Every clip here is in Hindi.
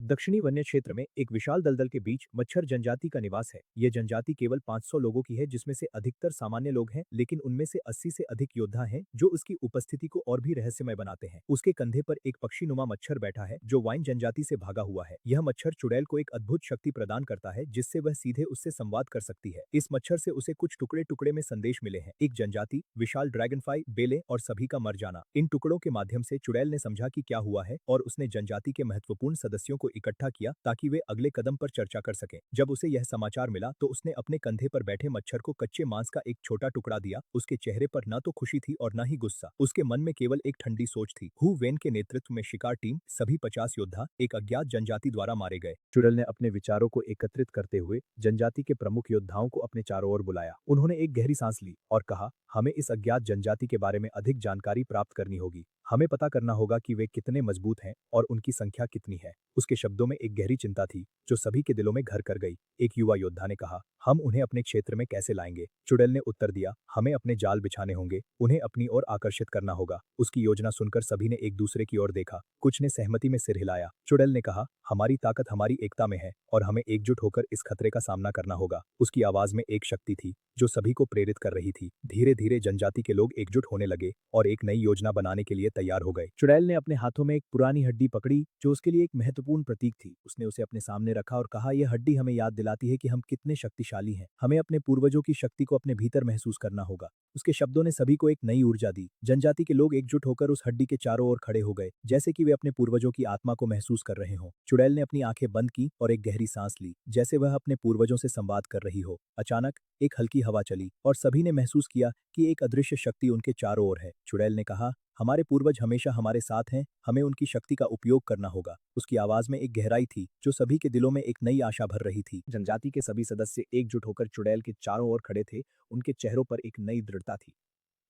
दक्षिणी वन्य क्षेत्र में एक विशाल दलदल के बीच मच्छर जनजाति का निवास है। ये जनजाति केवल 500 लोगों की है, जिसमें से अधिकतर सामान्य लोग हैं, लेकिन उनमें से 80 से अधिक योद्धा हैं जो उसकी उपस्थिति को और भी रहस्यमय बनाते हैं। उसके कंधे पर एक पक्षीनुमा मच्छर बैठा है जो वाइन जनजाति से भागा हुआ है। यह मच्छर चुड़ैल को एक अद्भुत शक्ति प्रदान करता है जिससे वह सीधे उससे संवाद कर सकती है। इस मच्छर से उसे कुछ टुकड़े टुकड़े में संदेश मिले हैं, एक जनजाति, विशाल ड्रैगनफ्लाई, बेले और सभी का मर जाना। इन टुकड़ों के माध्यम से चुड़ैल ने समझा कि क्या हुआ है और उसने जनजाति के महत्वपूर्ण सदस्यों को इकट्ठा किया ताकि वे अगले कदम पर चर्चा कर सकें। जब उसे यह समाचार मिला तो उसने अपने कंधे पर बैठे मच्छर को कच्चे मांस का एक छोटा टुकड़ा दिया। उसके चेहरे पर न तो खुशी थी और न ही गुस्सा, उसके मन में केवल एक ठंडी सोच थी। हु वेन के नेतृत्व में शिकार टीम, सभी 50 योद्धा, एक अज्ञात जनजाति द्वारा मारे गए। चुड़ैल ने अपने विचारों को एकत्रित करते हुए जनजाति के प्रमुख योद्धाओं को अपने चारों ओर बुलाया। उन्होंने एक गहरी सांस ली और कहा, हमें इस अज्ञात जनजाति के बारे में अधिक जानकारी प्राप्त करनी होगी। हमें पता करना होगा कि वे कितने मजबूत हैं और उनकी संख्या कितनी है। उसके शब्दों में एक गहरी चिंता थी जो सभी के दिलों में घर कर गई। एक युवा योद्धा ने कहा, हम उन्हें अपने क्षेत्र में कैसे लाएंगे? चुड़ैल ने उत्तर दिया, हमें अपने जाल बिछाने होंगे, उन्हें अपनी ओर आकर्षित करना होगा। उसकी योजना सुनकर सभी ने एक दूसरे की ओर देखा। कुछ ने सहमति में सिर हिलाया। चुड़ैल ने कहा, हमारी ताकत हमारी एकता में है और हमें एकजुट होकर इस खतरे का सामना करना होगा। उसकी आवाज में एक शक्ति थी जो सभी को प्रेरित कर रही थी। धीरे धीरे जनजाति के लोग एकजुट होने लगे और एक नई योजना बनाने के लिए तैयार हो गए। चुड़ैल ने अपने हाथों में एक पुरानी हड्डी पकड़ी जो उसके लिए एक महत्वपूर्ण प्रतीक थी। उसने उसे अपने सामने रखा और कहा, यह हड्डी हमें याद दिलाती है कि हम कितने शक्तिशाली हैं। हमें अपने पूर्वजों की शक्ति को अपने भीतर महसूस करना होगा। उसके शब्दों ने सभी को एक नई ऊर्जा दी। जनजाति के लोग एकजुट होकर उस हड्डी के चारों ओर खड़े हो गए, जैसे कि वे अपने पूर्वजों की आत्मा को महसूस कर रहे हों। चुड़ैल ने अपनी आंखें बंद की और एक गहरी सांस ली, जैसे वह अपने पूर्वजों से संवाद कर रही हो। अचानक एक हल्की हवा चली और सभी ने महसूस किया कि एक अदृश्य शक्ति उनके चारों ओर है। चुड़ैल ने कहा, हमारे पूर्वज हमेशा हमारे साथ हैं, हमें उनकी शक्ति का उपयोग करना होगा। उसकी आवाज में एक गहराई थी जो सभी के दिलों में एक नई आशा भर रही थी। जनजाति के सभी सदस्य एकजुट होकर चुड़ैल के चारों ओर खड़े थे, उनके चेहरों पर एक नई दृढ़ता थी।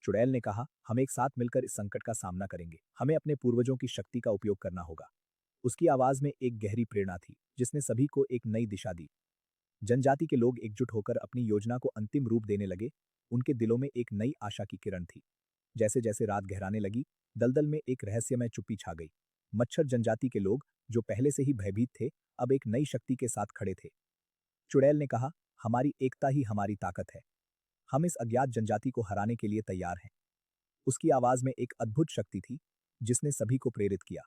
चुड़ैल ने कहा, हम एक साथ मिलकर इस संकट का सामना करेंगे, हमें अपने पूर्वजों की शक्ति का उपयोग करना होगा। उसकी आवाज में एक गहरी प्रेरणा थी जिसने सभी को एक नई दिशा दी। जनजाति के लोग एकजुट होकर अपनी योजना को अंतिम रूप देने लगे। उनके दिलों में एक नई आशा की किरण थी। जैसे जैसे रात गहराने लगी, दलदल में एक रहस्यमय चुप्पी छा गई। मच्छर जनजाति के लोग, जो पहले से ही भयभीत थे, अब एक नई शक्ति के साथ खड़े थे। चुड़ैल ने कहा, हमारी एकता ही हमारी ताकत है। हम इस अज्ञात जनजाति को हराने के लिए तैयार हैं। उसकी आवाज में एक अद्भुत शक्ति थी जिसने सभी को प्रेरित किया।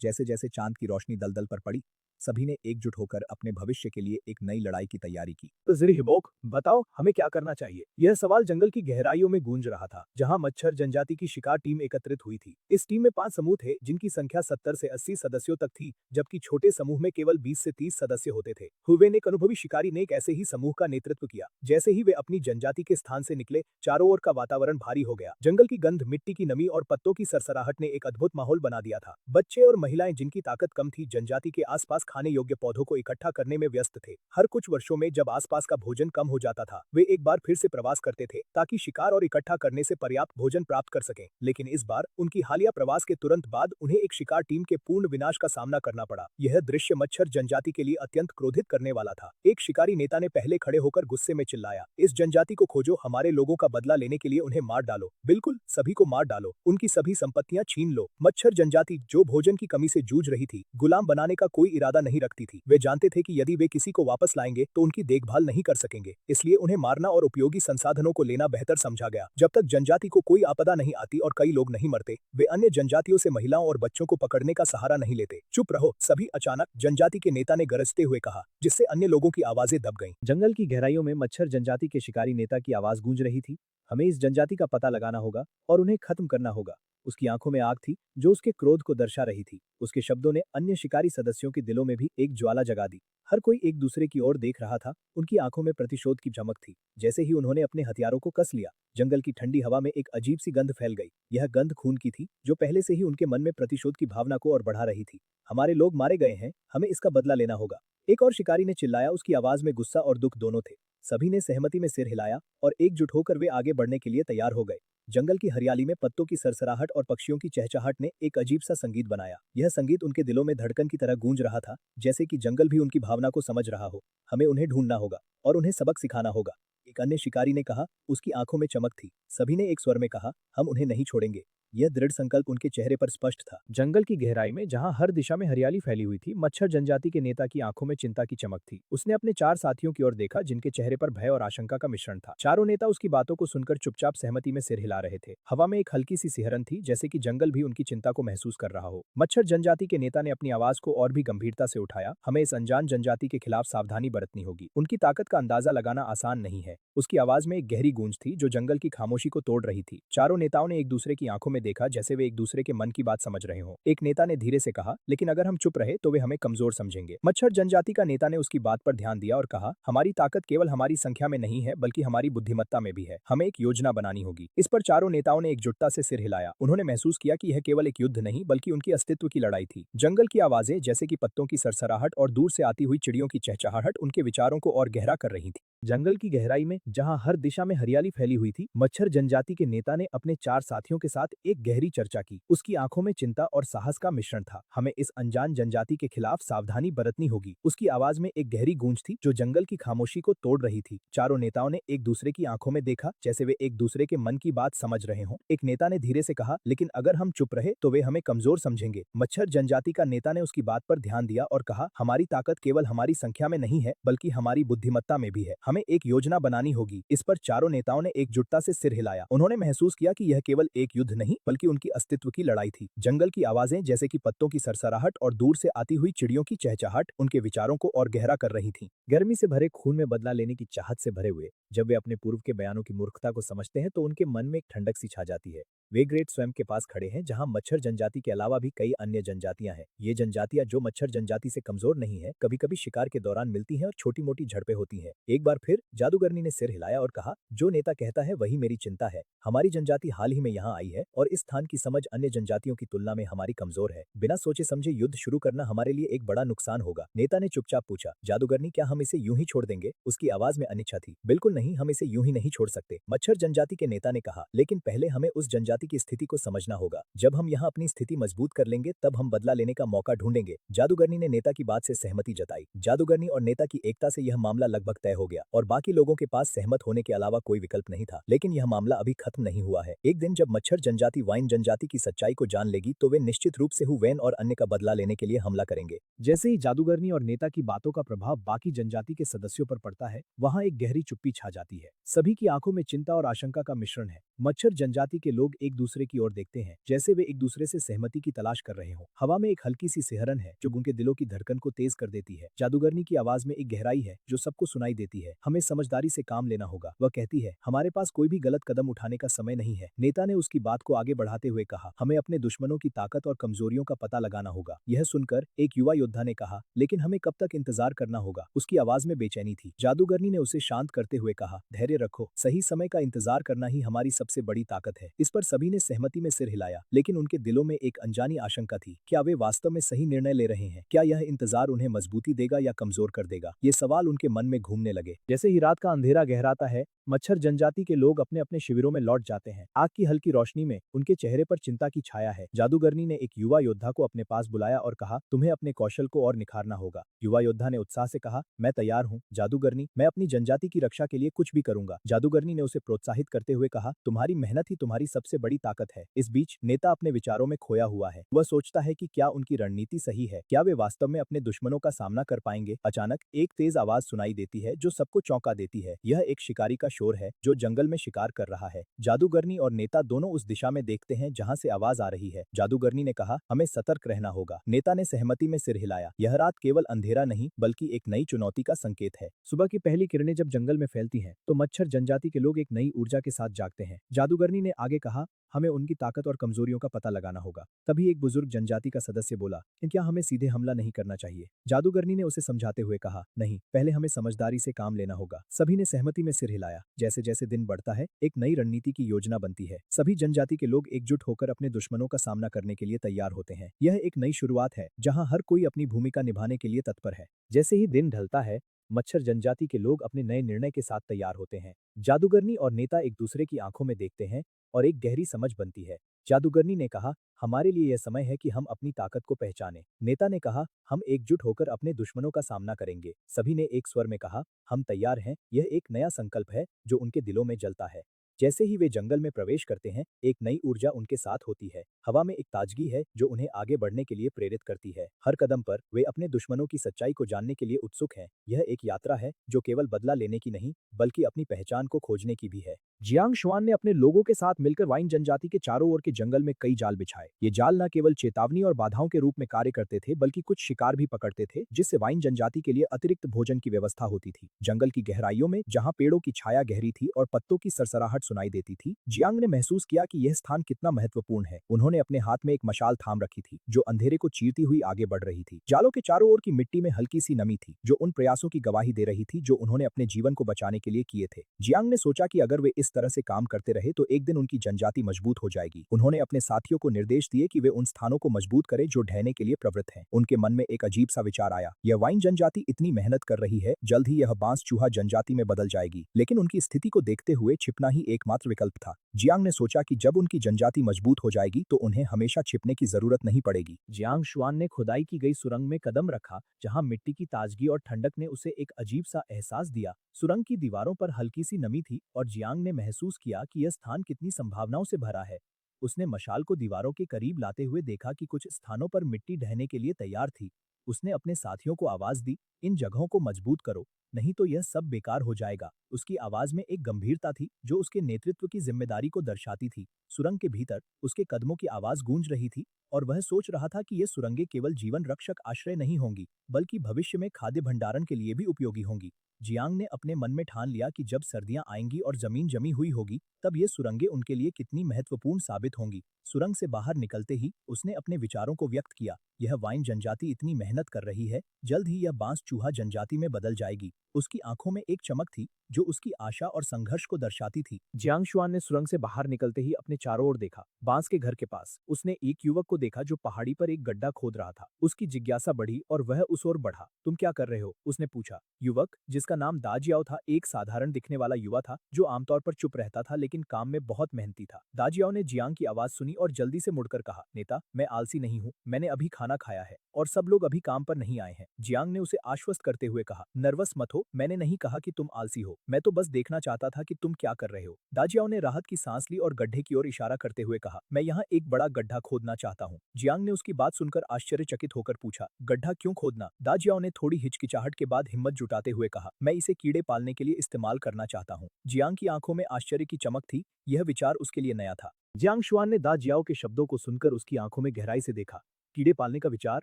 जैसे जैसे चांद की रोशनी दलदल पर पड़ी, सभी ने एकजुट होकर अपने भविष्य के लिए एक नई लड़ाई की तैयारी की। तो ज़रा हिबोक, बताओ हमें क्या करना चाहिए? यह सवाल जंगल की गहराइयों में गूंज रहा था, जहां मच्छर जनजाति की शिकार टीम एकत्रित हुई थी। इस टीम में 5 समूह थे जिनकी संख्या 70 से 80 सदस्यों तक थी, जबकि छोटे समूह में केवल 20 से 30 सदस्य होते थे। हुवे ने एक अनुभवी शिकारी ने एक ऐसे ही समूह का नेतृत्व किया। जैसे ही वे अपनी जनजाति के स्थान से निकले, चारों ओर का वातावरण भारी हो गया। जंगल की गंध, मिट्टी की नमी और पत्तों की सरसराहट ने एक अद्भुत माहौल बना दिया था। बच्चे और महिलाएं जिनकी ताकत कम थी, जनजाति के आसपास खाने योग्य पौधों को इकट्ठा करने में व्यस्त थे। हर कुछ वर्षों में जब आसपास का भोजन कम हो जाता था, वे एक बार फिर से प्रवास करते थे ताकि शिकार और इकट्ठा करने से पर्याप्त भोजन प्राप्त कर सकें। लेकिन इस बार उनकी हालिया प्रवास के तुरंत बाद उन्हें एक शिकार टीम के पूर्ण विनाश का सामना करना पड़ा। यह दृश्य मच्छर जनजाति के लिए अत्यंत क्रोधित करने वाला था। एक शिकारी नेता ने पहले खड़े होकर गुस्से में चिल्लाया, इस जनजाति को खोजो, हमारे लोगों का बदला लेने के लिए उन्हें मार डालो। बिल्कुल, सभी को मार डालो, उनकी सभी संपत्तियां छीन लो। मच्छर जनजाति, जो भोजन की कमी से जूझ रही थी, गुलाम बनाने का कोई इरादा नहीं रखती थी। वे जानते थे कि यदि वे किसी को वापस लाएंगे तो उनकी देखभाल नहीं कर सकेंगे, इसलिए उन्हें मारना और उपयोगी संसाधनों को लेना बेहतर समझा गया। जब तक जनजाति को कोई आपदा नहीं आती और कई लोग नहीं मरते, वे अन्य जनजातियों से महिलाओं और बच्चों को पकड़ने का सहारा नहीं लेते। चुप रहो सभी, अचानक जनजाति के नेता ने गरजते हुए कहा, जिससे अन्य लोगों की आवाजें दब गईं। जंगल की गहराइयों में मच्छर जनजाति के शिकारी नेता की आवाज गूंज रही थी, हमें इस जनजाति का पता लगाना होगा और उन्हें खत्म करना होगा। उसकी आंखों में आग थी जो उसके क्रोध को दर्शा रही थी। उसके शब्दों ने अन्य शिकारी सदस्यों के दिलों में भी एक ज्वाला जगा दी। हर कोई एक दूसरे की ओर देख रहा था, उनकी आंखों में प्रतिशोध की चमक थी। जैसे ही उन्होंने अपने हथियारों को कस लिया, जंगल की ठंडी हवा में एक अजीब सी गंध फैल गई। यह गंध खून की थी जो पहले से ही उनके मन में प्रतिशोध की भावना को और बढ़ा रही थी। हमारे लोग मारे गए हैं, हमें इसका बदला लेना होगा, एक और शिकारी ने चिल्लाया। उसकी आवाज में गुस्सा और दुख दोनों थे। सभी ने सहमति में सिर हिलाया और एकजुट होकर वे आगे बढ़ने के लिए तैयार हो गए। जंगल की हरियाली में पत्तों की सरसराहट और पक्षियों की चहचहाट ने एक अजीब सा संगीत बनाया। यह संगीत उनके दिलों में धड़कन की तरह गूंज रहा था, जैसे कि जंगल भी उनकी भावना को समझ रहा हो। हमें उन्हें ढूंढना होगा और उन्हें सबक सिखाना होगा। एक एक अन्य शिकारी ने कहा, उसकी आंखों में चमक थी। सभी ने एक स्वर में कहा, हम उन्हें नहीं छोड़ेंगे। यह दृढ़ संकल्प उनके चेहरे पर स्पष्ट था। जंगल की गहराई में जहां हर दिशा में हरियाली फैली हुई थी, मच्छर जनजाति के नेता की आंखों में चिंता की चमक थी। उसने अपने 4 साथियों की ओर देखा, जिनके चेहरे पर भय और आशंका का मिश्रण था। चारों नेता उसकी बातों को सुनकर चुपचाप सहमति में सिर हिला रहे थे। हवा में एक हल्की सी सिहरन थी, जैसे कि जंगल भी उनकी चिंता को महसूस कर रहा हो। मच्छर जनजाति के नेता ने अपनी आवाज को और भी गंभीरता से उठाया, हमें इस अनजान जनजाति के खिलाफ सावधानी बरतनी होगी। उनकी ताकत का अंदाजा लगाना आसान नहीं है। उसकी आवाज में एक गहरी गूंज थी, जो जंगल की खामोशी को तोड़ रही थी। चारों नेताओं ने एक दूसरे की आंखों में देखा, जैसे वे एक दूसरे के मन की बात समझ रहे हों। एक नेता ने धीरे से कहा, लेकिन अगर हम चुप रहे तो वे हमें कमजोर समझेंगे। मच्छर जनजाति का नेता ने उसकी बात पर ध्यान दिया और कहा, हमारी ताकत केवल हमारी संख्या में नहीं है, बल्कि हमारी बुद्धिमत्ता में भी है। हमें एक योजना बनानी होगी। इस पर चारों नेताओं ने एकजुटता से सिर हिलाया। उन्होंने महसूस किया कि यह केवल एक युद्ध नहीं, बल्कि उनकी अस्तित्व की लड़ाई थी। जंगल की आवाजें, जैसे कि पत्तों की सरसराहट और दूर से आती हुई चिड़ियों की चहचहाहट, उनके विचारों को और गहरा कर रही थी। जंगल की गहराई में जहां हर दिशा में हरियाली फैली हुई थी, मच्छर जनजाति के नेता ने अपने 4 साथियों के साथ एक गहरी चर्चा की। उसकी आंखों में चिंता और साहस का मिश्रण था। हमें इस अनजान जनजाति के खिलाफ सावधानी बरतनी होगी। उसकी आवाज में एक गहरी गूंज थी, जो जंगल की खामोशी को तोड़ रही थी। चारों नेताओं ने एक दूसरे की आंखों में देखा, जैसे वे एक दूसरे के मन की बात समझ रहे हों। एक नेता ने धीरे से कहा, लेकिन अगर हम चुप रहे तो वे हमें कमजोर समझेंगे। मच्छर जनजाति का नेता ने उसकी बात पर ध्यान दिया और कहा, हमारी ताकत केवल हमारी संख्या में नहीं है, बल्कि हमारी बुद्धिमत्ता में भी है। हमें एक योजना बनानी होगी। इस पर चारों नेताओं ने एकजुटता से सिर हिलाया। उन्होंने महसूस किया कि यह केवल एक युद्ध नहीं, बल्कि उनकी अस्तित्व की लड़ाई थी। जंगल की आवाजें, जैसे कि पत्तों की सरसराहट और दूर से आती हुई चिड़ियों की चहचहाहट, उनके विचारों को और गहरा कर रही थीं। गर्मी से भरे खून में बदला लेने की चाहत से भरे हुए, जब वे अपने पूर्व के बयानों की मूर्खता को समझते हैं, तो उनके मन में एक ठंडक सी छा जाती है। वे ग्रेट स्वयं के पास खड़े हैं, जहां मच्छर जनजाति के अलावा भी कई अन्य जनजातियां हैं। ये जनजातियां, जो मच्छर जनजाति से कमजोर नहीं है, कभी कभी शिकार के दौरान मिलती हैं और छोटी मोटी झड़पें होती हैं। एक बार फिर जादूगरनी ने सिर हिलाया और कहा, जो नेता कहता है वही मेरी चिंता है। हमारी जनजाति हाल ही में यहाँ आई है और इस स्थान की समझ अन्य जनजातियों की तुलना में हमारी कमजोर है। बिना सोचे समझे युद्ध शुरू करना हमारे लिए एक बड़ा नुकसान होगा। नेता ने चुपचाप पूछा, जादूगरनी, क्या हम इसे यूं ही छोड़ देंगे? उसकी आवाज में अनिच्छा थी। बिल्कुल नहीं, हम इसे यूं ही नहीं छोड़ सकते। मच्छर जनजाति के नेता ने कहा, लेकिन पहले हमें उस जनजाति की स्थिति को समझना होगा। जब हम यहाँ अपनी स्थिति मजबूत कर लेंगे, तब हम बदला लेने का मौका ढूंढेंगे। जादूगरनी ने नेता की बात से सहमति जताई। जादूगरनी और नेता की एकता से यह मामला लगभग तय हो गया और बाकी लोगों के पास सहमत होने के अलावा कोई विकल्प नहीं था। लेकिन यह मामला अभी खत्म नहीं हुआ है। एक दिन जब मच्छर जनजाति वाइन जनजाति की सच्चाई को जान लेगी, तो वे निश्चित रूप से हुवैन और अन्य का बदला लेने के लिए हमला करेंगे। जैसे ही जादूगरनी और नेता की बातों का प्रभाव बाकी जनजाति के सदस्यों पर पड़ता है, वहां एक गहरी चुप्पी छा जाती है। सभी की आंखों में चिंता और आशंका का मिश्रण है। मच्छर जनजाति के लोग एक दूसरे की ओर देखते हैं, जैसे वे एक दूसरे से सहमति की तलाश कर रहे हों। हवा में एक हल्की सी सिहरन है, जो उनके दिलों की धड़कन को तेज कर देती है। जादूगरनी की आवाज में एक गहराई है, जो सबको सुनाई देती है। हमें समझदारी से काम लेना होगा। वह कहती है, हमारे पास कोई भी गलत कदम उठाने का समय नहीं है। नेता ने उसकी बात को आगे बढ़ाते हुए कहा, हमें अपने दुश्मनों की ताकत और कमजोरियों का पता लगाना होगा। यह सुनकर एक युवा योद्धा ने कहा, लेकिन हमें कब तक इंतजार करना होगा? उसकी आवाज में बेचैनी थी। जादूगरनी ने उसे शांत करते हुए कहा, धैर्य रखो, सही समय का इंतजार करना ही हमारी सबसे बड़ी ताकत है। इस पर सभी ने सहमति में सिर हिलाया, लेकिन उनके दिलों में एक अनजानी आशंका थी। क्या वे वास्तव में सही निर्णय ले रहे हैं? क्या यह इंतजार उन्हें मजबूती देगा या कमजोर कर देगा? ये सवाल उनके मन में घूमने लगे। जैसे ही रात का अंधेरा गहराता है, मच्छर जनजाति के लोग अपने अपने शिविरों में लौट जाते हैं। आग की हल्की रोशनी में उनके चेहरे पर चिंता की छाया है। जादूगरनी ने एक युवा योद्धा को अपने पास बुलाया और कहा, तुम्हें अपने कौशल को और निखारना होगा। युवा योद्धा ने उत्साह से कहा, मैं तैयार हूँ जादूगरनी, मैं अपनी जनजाति की रक्षा के लिए कुछ भी करूंगा। जादूगरनी ने उसे प्रोत्साहित करते हुए कहा, तुम्हारी मेहनत ही तुम्हारी सबसे बड़ी ताकत है। इस बीच नेता अपने विचारों में खोया हुआ है। वह सोचता है कि क्या उनकी रणनीति सही है, क्या वे वास्तव में अपने दुश्मनों का सामना कर पाएंगे। अचानक एक तेज आवाज सुनाई देती है, जो सबको चौंका देती है। यह एक शिकारी का शोर है, जो जंगल में शिकार कर रहा है। जादूगरनी और नेता दोनों उस दिशा में देखते हैं जहां से आवाज आ रही है। जादूगरनी ने कहा, हमें सतर्क रहना होगा। नेता ने सहमति में सिर हिलाया। यह रात केवल अंधेरा नहीं, बल्कि एक नई चुनौती का संकेत है। सुबह की पहली किरणें जब जंगल में फैलती हैं, तो मच्छर जनजाति के लोग एक नई ऊर्जा के साथ जागते हैं। जादूगरनी ने आगे कहा, हमें उनकी ताकत और कमजोरियों का पता लगाना होगा। तभी एक बुजुर्ग जनजाति का सदस्य बोला, कि क्या हमें सीधे हमला नहीं करना चाहिए? जादूगरनी ने उसे समझाते हुए कहा, नहीं, पहले हमें समझदारी से काम लेना होगा। सभी ने सहमति में सिर हिलाया। जैसे जैसे दिन बढ़ता है, एक नई रणनीति की योजना बनती है। सभी जनजाति के लोग एकजुट होकर अपने दुश्मनों का सामना करने के लिए तैयार होते हैं। यह एक नई शुरुआत है, जहां हर कोई अपनी भूमिका निभाने के लिए तत्पर है। जैसे ही दिन ढलता है, मच्छर जनजाति के लोग अपने नए निर्णय के साथ तैयार होते हैं। जादूगरनी और नेता एक दूसरे की आंखों में देखते हैं और एक गहरी समझ बनती है। जादूगरनी ने कहा, हमारे लिए यह समय है कि हम अपनी ताकत को पहचानें। नेता ने कहा, हम एकजुट होकर अपने दुश्मनों का सामना करेंगे। सभी ने एक स्वर में कहा, हम तैयार हैं। यह एक नया संकल्प है जो उनके दिलों में जलता है। जैसे ही वे जंगल में प्रवेश करते हैं, एक नई ऊर्जा उनके साथ होती है। हवा में एक ताजगी है जो उन्हें आगे बढ़ने के लिए प्रेरित करती है। हर कदम पर वे अपने दुश्मनों की सच्चाई को जानने के लिए उत्सुक हैं। यह एक यात्रा है जो केवल बदला लेने की नहीं, बल्कि अपनी पहचान को खोजने की भी है। जियांग शुआन ने अपने लोगों के साथ मिलकर वाइन जनजाति के चारों ओर के जंगल में कई जाल बिछाए। ये जाल न केवल चेतावनी और बाधाओं के रूप में कार्य करते थे, बल्कि कुछ शिकार भी पकड़ते थे, जिससे वाइन जनजाति के लिए अतिरिक्त भोजन की व्यवस्था होती थी। जंगल की गहराइयों में, जहां पेड़ों की छाया गहरी थी और पत्तों की सरसराहट सुनाई देती थी, जियांग ने महसूस किया कि यह स्थान कितना महत्वपूर्ण है। उन्होंने अपने हाथ में एक मशाल थाम रखी थी, जो अंधेरे को चीरती हुई आगे बढ़ रही थी। जालों के चारों ओर की मिट्टी में हल्की सी नमी थी, जो उन प्रयासों की गवाही दे रही थी जो उन्होंने अपने जीवन को बचाने के लिए किए थे। जियांग ने सोचा कि अगर वे इस तरह से काम करते रहे तो एक दिन उनकी जनजाति मजबूत हो जाएगी। उन्होंने अपने साथियों को निर्देश दिए कि वे उन स्थानों को मजबूत करें जो ढहने के लिए प्रवृत्त हैं। उनके मन में एक अजीब सा विचार आया, यह वाइन जनजाति इतनी मेहनत कर रही है, जल्द ही यह बांस चूहा जनजाति में बदल जाएगी। लेकिन उनकी स्थिति को देखते हुए छिपना ही एकमात्र विकल्प था। जियांग ने सोचा कि जब उनकी जनजाति मजबूत हो जाएगी तो उन्हें हमेशा छिपने की जरूरत नहीं पड़ेगी। जियांग शुआन ने खुदाई की गई सुरंग में कदम रखा, जहां मिट्टी की ताजगी और ठंडक ने उसे एक अजीब सा एहसास दिया। सुरंग की दीवारों पर हल्की सी नमी थी और जियांग ने महसूस किया कि यह स्थान कितनी संभावनाओं से भरा है। उसने मशाल को दीवारों के करीब लाते हुए देखा कि कुछ स्थानों पर मिट्टी ढहने के लिए तैयार थी। उसने अपने साथियों को आवाज दी, इन जगहों को मजबूत करो, नहीं तो यह सब बेकार हो जाएगा। उसकी आवाज में एक गंभीरता थी जो उसके नेतृत्व की जिम्मेदारी को दर्शाती थी। सुरंग के भीतर उसके कदमों की आवाज गूंज रही थी और वह सोच रहा था कि ये सुरंगें केवल जीवन रक्षक आश्रय नहीं होंगी, बल्कि भविष्य में खाद्य भंडारण के लिए भी उपयोगी होंगी। जियांग ने अपने मन में ठान लिया कि जब सर्दियां आएंगी और जमीन जमी हुई होगी, तब ये सुरंगें उनके लिए कितनी महत्वपूर्ण साबित होंगी। सुरंग से बाहर निकलते ही उसने अपने विचारों को व्यक्त किया, यह वाइन जनजाति इतनी मेहनत कर रही है, जल्द ही यह बांस चूहा जनजाति में बदल जाएगी। उसकी आंखों में एक चमक थी जो उसकी आशा और संघर्ष को दर्शाती थी। जियांग शुआन ने सुरंग से बाहर निकलते ही अपने चारों ओर देखा। बांस के घर के पास उसने एक युवक को देखा जो पहाड़ी पर एक गड्ढा खोद रहा था। उसकी जिज्ञासा बढ़ी और वह उस ओर बढ़ा। तुम क्या कर रहे हो? उसने पूछा। युवक, जिसका नाम दाजियाओ था, एक साधारण दिखने वाला युवा था जो आमतौर पर चुप रहता था लेकिन काम में बहुत मेहनती था। दाजियाओ ने जियांग की आवाज सुनी और जल्दी से मुड़कर कहा, नेता, मैं आलसी नहीं हूँ, मैंने अभी खाना खाया है और सब लोग अभी काम पर नहीं आए हैं। जियांग ने उसे आश्वस्त करते हुए कहा, नर्वस मत हो, मैंने नहीं कहा कि तुम आलसी हो, मैं तो बस देखना चाहता था कि तुम क्या कर रहे हो। दाजियाओ ने राहत की सांस ली और गड्ढे की ओर इशारा करते हुए कहा, मैं यहाँ एक बड़ा गड्ढा खोदना चाहता हूँ। जियांग ने उसकी बात सुनकर आश्चर्यचकित होकर पूछा, गड्ढा क्यों खोदना? दाजियाओ ने थोड़ी हिचकिचाहट के बाद हिम्मत जुटाते हुए कहा, मैं इसे कीड़े पालने के लिए इस्तेमाल करना चाहता हूँ। जियांग की आंखों में आश्चर्य की चमक थी, यह विचार उसके लिए नया था। जियांग शुआन ने दाजियाओ के शब्दों को सुनकर उसकी आंखों में गहराई से देखा। कीड़े पालने का विचार,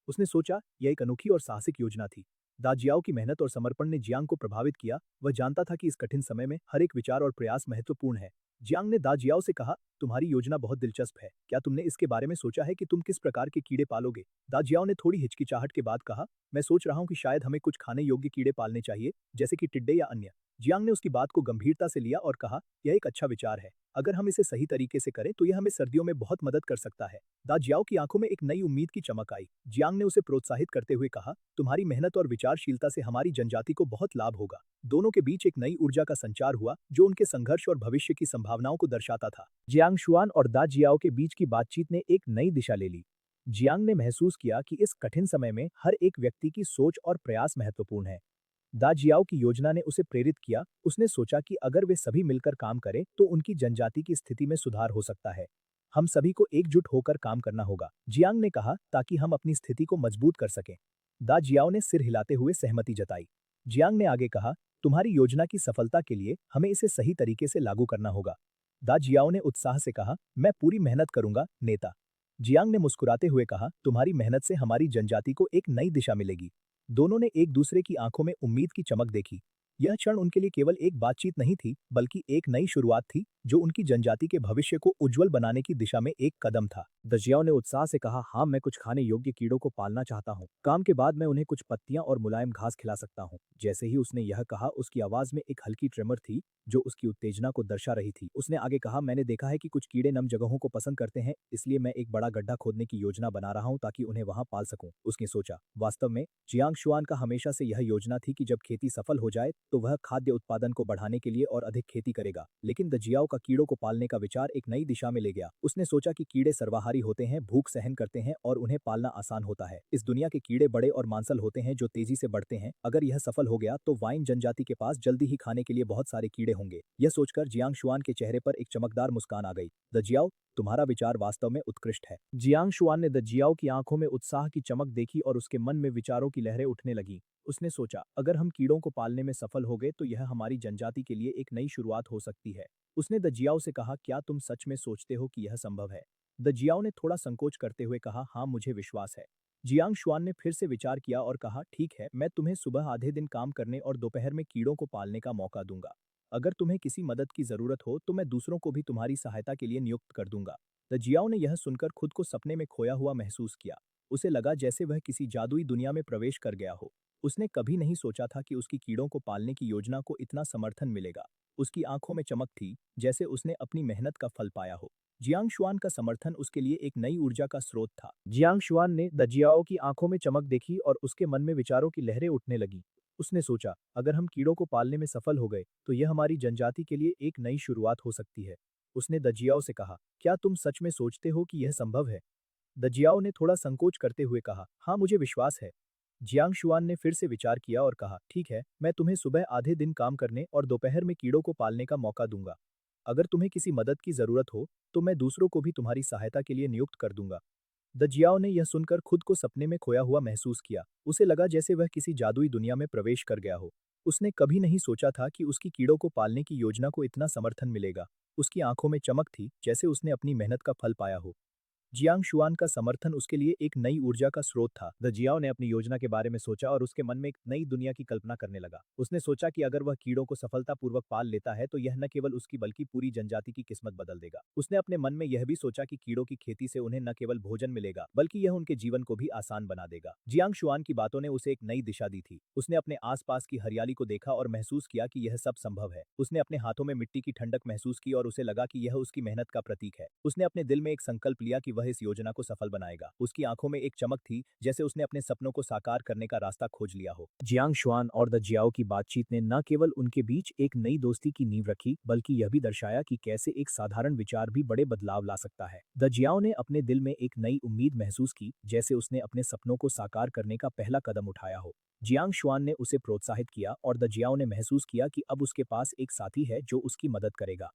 उसने सोचा, यह एक अनोखी और साहसिक योजना थी। दाजियाओ की मेहनत और समर्पण ने जियांग को प्रभावित किया। वह जानता था कि इस कठिन समय में हर एक विचार और प्रयास महत्वपूर्ण है। जियांग ने दाजियाओ से कहा, तुम्हारी योजना बहुत दिलचस्प है, क्या तुमने इसके बारे में सोचा है कि तुम किस प्रकार के कीड़े पालोगे? दाजियाओ ने थोड़ी हिचकिचाहट के बाद कहा, मैं सोच रहा हूँ कि शायद हमें कुछ खाने योग्य कीड़े पालने चाहिए, जैसे कि टिड्डे या अन्य। जियांग ने उसकी बात को गंभीरता से लिया और कहा, यह एक अच्छा विचार है, अगर हम इसे सही तरीके से करें तो यह हमें सर्दियों में बहुत मदद कर सकता है। दाजियाओ की आंखों में एक नई उम्मीद की चमक आई। जियांग ने उसे प्रोत्साहित करते हुए कहा, तुम्हारी मेहनत और विचारशीलता से हमारी जनजाति को बहुत लाभ होगा। दोनों के बीच एक नई ऊर्जा का संचार हुआ जो उनके संघर्ष और भविष्य की संभावनाओं को दर्शाता था। जियांग शुआन और दाजियाओ के बीच की बातचीत ने एक नई दिशा ले ली। जियांग ने महसूस किया कि इस कठिन समय में हर एक व्यक्ति की सोच और प्रयास महत्वपूर्ण है। दाजियाओ की योजना ने उसे प्रेरित किया। उसने सोचा कि अगर वे सभी मिलकर काम करें तो उनकी जनजाति की स्थिति में सुधार हो सकता है। हम सभी को एकजुट होकर काम करना होगा, जियांग ने कहा, ताकि हम अपनी स्थिति को मजबूत कर सकें। दाजियाओ ने सिर हिलाते हुए सहमति जताई। जियांग ने आगे कहा, तुम्हारी योजना की सफलता के लिए हमें इसे सही तरीके से लागू करना होगा। दाजियाओ ने उत्साह से कहा, मैं पूरी मेहनत करूंगा, नेता। जियांग ने मुस्कुराते हुए कहा, तुम्हारी मेहनत से हमारी जनजाति को एक नई दिशा मिलेगी। दोनों ने एक दूसरे की आंखों में उम्मीद की चमक देखी। यह क्षण उनके लिए केवल एक बातचीत नहीं थी, बल्कि एक नई शुरुआत थी जो उनकी जनजाति के भविष्य को उज्जवल बनाने की दिशा में एक कदम था। दाजियाओ ने उत्साह से कहा, हाँ, मैं कुछ खाने योग्य कीड़ों को पालना चाहता हूँ। काम के बाद मैं उन्हें कुछ पत्तियां और मुलायम घास खिला सकता हूँ। जैसे ही उसने यह कहा, उसकी आवाज में एक हल्की ट्रेमर थी जो उसकी उत्तेजना को दर्शा रही थी। उसने आगे कहा, मैंने देखा है कि कुछ कीड़े नम जगहों को पसंद करते हैं, इसलिए मैं एक बड़ा गड्ढा खोदने की योजना बना रहा हूँ ताकि उन्हें वहां पाल सकूं। उसने सोचा, वास्तव में जियांग शुआन का हमेशा से यह योजना थी कि जब खेती सफल हो जाए तो वह खाद्य उत्पादन को बढ़ाने के लिए और अधिक खेती करेगा। लेकिन दजियाओ का कीड़ों को पालने का विचार एक नई दिशा में ले गया। उसने सोचा कि कीड़े सर्वाहारी होते हैं, भूख सहन करते हैं और उन्हें पालना आसान होता है। इस दुनिया के कीड़े बड़े और मांसल होते हैं जो तेजी से बढ़ते हैं। अगर यह सफल हो गया तो वाइन जनजाति के पास जल्दी ही खाने के लिए बहुत सारे कीड़े होंगे। यह सोचकर जियांग शुआन के चेहरे पर एक चमकदार मुस्कान आ गई। दजियाओ, तुम्हारा विचार वास्तव में उत्कृष्ट है। जियांग शुआन ने दजियाओ की आंखों में उत्साह की चमक देखी और उसके मन में विचारों की लहरें उठने लगीं। उसने सोचा, अगर हम कीड़ों को पालने में सफल हो गए तो यह हमारी जनजाति के लिए एक नई शुरुआत हो सकती है। उसने दजियाओ से कहा, क्या तुम सच में सोचते हो कि यह संभव है? दजियाओ ने थोड़ा संकोच करते हुए कहा, हाँ, मुझे विश्वास है। जियांग शुआन ने फिर से विचार किया और कहा, ठीक है, मैं तुम्हें सुबह आधे दिन काम करने और दोपहर में कीड़ों को पालने का मौका दूंगा। अगर तुम्हें किसी मदद की जरूरत हो तो मैं दूसरों को भी तुम्हारी सहायता के लिए नियुक्त कर दूंगा। दजियाओ ने यह सुनकर खुद को सपने में खोया हुआ महसूस किया। उसे लगा जैसे वह किसी जादुई दुनिया में प्रवेश कर गया हो। उसने कभी नहीं सोचा था कि उसकी कीड़ों को पालने की योजना को इतना समर्थन मिलेगा। उसकी आंखों में चमक थी, जैसे उसने अपनी मेहनत का फल पाया हो। जियांग शुआन का समर्थन उसके लिए एक नई ऊर्जा का स्रोत था। जियांग शुआन ने दजियाओ की आंखों में चमक देखी और उसके मन में विचारों की लहरें उठने लगी। उसने सोचा, अगर हम कीड़ों को पालने में सफल हो गए तो यह हमारी जनजाति के लिए एक नई शुरुआत हो सकती है। उसने दजियाओ से कहा, क्या तुम सच में सोचते हो कि यह संभव है? दजियाओ ने थोड़ा संकोच करते हुए कहा, हाँ, मुझे विश्वास है। जियांग शुआन ने फिर से विचार किया और कहा, ठीक है, मैं तुम्हें सुबह आधे दिन काम करने और दोपहर में कीड़ों को पालने का मौका दूंगा। अगर तुम्हें किसी मदद की जरूरत हो तो मैं दूसरों को भी तुम्हारी सहायता के लिए नियुक्त कर दूंगा। दजियाओ ने यह सुनकर खुद को सपने में खोया हुआ महसूस किया। उसे लगा जैसे वह किसी जादुई दुनिया में प्रवेश कर गया हो। उसने कभी नहीं सोचा था कि उसकी कीड़ों को पालने की योजना को इतना समर्थन मिलेगा। उसकी आंखों में चमक थी, जैसे उसने अपनी मेहनत का फल पाया हो। जियांग शुआन का समर्थन उसके लिए एक नई ऊर्जा का स्रोत था। दजियाओ ने अपनी योजना के बारे में सोचा और उसके मन में एक नई दुनिया की कल्पना करने लगा। उसने सोचा कि अगर वह कीड़ों को सफलतापूर्वक पाल लेता है तो यह न केवल उसकी बल्कि पूरी जनजाति की किस्मत बदल देगा। उसने अपने मन में यह भी सोचा कि कीड़ों की खेती से उन्हें न केवल भोजन मिलेगा बल्कि यह उनके जीवन को भी आसान बना देगा। जियांग शुआन की बातों ने उसे एक नई दिशा दी थी। उसने अपने आसपास की हरियाली को देखा और महसूस किया कि यह सब संभव है। उसने अपने हाथों में मिट्टी की ठंडक महसूस की और उसे लगा कि यह उसकी मेहनत का प्रतीक है। उसने अपने दिल में एक संकल्प लिया कि वह इस योजना को सफल बनाएगा। उसकी आंखों में एक चमक थी, जैसे उसने अपने सपनों को साकार करने का रास्ता खोज लिया हो। जियांग शुआन और दजियाओ की बातचीत ने न केवल उनके बीच एक नई दोस्ती की नींव रखी बल्कि यह भी दर्शाया कि कैसे एक साधारण विचार भी बड़े बदलाव ला सकता है। दजियाओ ने अपने दिल में एक नई उम्मीद महसूस की, जैसे उसने अपने सपनों को साकार करने का पहला कदम उठाया हो। जियांग शुआन ने उसे प्रोत्साहित किया और दजियाओ ने महसूस किया कि अब उसके पास एक साथी है जो उसकी मदद करेगा।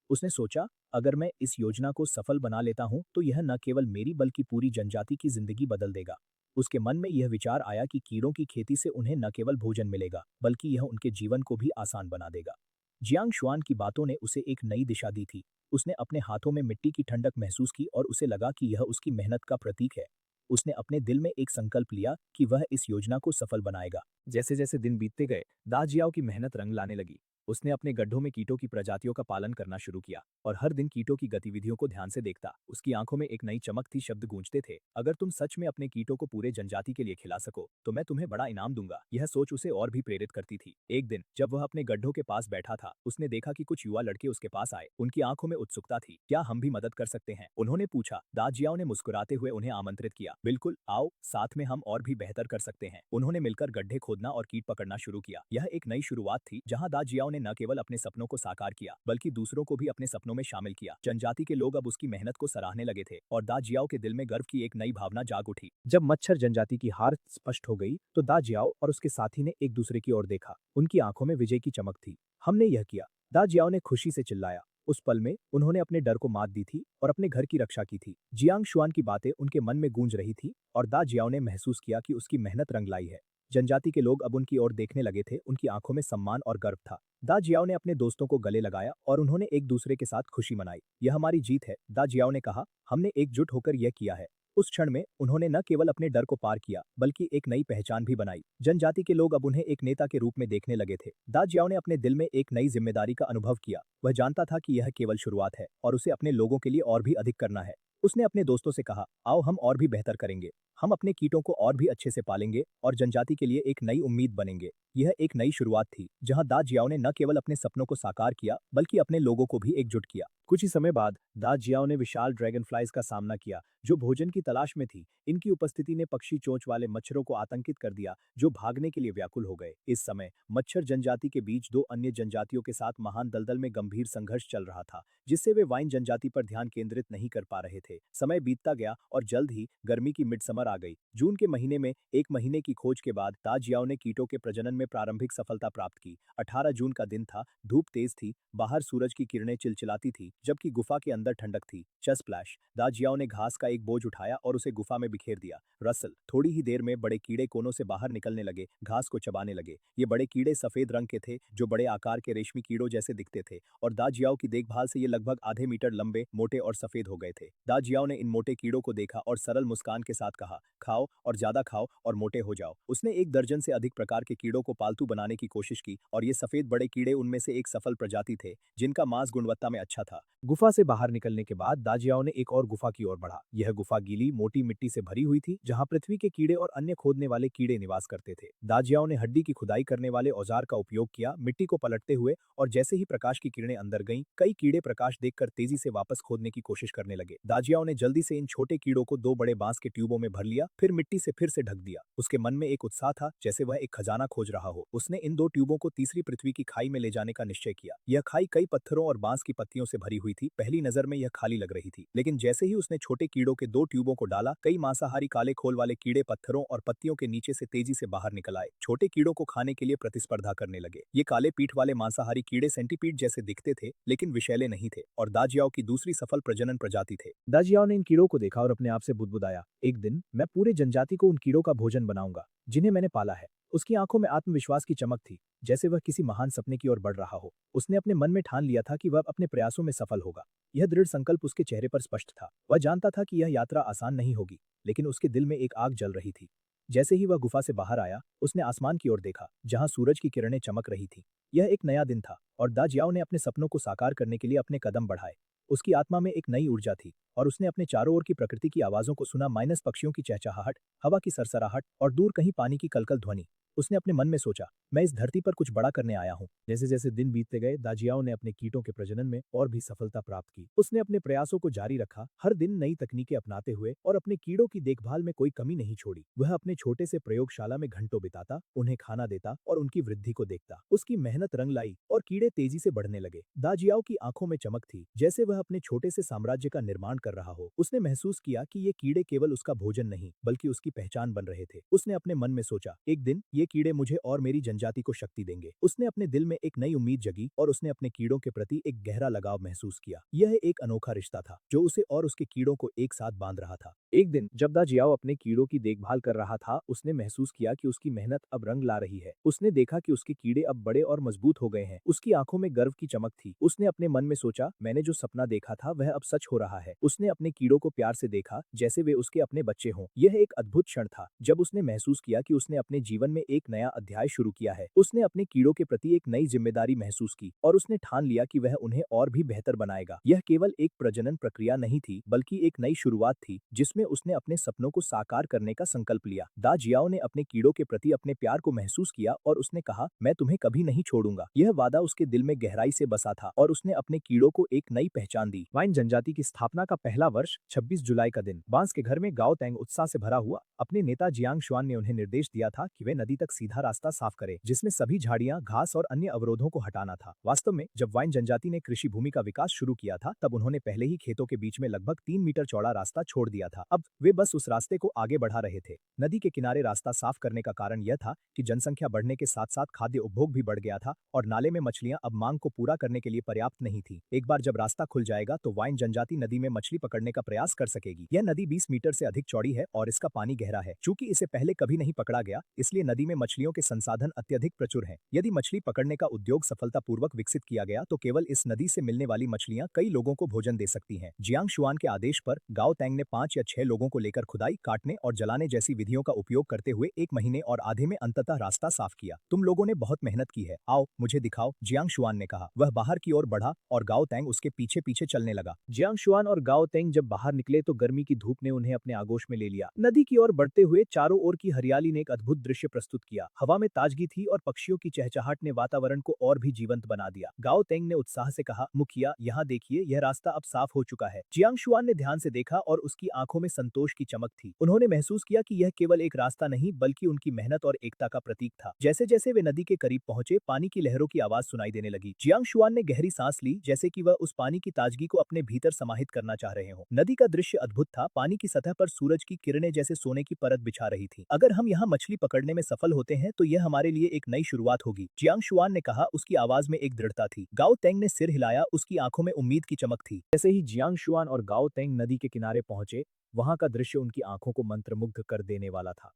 उसने सोचा, अगर मैं इस योजना को सफल बना लेता हूं तो यह न केवल मेरी बल्कि पूरी जनजाति की जिंदगी बदल देगा। उसके मन में यह विचार आया कि कीड़ों की खेती से उन्हें न केवल भोजन मिलेगा बल्कि यह उनके जीवन को भी आसान बना देगा। जियांग शुआन की बातों ने उसे एक नई दिशा दी थी। उसने अपने हाथों में मिट्टी की ठंडक महसूस की और उसे लगा कि यह उसकी मेहनत का प्रतीक है। उसने अपने दिल में एक संकल्प लिया कि वह इस योजना को सफल बनाएगा। जैसे जैसे दिन बीतते गए, दाजियाओ की मेहनत रंग लाने लगी। उसने अपने गड्ढों में कीटों की प्रजातियों का पालन करना शुरू किया और हर दिन कीटों की गतिविधियों को ध्यान से देखता। उसकी आंखों में एक नई चमक थी, शब्द गूंजते थे, अगर तुम सच में अपने कीटों को पूरे जनजाति के लिए खिला सको तो मैं तुम्हें बड़ा इनाम दूंगा। यह सोच उसे और भी प्रेरित करती थी। एक दिन जब वह अपने गड्ढों के पास बैठा था, उसने देखा कि कुछ युवा लड़के उसके पास आए। उनकी आंखों में उत्सुकता थी। क्या हम भी मदद कर सकते हैं? उन्होंने पूछा। दाजियाओ ने मुस्कुराते हुए उन्हें आमंत्रित किया। बिल्कुल, आओ, साथ में हम और भी बेहतर कर सकते हैं। उन्होंने मिलकर गड्ढे खोदना और कीट पकड़ना शुरू किया। यह एक नई शुरुआत थी जहां दाजियाओ ने न केवल अपने सपनों को साकार किया बल्कि दूसरों को भी अपने सपनों में शामिल किया। जनजाति के लोग अब उसकी मेहनत को सराहने लगे थे और दाजियाओ के दिल में गर्व की एक नई भावना जाग उठी। जब मच्छर जनजाति की हार स्पष्ट हो गई तो दाजियाओ और उसके साथी ने एक दूसरे की ओर देखा। उनकी आंखों में विजय की चमक थी। हमने यह किया, दाजियाओ ने खुशी से चिल्लाया। उस पल में उन्होंने अपने डर को मात दी थी और अपने घर की रक्षा की थी। जियांग शुआन की बातें उनके मन में गूंज रही थी और दाजियाओ ने महसूस किया कि उसकी मेहनत रंग लाई है। जनजाति के लोग अब उनकी ओर देखने लगे थे। उनकी आंखों में सम्मान और गर्व था। दाजियाओ ने अपने दोस्तों को गले लगाया और उन्होंने एक दूसरे के साथ खुशी मनाई। यह हमारी जीत है, दाजियाओ ने कहा। हमने एकजुट होकर यह किया है। उस क्षण में उन्होंने न केवल अपने डर को पार किया बल्कि एक नई पहचान भी बनाई। जनजाति के लोग अब उन्हें एक नेता के रूप में देखने लगे थे। दाजियाओ ने अपने दिल में एक नई जिम्मेदारी का अनुभव किया। वह जानता था कि यह केवल शुरुआत है और उसे अपने लोगों के लिए और भी अधिक करना है। उसने अपने दोस्तों से कहा, आओ हम और भी बेहतर करेंगे। हम अपने कीटों को और भी अच्छे से पालेंगे और जनजाति के लिए एक नई उम्मीद बनेंगे। यह एक नई शुरुआत थी, जहां दा जियाओ ने न केवल अपने सपनों को साकार किया, बल्कि अपने लोगों को भी एकजुट किया। कुछ ही समय बाद दा जियाओ ने विशाल ड्रैगनफ्लाइज का सामना किया, जो भोजन की तलाश में थी। इनकी उपस्थिति ने पक्षी चोंच वाले मच्छरों को आतंकित कर दिया, जो भागने के लिए व्याकुल हो गए। इस समय मच्छर जनजाति के बीच दो अन्य जनजातियों के साथ महान दलदल में गंभीर संघर्ष चल रहा था, जिससे वे वाइन जनजाति पर ध्यान केंद्रित नहीं कर पा रहे थे। समय बीतता गया और जल्द ही गर्मी की मिडसमर आ गई। जून के महीने में एक महीने की खोज के बाद दा जियाओ ने कीटों के प्रजनन में प्रारंभिक सफलता प्राप्त की। 18 जून का दिन था, धूप तेज थी, बाहर सूरज की किरणें चिलचिलाती थी, जबकि गुफा के अंदर ठंडक थी। स्प्लैश! दा जियाओ ने घास का एक बोझ उठाया और उसे गुफा में बिखेर दिया। रसल! थोड़ी ही देर में बड़े कीड़े कोनों से बाहर निकलने लगे, घास को चबाने लगे। ये बड़े कीड़े सफेद रंग के थे, जो बड़े आकार के रेशमी कीड़ों जैसे दिखते थे, और दा जियाओ की देखभाल से ये लगभग आधे मीटर लंबे, मोटे और सफेद हो गए थे। दा जियाओ ने इन मोटे कीड़ों को देखा और सरल मुस्कान के साथ कहा, खाओ और ज्यादा खाओ और मोटे हो जाओ। उसने 1 दर्जन से अधिक प्रकार के कीड़ों को पालतू बनाने की कोशिश की, और ये सफेद बड़े कीड़े उनमें से एक सफल प्रजाति थे, जिनका मांस गुणवत्ता में अच्छा था। गुफा से बाहर निकलने के बाद दा जियाओ ने एक और गुफा की ओर बढ़ा। यह गुफा गीली, मोटी मिट्टी से भरी हुई थी, जहां पृथ्वी के कीड़े और अन्य खोदने वाले कीड़े निवास करते थे। दा जियाओ ने हड्डी की खुदाई करने वाले औजार का उपयोग किया, मिट्टी को पलटते हुए, और जैसे ही प्रकाश की किरणें अंदर गईं, कई कीड़े प्रकाश देखकर तेजी से वापस खोदने की कोशिश करने लगे। दा जियाओ ने जल्दी से इन छोटे कीड़ों को 2 बड़े बांस के ट्यूबों में भर लिया, फिर मिट्टी से फिर से ढक दिया। उसके मन में एक उत्साह था, जैसे वह एक खजाना खोज रहा हो। उसने इन 2 ट्यूबों को तीसरी पृथ्वी की खाई में ले जाने का निश्चय किया। यह खाई कई पत्थरों और बांस की पत्तियों से भरी हुई थी। पहली नजर में यह खाली लग रही थी, लेकिन जैसे ही उसने छोटे कीड़ों के 2 ट्यूबों को डाला, कई मांसाहारी काले खोल वाले कीड़े पत्थरों और पत्तियों के नीचे से तेजी से बाहर निकल आए। छोटे कीड़ों को खाने के लिए प्रतिस्पर्धा करने लगे। ये काले पीठ वाले मांसाहारी कीड़े सेंटीपीड जैसे दिखते थे, लेकिन विषैले नहीं थे, और दा जियाओ की दूसरी सफल प्रजनन प्रजाति थे। दा जियाओ ने इन कीड़ों को देखा और अपने आप से बुदबुदाया, एक दिन मैं पूरे जनजाति को उन कीड़ों का भोजन बनाऊंगा, जिन्हें मैंने पाला है। उसकी आंखों में आत्मविश्वास की चमक थी, जैसे वह किसी महान सपने की ओर बढ़ रहा हो। उसने अपने मन में ठान लिया था कि वह अपने प्रयासों में सफल होगा। यह दृढ़ संकल्प उसके चेहरे पर स्पष्ट था। वह जानता था कि यह यात्रा आसान नहीं होगी, लेकिन उसके दिल में एक आग जल रही थी। जैसे ही वह गुफा से बाहर आया, उसने आसमान की ओर देखा, जहां सूरज की किरणें चमक रही थीं। यह एक नया दिन था, और दा जियाओ ने अपने सपनों को साकार करने के लिए अपने कदम बढ़ाए। उसकी आत्मा में एक नई ऊर्जा थी, और उसने अपने चारों ओर की प्रकृति की आवाजों को सुना, माइनस पक्षियों की चहचहाहट, हवा की सरसराहट और दूर कहीं पानी की कलकल ध्वनि। उसने अपने मन में सोचा, मैं इस धरती पर कुछ बड़ा करने आया हूँ। जैसे जैसे दिन बीतते गए, दा जियाओ ने अपने कीटों के प्रजनन में और भी सफलता प्राप्त की। उसने अपने प्रयासों को जारी रखा, हर दिन नई तकनीकें अपनाते हुए, और अपने कीड़ों की देखभाल में कोई कमी नहीं छोड़ी। वह अपने छोटे से प्रयोगशाला में घंटों बिताता, उन्हें खाना देता और उनकी वृद्धि को देखता। उसकी मेहनत रंग लाई और कीड़े तेजी से बढ़ने लगे। दा जियाओ की आंखों में चमक थी, जैसे वह अपने छोटे से साम्राज्य का निर्माण कर रहा हो। उसने महसूस किया कि ये कीड़े केवल उसका भोजन नहीं, बल्कि उसकी पहचान बन रहे थे। उसने अपने मन में सोचा, एक दिन ये कीड़े मुझे और मेरी जनजाति को शक्ति देंगे। उसने अपने दिल में एक नई उम्मीद जगी, और उसने अपने कीड़ों के प्रति एक गहरा लगाव महसूस किया। यह एक अनोखा रिश्ता था, जो उसे और उसके कीड़ों को एक साथ बांध रहा था। एक दिन जब दा जियाओ अपने कीड़ों की देखभाल कर रहा था, उसने महसूस किया कि उसकी मेहनत अब रंग ला रही है। उसने देखा कि उसके कीड़े अब बड़े और मजबूत हो गए हैं। उसकी आंखों में गर्व की चमक थी। उसने अपने मन में सोचा, मैंने जो सपना देखा था वह अब सच हो रहा है। उसने अपने कीड़ों को प्यार से देखा, जैसे वे उसके अपने बच्चे हों। यह एक अद्भुत क्षण था, जब उसने महसूस किया कि उसने अपने जीवन में एक नया अध्याय शुरू किया है। उसने अपने कीड़ों के प्रति एक नई जिम्मेदारी महसूस की, और उसने ठान लिया कि वह उन्हें और भी बेहतर बनाएगा। यह केवल एक प्रजनन प्रक्रिया नहीं थी, बल्कि एक नई शुरुआत थी, जिसमें उसने अपने सपनों को साकार करने का संकल्प लिया। दा जियाओ ने अपने कीड़ों के प्रति अपने प्यार को महसूस किया, और उसने कहा, मैं तुम्हें कभी नहीं छोड़ूंगा। यह वादा उसके दिल में गहराई से बसा था, और उसने अपने कीड़ों को एक नई पहचान दी। वाइन जनजाति की स्थापना का पहला वर्ष, 26 जुलाई का दिन। बांस के घर में गाओ तैंग उत्साह से भरा हुआ। अपने नेता जियांग शुआन ने उन्हें निर्देश दिया था कि वे नदी तक सीधा रास्ता साफ करें, जिसमें सभी झाड़ियां, घास और अन्य अवरोधों को हटाना था। वास्तव में जब वाइन जनजाति ने कृषि भूमि का विकास शुरू किया था, तब उन्होंने पहले ही खेतों के बीच में लगभग 3 मीटर चौड़ा रास्ता छोड़ दिया था। अब वे बस उस रास्ते को आगे बढ़ा रहे थे। नदी के किनारे रास्ता साफ करने का कारण यह था कि जनसंख्या बढ़ने के साथ साथ खाद्य उपभोग भी बढ़ गया था, और नाले में मछलियां अब मांग को पूरा करने के लिए पर्याप्त नहीं थी। एक बार जब रास्ता खुल जाएगा, तो वाइन जनजाति नदी में मछली पकड़ने का प्रयास कर सकेगी। यह नदी 20 मीटर से अधिक चौड़ी है, और इसका पानी गहरा है। चूंकि इसे पहले कभी नहीं पकड़ा गया, इसलिए नदी में मछलियों के संसाधन अत्यधिक प्रचुर हैं। यदि मछली पकड़ने का उद्योग सफलतापूर्वक विकसित किया गया, तो केवल इस नदी से मिलने वाली मछलियां कई लोगों को भोजन दे सकती हैं। जियांग शुआन के आदेश पर गाओ तैंग ने 5 या 6 लोगों को लेकर खुदाई, काटने और जलाने जैसी विधियों का उपयोग करते हुए 1 महीने और आधे में अंततः रास्ता साफ किया। तुम लोगों ने बहुत मेहनत की है, आओ मुझे दिखाओ, जियांग शुआन ने कहा। वह बाहर की ओर बढ़ा, और गाओ तैंग उसके पीछे पीछे चलने लगा। जियांग शुआन और गाओ गाओ तेंग जब बाहर निकले तो गर्मी की धूप ने उन्हें अपने आगोश में ले लिया। नदी की ओर बढ़ते हुए चारों ओर की हरियाली ने एक अद्भुत दृश्य प्रस्तुत किया। हवा में ताजगी थी और पक्षियों की चहचहाट ने वातावरण को और भी जीवंत बना दिया। गाओ तेंग ने उत्साह से कहा, मुखिया, यहाँ देखिए, यह रास्ता अब साफ हो चुका है। जियांग शुआन ने ध्यान से देखा और उसकी आंखों में संतोष की चमक थी। उन्होंने महसूस किया कि यह केवल एक रास्ता नहीं बल्कि उनकी मेहनत और एकता का प्रतीक था। जैसे जैसे वे नदी के करीब पहुंचे, पानी की लहरों की आवाज सुनाई देने लगी। जियांग शुआन ने गहरी सांस ली, जैसे कि वह उस पानी की ताजगी को अपने भीतर समाहित करना चाह रहे हों। नदी का दृश्य अद्भुत था। पानी की सतह पर सूरज की किरणें जैसे सोने की परत बिछा रही थी। अगर हम यहाँ मछली पकड़ने में सफल होते हैं तो यह हमारे लिए एक नई शुरुआत होगी, जियांग शुआन ने कहा। उसकी आवाज में एक दृढ़ता थी। गाओ तेंग ने सिर हिलाया, उसकी आंखों में उम्मीद की चमक थी। जैसे ही जियांग शुआन और गाओ तेंग नदी के किनारे पहुंचे, वहां का दृश्य उनकी आंखों को मंत्रमुग्ध कर देने वाला था।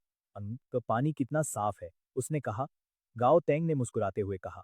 तो पानी कितना साफ है, उसने कहा। गाओ तेंग ने मुस्कुराते हुए कहा,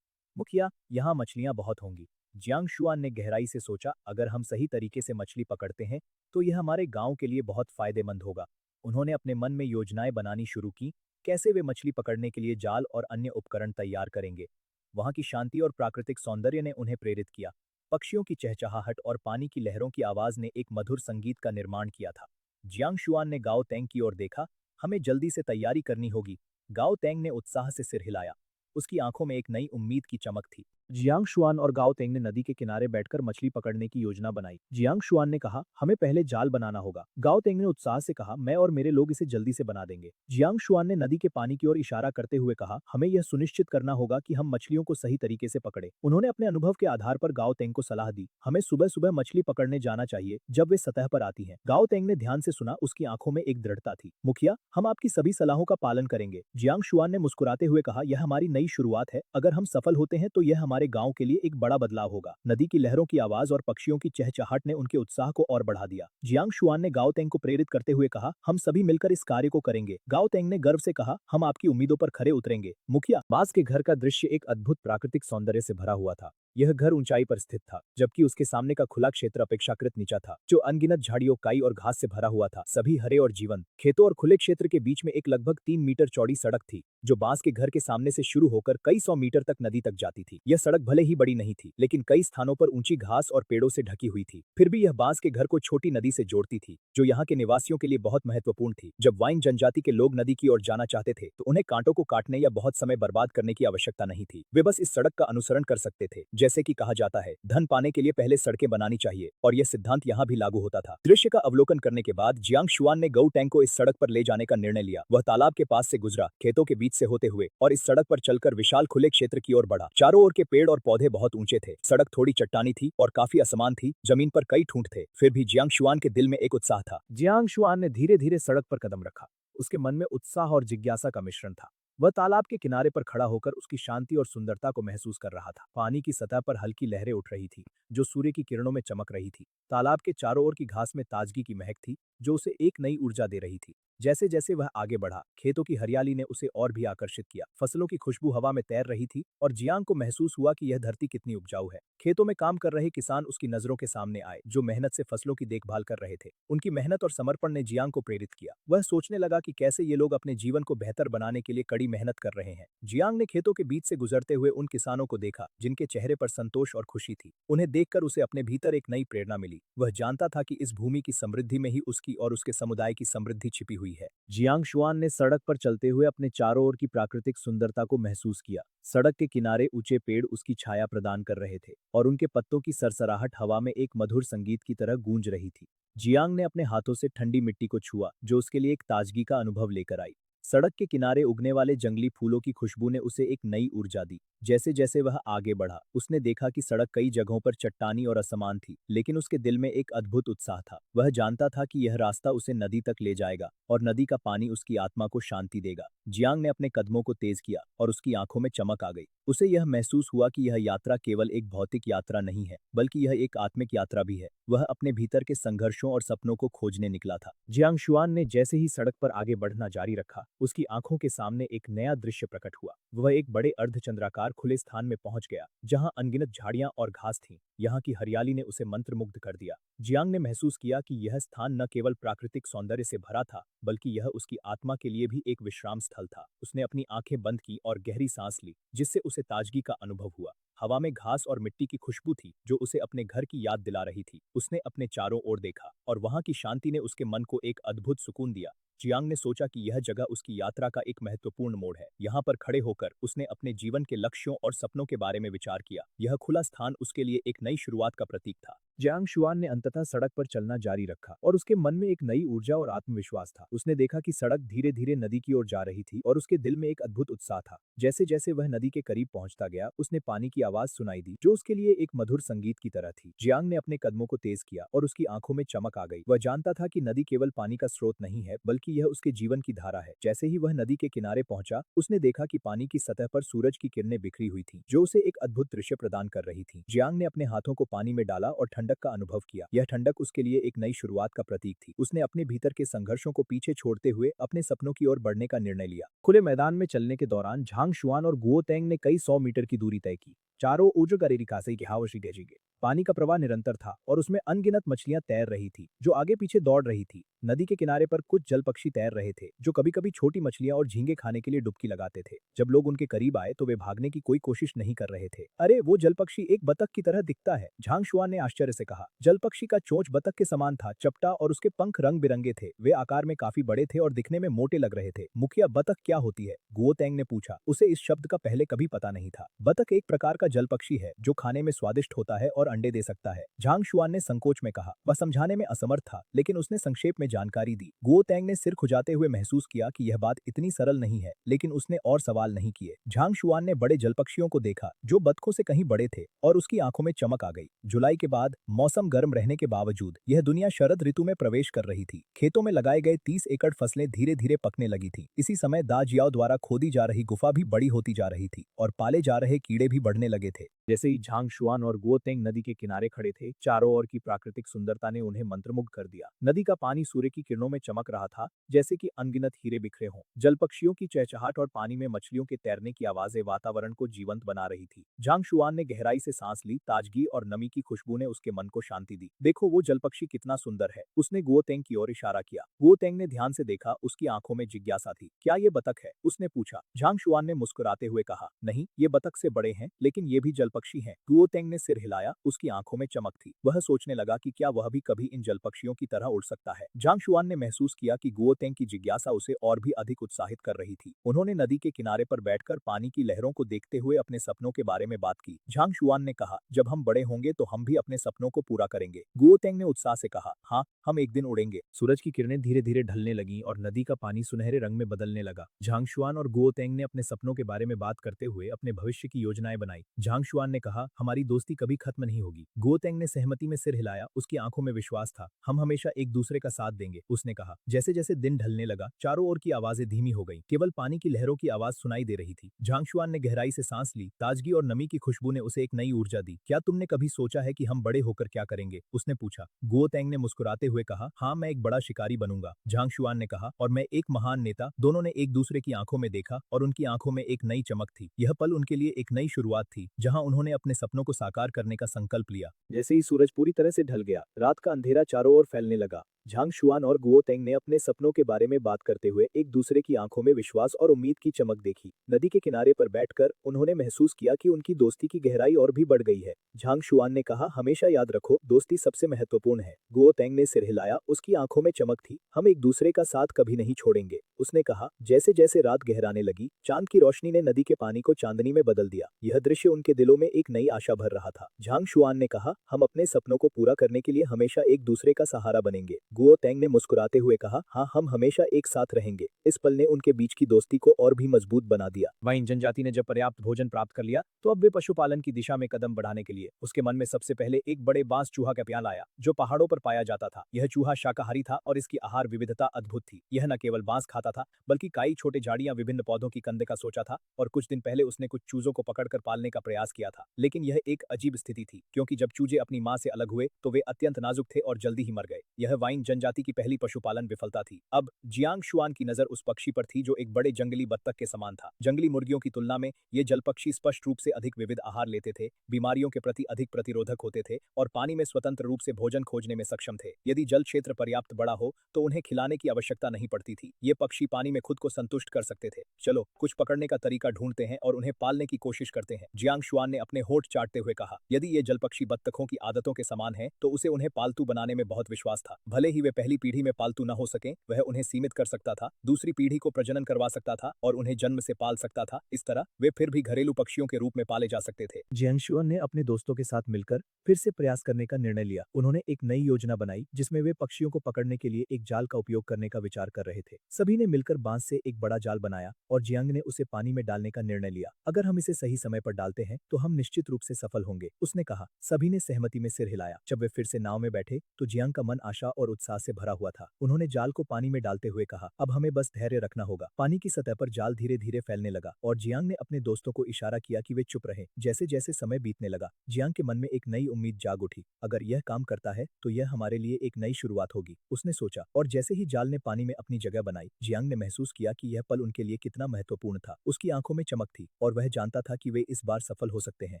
मुखिया, यहाँ मछलियां बहुत होंगी। जियांग शुआन ने गहराई से सोचा, अगर हम सही तरीके से मछली पकड़ते हैं तो यह हमारे गांव के लिए बहुत फायदेमंद होगा। उन्होंने अपने मन में योजनाएं बनानी शुरू की, कैसे वे मछली पकड़ने के लिए जाल और अन्य उपकरण तैयार करेंगे। वहां की शांति और प्राकृतिक सौंदर्य ने उन्हें प्रेरित किया। पक्षियों की चहचहाहट और पानी की लहरों की आवाज ने एक मधुर संगीत का निर्माण किया था। जियांग शुआन ने गाओ तेंग की ओर देखा, हमें जल्दी से तैयारी करनी होगी। गाओ तेंग ने उत्साह से सिर हिलाया। उसकी आंखों में एक नई उम्मीद की चमक थी। जियांग शुआन और गाओ तेंग ने नदी के किनारे बैठकर मछली पकड़ने की योजना बनाई। जियांग शुआन ने कहा, हमें पहले जाल बनाना होगा। गाओ तेंग ने उत्साह से कहा, मैं और मेरे लोग इसे जल्दी से बना देंगे। जियांग शुआन ने नदी के पानी की ओर इशारा करते हुए कहा, हमें यह सुनिश्चित करना होगा कि हम मछलियों को सही तरीके से पकड़े। उन्होंने अपने अनुभव के आधार पर गाओ तेंग को सलाह दी, हमें सुबह सुबह मछली पकड़ने जाना चाहिए जब वे सतह पर आती हैं। गाओ तेंग ने ध्यान से सुना, उसकी आंखों में एक दृढ़ता थी। मुखिया, हम आपकी सभी सलाहों का पालन करेंगे। जियांग शुआन ने मुस्कुराते हुए कहा, यह हमारी नई शुरुआत है। अगर हम सफल होते हैं तो यह हमारे गांव के लिए एक बड़ा बदलाव होगा। नदी की लहरों की आवाज और पक्षियों की चहचहाट ने उनके उत्साह को और बढ़ा दिया। जियांग शुआन ने गाओ तेंग को प्रेरित करते हुए कहा, हम सभी मिलकर इस कार्य को करेंगे। गाओ तेंग ने गर्व से कहा, हम आपकी उम्मीदों पर खरे उतरेंगे। मुखिया, बास के घर का दृश्य एक अद्भुत प्राकृतिक सौंदर्य से भरा हुआ था। यह घर ऊंचाई पर स्थित था, जबकि उसके सामने का खुला क्षेत्र अपेक्षाकृत नीचा था, जो अनगिनत झाड़ियों, काई और घास से भरा हुआ था। सभी हरे और जीवंत। खेतों और खुले क्षेत्र के बीच में एक लगभग 3 मीटर चौड़ी सड़क थी, जो बांस के घर के सामने से शुरू होकर कई 100 मीटर तक नदी तक जाती थी। यह सड़क भले ही बड़ी नहीं थी, लेकिन कई स्थानों पर ऊंची घास और पेड़ों से ढकी हुई थी। फिर भी यह बांस के घर को छोटी नदी से जोड़ती थी, जो यहाँ के निवासियों के लिए बहुत महत्वपूर्ण थी। जब वाइन जनजाति के लोग नदी की ओर जाना चाहते थे तो उन्हें कांटों को काटने या बहुत समय बर्बाद करने की आवश्यकता नहीं थी। वे बस इस सड़क का अनुसरण कर सकते थे। जैसे कि कहा जाता है, धन पाने के लिए पहले सड़कें बनानी चाहिए, और यह सिद्धांत यहाँ भी लागू होता था। दृश्य का अवलोकन करने के बाद जियांग शुआन ने गाओ तेंग को इस सड़क पर ले जाने का निर्णय लिया। वह तालाब के पास से गुजरा, खेतों के बीच से होते हुए, और इस सड़क पर चलकर विशाल खुले क्षेत्र की ओर बढ़ा। चारों ओर के पेड़ और पौधे बहुत ऊंचे थे। सड़क थोड़ी चट्टानी थी और काफी असमान थी। जमीन पर कई ठूंठ थे। फिर भी जियांग शुआन के दिल में एक उत्साह था। जियांग शुआन ने धीरे धीरे सड़क पर कदम रखा। उसके मन में उत्साह और जिज्ञासा का मिश्रण था। वह तालाब के किनारे पर खड़ा होकर उसकी शांति और सुंदरता को महसूस कर रहा था। पानी की सतह पर हल्की लहरें उठ रही थी, जो सूर्य की किरणों में चमक रही थी। तालाब के चारों ओर की घास में ताजगी की महक थी, जो उसे एक नई ऊर्जा दे रही थी। जैसे जैसे वह आगे बढ़ा, खेतों की हरियाली ने उसे और भी आकर्षित किया। फसलों की खुशबू हवा में तैर रही थी और जियांग को महसूस हुआ कि यह धरती कितनी उपजाऊ है। खेतों में काम कर रहे किसान उसकी नजरों के सामने आए, जो मेहनत से फसलों की देखभाल कर रहे थे। उनकी मेहनत और समर्पण ने जियांग को प्रेरित किया। वह सोचने लगा कि कैसे ये लोग अपने जीवन को बेहतर बनाने के लिए कड़ी मेहनत कर रहे हैं। जियांग ने खेतों के बीच से गुजरते हुए उन किसानों को देखा, जिनके चेहरे पर संतोष और खुशी थी। उन्हें देखकर उसे अपने भीतर एक नई प्रेरणा मिली। वह जानता था कि इस भूमि की समृद्धि में ही उसकी और उसके समुदाय की समृद्धि छिपी हुई है। जियांग शुआन ने सड़क पर चलते हुए अपने चारों ओर की प्राकृतिक सुंदरता को महसूस किया। सड़क के किनारे ऊंचे पेड़ उसकी छाया प्रदान कर रहे थे और उनके पत्तों की सरसराहट हवा में एक मधुर संगीत की तरह गूंज रही थी। जियांग ने अपने हाथों से ठंडी मिट्टी को छुआ, जो उसके लिए एक ताजगी का अनुभव लेकर आई। सड़क के किनारे उगने वाले जंगली फूलों की खुशबू ने उसे एक नई ऊर्जा दी। जैसे जैसे वह आगे बढ़ा, उसने देखा कि सड़क कई जगहों पर चट्टानी और असमान थी, लेकिन उसके दिल में एक अद्भुत उत्साह था। वह जानता था कि यह रास्ता उसे नदी तक ले जाएगा और नदी का पानी उसकी आत्मा को शांति देगा। जियांग ने अपने कदमों को तेज किया और उसकी आंखों में चमक आ गई। उसे यह महसूस हुआ कि यह यात्रा केवल एक भौतिक यात्रा नहीं है, बल्कि यह एक आत्मिक यात्रा भी है। वह अपने भीतर के संघर्षों और सपनों को खोजने निकला था। जियांग शुआन ने जैसे ही सड़क पर आगे बढ़ना जारी रखा, उसकी आंखों के सामने एक नया दृश्य प्रकट हुआ। वह एक बड़े अर्धचंद्राकार खुले स्थान में पहुंच गया, जहां अनगिनत झाड़ियां और घास थीं। यहाँ की हरियाली ने उसे मंत्रमुग्ध कर दिया। जियांग ने महसूस किया कि यह स्थान न केवल प्राकृतिक सौंदर्य से भरा था, बल्कि यह उसकी आत्मा के लिए भी एक विश्राम स्थल था। उसने अपनी आंखें बंद की और गहरी सांस ली, जिससे उसे ताजगी का अनुभव हुआ। हवा में घास और मिट्टी की खुशबू थी जो उसे अपने घर की याद दिला रही थी। उसने अपने चारों ओर देखा और वहां की शांति ने उसके मन को एक अद्भुत सुकून दिया। जियांग ने सोचा कि यह जगह उसकी यात्रा का एक महत्वपूर्ण मोड़ है। यहाँ पर खड़े होकर उसने अपने जीवन के लक्ष्यों और सपनों के बारे में विचार किया। यह खुला स्थान उसके लिए एक नई शुरुआत का प्रतीक था। जियांग शुआन ने अंततः सड़क पर चलना जारी रखा और उसके मन में एक नई ऊर्जा और आत्मविश्वास था। उसने देखा कि सड़क धीरे धीरे नदी की ओर जा रही थी और उसके दिल में एक अद्भुत उत्साह था। जैसे जैसे वह नदी के करीब पहुंचता गया, उसने पानी की आवाज सुनाई दी जो उसके लिए एक मधुर संगीत की तरह थी। जियांग ने अपने कदमों को तेज किया और उसकी आंखों में चमक आ गई। वह जानता था कि नदी केवल पानी का स्रोत नहीं है, बल्कि यह उसके जीवन की धारा है। जैसे ही वह नदी के किनारे पहुंचा, उसने देखा कि पानी की सतह पर सूरज की किरणें बिखरी हुई थीं, जो उसे एक अद्भुत दृश्य प्रदान कर रही थीं। जियांग ने अपने हाथों को पानी में डाला और ठंडक का अनुभव किया। यह ठंडक उसके लिए एक नई शुरुआत का प्रतीक थी। उसने अपने भीतर के संघर्षों को पीछे छोड़ते हुए अपने सपनों की ओर बढ़ने का निर्णय लिया। खुले मैदान में चलने के दौरान झांग शुआन और गुओ तेंग ने कई 100 मीटर की दूरी तय की। चारों ओर कासे की हावशी डेजिगे। पानी का प्रवाह निरंतर था और उसमें अनगिनत मछलियां तैर रही थी जो आगे पीछे दौड़ रही थी। नदी के किनारे पर कुछ जल पक्षी तैर रहे थे जो कभी कभी छोटी मछलियां और झींगे खाने के लिए डुबकी लगाते थे। जब लोग उनके करीब आए तो वे भागने की कोई कोशिश नहीं कर रहे थे। अरे, वो जल पक्षी एक बतख की तरह दिखता है, झांग शुआन ने आश्चर्य से कहा। जल पक्षी का चोंच बतख के समान था, चपटा, और उसके पंख रंग बिरंगे थे। वे आकार में काफी बड़े थे और दिखने में मोटे लग रहे थे। मुखिया, बतख क्या होती है? गुओ तेंग ने पूछा। उसे इस शब्द का पहले कभी पता नहीं था। बतख एक प्रकार का जल पक्षी है जो खाने में स्वादिष्ट होता है और अंडे दे सकता है, झांग शुआन ने संकोच में कहा। वह समझाने में असमर्थ था, लेकिन उसने संक्षेप में जानकारी दी। गुओ तेंग ने सिर खुजाते हुए महसूस किया कि यह बात इतनी सरल नहीं है, लेकिन उसने और सवाल नहीं किए। झांग शुआन ने बड़े जलपक्षियों को देखा जो बतखों से कहीं बड़े थे और उसकी आंखों में चमक आ गई। जुलाई के बाद मौसम गर्म रहने के बावजूद यह दुनिया शरद ऋतु में प्रवेश कर रही थी। खेतों में लगाए गए 30 एकड़ फसलें धीरे धीरे पकने लगी थी। इसी समय दा जियाओ द्वारा खोदी जा रही गुफा भी बड़ी होती जा रही थी और पाले जा रहे कीड़े भी बढ़ने लगे थे। जैसे ही झांग शुआन और गुओ तेंग नदी के किनारे खड़े थे, चारों ओर की प्राकृतिक सुंदरता ने उन्हें मंत्रमुग्ध कर दिया। नदी का पानी सूर्य की किरणों में चमक रहा था, जैसे कि अनगिनत हीरे बिखरे हों। जल पक्षियों की चहचहाट और पानी में मछलियों के तैरने की आवाजें वातावरण को जीवंत बना रही थी। झांग शुआन ने गहराई से सांस ली। ताजगी और नमी की खुशबू ने उसके मन को शांति दी। देखो, वो जल पक्षी कितना सुंदर है, उसने गुओ तेंग की ओर इशारा किया। गुओ तेंग ने ध्यान से देखा, उसकी आंखों में जिज्ञासा थी। क्या ये बतख है? उसने पूछा। झांग शुआन ने मुस्कुराते हुए कहा, नहीं, ये बतख से बड़े हैं, लेकिन ये भी जल पक्षी हैं। गुओ तेंग ने सिर हिलाया, उसकी आंखों में चमक थी। वह सोचने लगा कि क्या वह भी कभी इन जल पक्षियों की तरह उड़ सकता है। झांग शुआन ने महसूस किया कि गुओ तेंग की जिज्ञासा उसे और भी अधिक उत्साहित कर रही थी। उन्होंने नदी के किनारे पर बैठकर पानी की लहरों को देखते हुए अपने सपनों के बारे में बात की। झांग शुआन ने कहा, जब हम बड़े होंगे तो हम भी अपने सपनों को पूरा करेंगे। गुओ तेंग ने उत्साह से कहा, हाँ, हम एक दिन उड़ेंगे। सूरज की किरणें धीरे धीरे ढलने लगीं और नदी का पानी सुनहरे रंग में बदलने लगा। झांग शुआन और गुओ तेंग ने अपने सपनों के बारे में बात करते हुए अपने भविष्य की योजनाएं बनाई। झांग शुआन ने कहा, हमारी दोस्ती कभी खत्म नहीं होगी। गुओ तेंग ने सहमति में सिर हिलाया, उसकी आंखों में विश्वास था। हम हमेशा एक दूसरे का साथ देंगे, उसने कहा। जैसे जैसे दिन ढलने लगा, चारों ओर की आवाजें धीमी हो गईं, केवल पानी की लहरों की आवाज सुनाई दे रही थी। झांग शुआन ने गहराई से सांस ली। ताजगी और नमी की खुशबू ने उसे एक नई ऊर्जा दी। क्या तुमने कभी सोचा है कि हम बड़े होकर क्या करेंगे? उसने पूछा। गुओ तेंग ने मुस्कुराते हुए कहा, हाँ, मैं एक बड़ा शिकारी बनूंगा। झांग शुआन ने कहा, और मैं एक महान नेता। दोनों ने एक दूसरे की आंखों में देखा और उनकी आंखों में एक नई चमक थी। यह पल उनके लिए एक नई शुरुआत थी, जहां उन्होंने अपने सपनों को साकार करने का संकल्प लिया। जैसे ही सूरज पूरी तरह से ढल गया, रात का अंधेरा चारों ओर फैलने लगा। झांग शुआन और गुओ तेंग ने अपने सपनों के बारे में बात करते हुए एक दूसरे की आंखों में विश्वास और उम्मीद की चमक देखी। नदी के किनारे पर बैठकर उन्होंने महसूस किया कि उनकी दोस्ती की गहराई और भी बढ़ गई है। झांग शुआन ने कहा, हमेशा याद रखो, दोस्ती सबसे महत्वपूर्ण है। गुओ तेंग ने सिर हिलाया, उसकी आंखों में चमक थी। हम एक दूसरे का साथ कभी नहीं छोड़ेंगे, उसने कहा। जैसे जैसे रात गहराने लगी, चांद की रोशनी ने नदी के पानी को चांदनी में बदल दिया। यह दृश्य उनके दिलों में एक नई आशा भर रहा था। झांग शुआन ने कहा, हम अपने सपनों को पूरा करने के लिए हमेशा एक दूसरे का सहारा बनेंगे। गुओ तेंग ने मुस्कुराते हुए कहा, हाँ, हम हमेशा एक साथ रहेंगे। इस पल ने उनके बीच की दोस्ती को और भी मजबूत बना दिया। वहीं जनजाति ने जब पर्याप्त भोजन प्राप्त कर लिया तो अब वे पशुपालन की दिशा में कदम बढ़ाने के लिए उसके मन में सबसे पहले एक बड़े बांस चूहा का प्याल आया जो पहाड़ों पर पाया जाता था। यह चूहा शाकाहारी था और इसकी आहार विविधता अद्भुत थी। यह न केवल बांस खाता था, बल्कि कई छोटे झाड़ियां, विभिन्न पौधों की कंदे का सोचा था। और कुछ दिन पहले उसने कुछ चूजों को पकड़कर पालने का प्रयास किया था, लेकिन यह एक अजीब स्थिति थी, क्योंकि जब चूजे अपनी मां से अलग हुए तो वे अत्यंत नाजुक थे और जल्दी ही मर गए। यह वाइन गौतेंग जनजाति की पहली पशुपालन विफलता थी। अब जियांग शुआन की नजर उस पक्षी पर थी जो एक बड़े जंगली बत्तख के समान था। जंगली मुर्गियों की तुलना में ये जल पक्षी स्पष्ट रूप से अधिक विविध आहार लेते थे, बीमारियों के प्रति अधिक प्रतिरोधक होते थे और पानी में स्वतंत्र रूप से भोजन खोजने में सक्षम थे। यदि जल क्षेत्र पर्याप्त बड़ा हो तो उन्हें खिलाने की आवश्यकता नहीं पड़ती थी। ये पक्षी पानी में खुद को संतुष्ट कर सकते थे। चलो कुछ पकड़ने का तरीका ढूंढते हैं और उन्हें पालने की कोशिश करते हैं, जियांग शुआन ने अपने होठ चाटते हुए कहा। यदि ये जल पक्षी बत्तखों की आदतों के समान है तो उसे उन्हें पालतू बनाने में बहुत विश्वास था। भले ही वे पहली पीढ़ी में पालतू न हो सके, वह उन्हें सीमित कर सकता था, दूसरी पीढ़ी को प्रजनन करवा सकता था और उन्हें जन्म से पाल सकता था। इस तरह वे फिर भी घरेलू पक्षियों के रूप में पाले जा सकते थे। जियांगशुआन ने अपने दोस्तों के साथ मिलकर फिर से प्रयास करने का निर्णय लिया। उन्होंने एक नई योजना बनाई जिसमें वे पक्षियों को पकड़ने के लिए एक जाल का उपयोग करने का विचार कर रहे थे। सभी ने मिलकर बांस से एक बड़ा जाल बनाया और जियांग ने उसे पानी में डालने का निर्णय लिया। अगर हम इसे सही समय पर डालते हैं तो हम निश्चित रूप से सफल होंगे, उसने कहा। सभी ने सहमति में सिर हिलाया। जब वे फिर से नाव में बैठे तो जियांग का मन आशा और उत्साह से भरा हुआ था। उन्होंने जाल को पानी में डालते हुए कहा, अब हमें बस धैर्य रखना होगा। पानी की सतह पर जाल धीरे धीरे फैलने लगा और जियांग ने अपने दोस्तों को इशारा किया कि वे चुप रहें। जैसे जैसे समय बीतने लगा, जियांग के मन में एक नई उम्मीद जाग उठी। अगर यह काम करता है तो यह हमारे लिए एक नई शुरुआत होगी, उसने सोचा। और जैसे ही जाल ने पानी में अपनी जगह बनाई, जियांग ने महसूस किया कि यह पल उनके लिए कितना महत्वपूर्ण था। उसकी आंखों में चमक थी और वह जानता था कि वे इस बार सफल हो सकते हैं।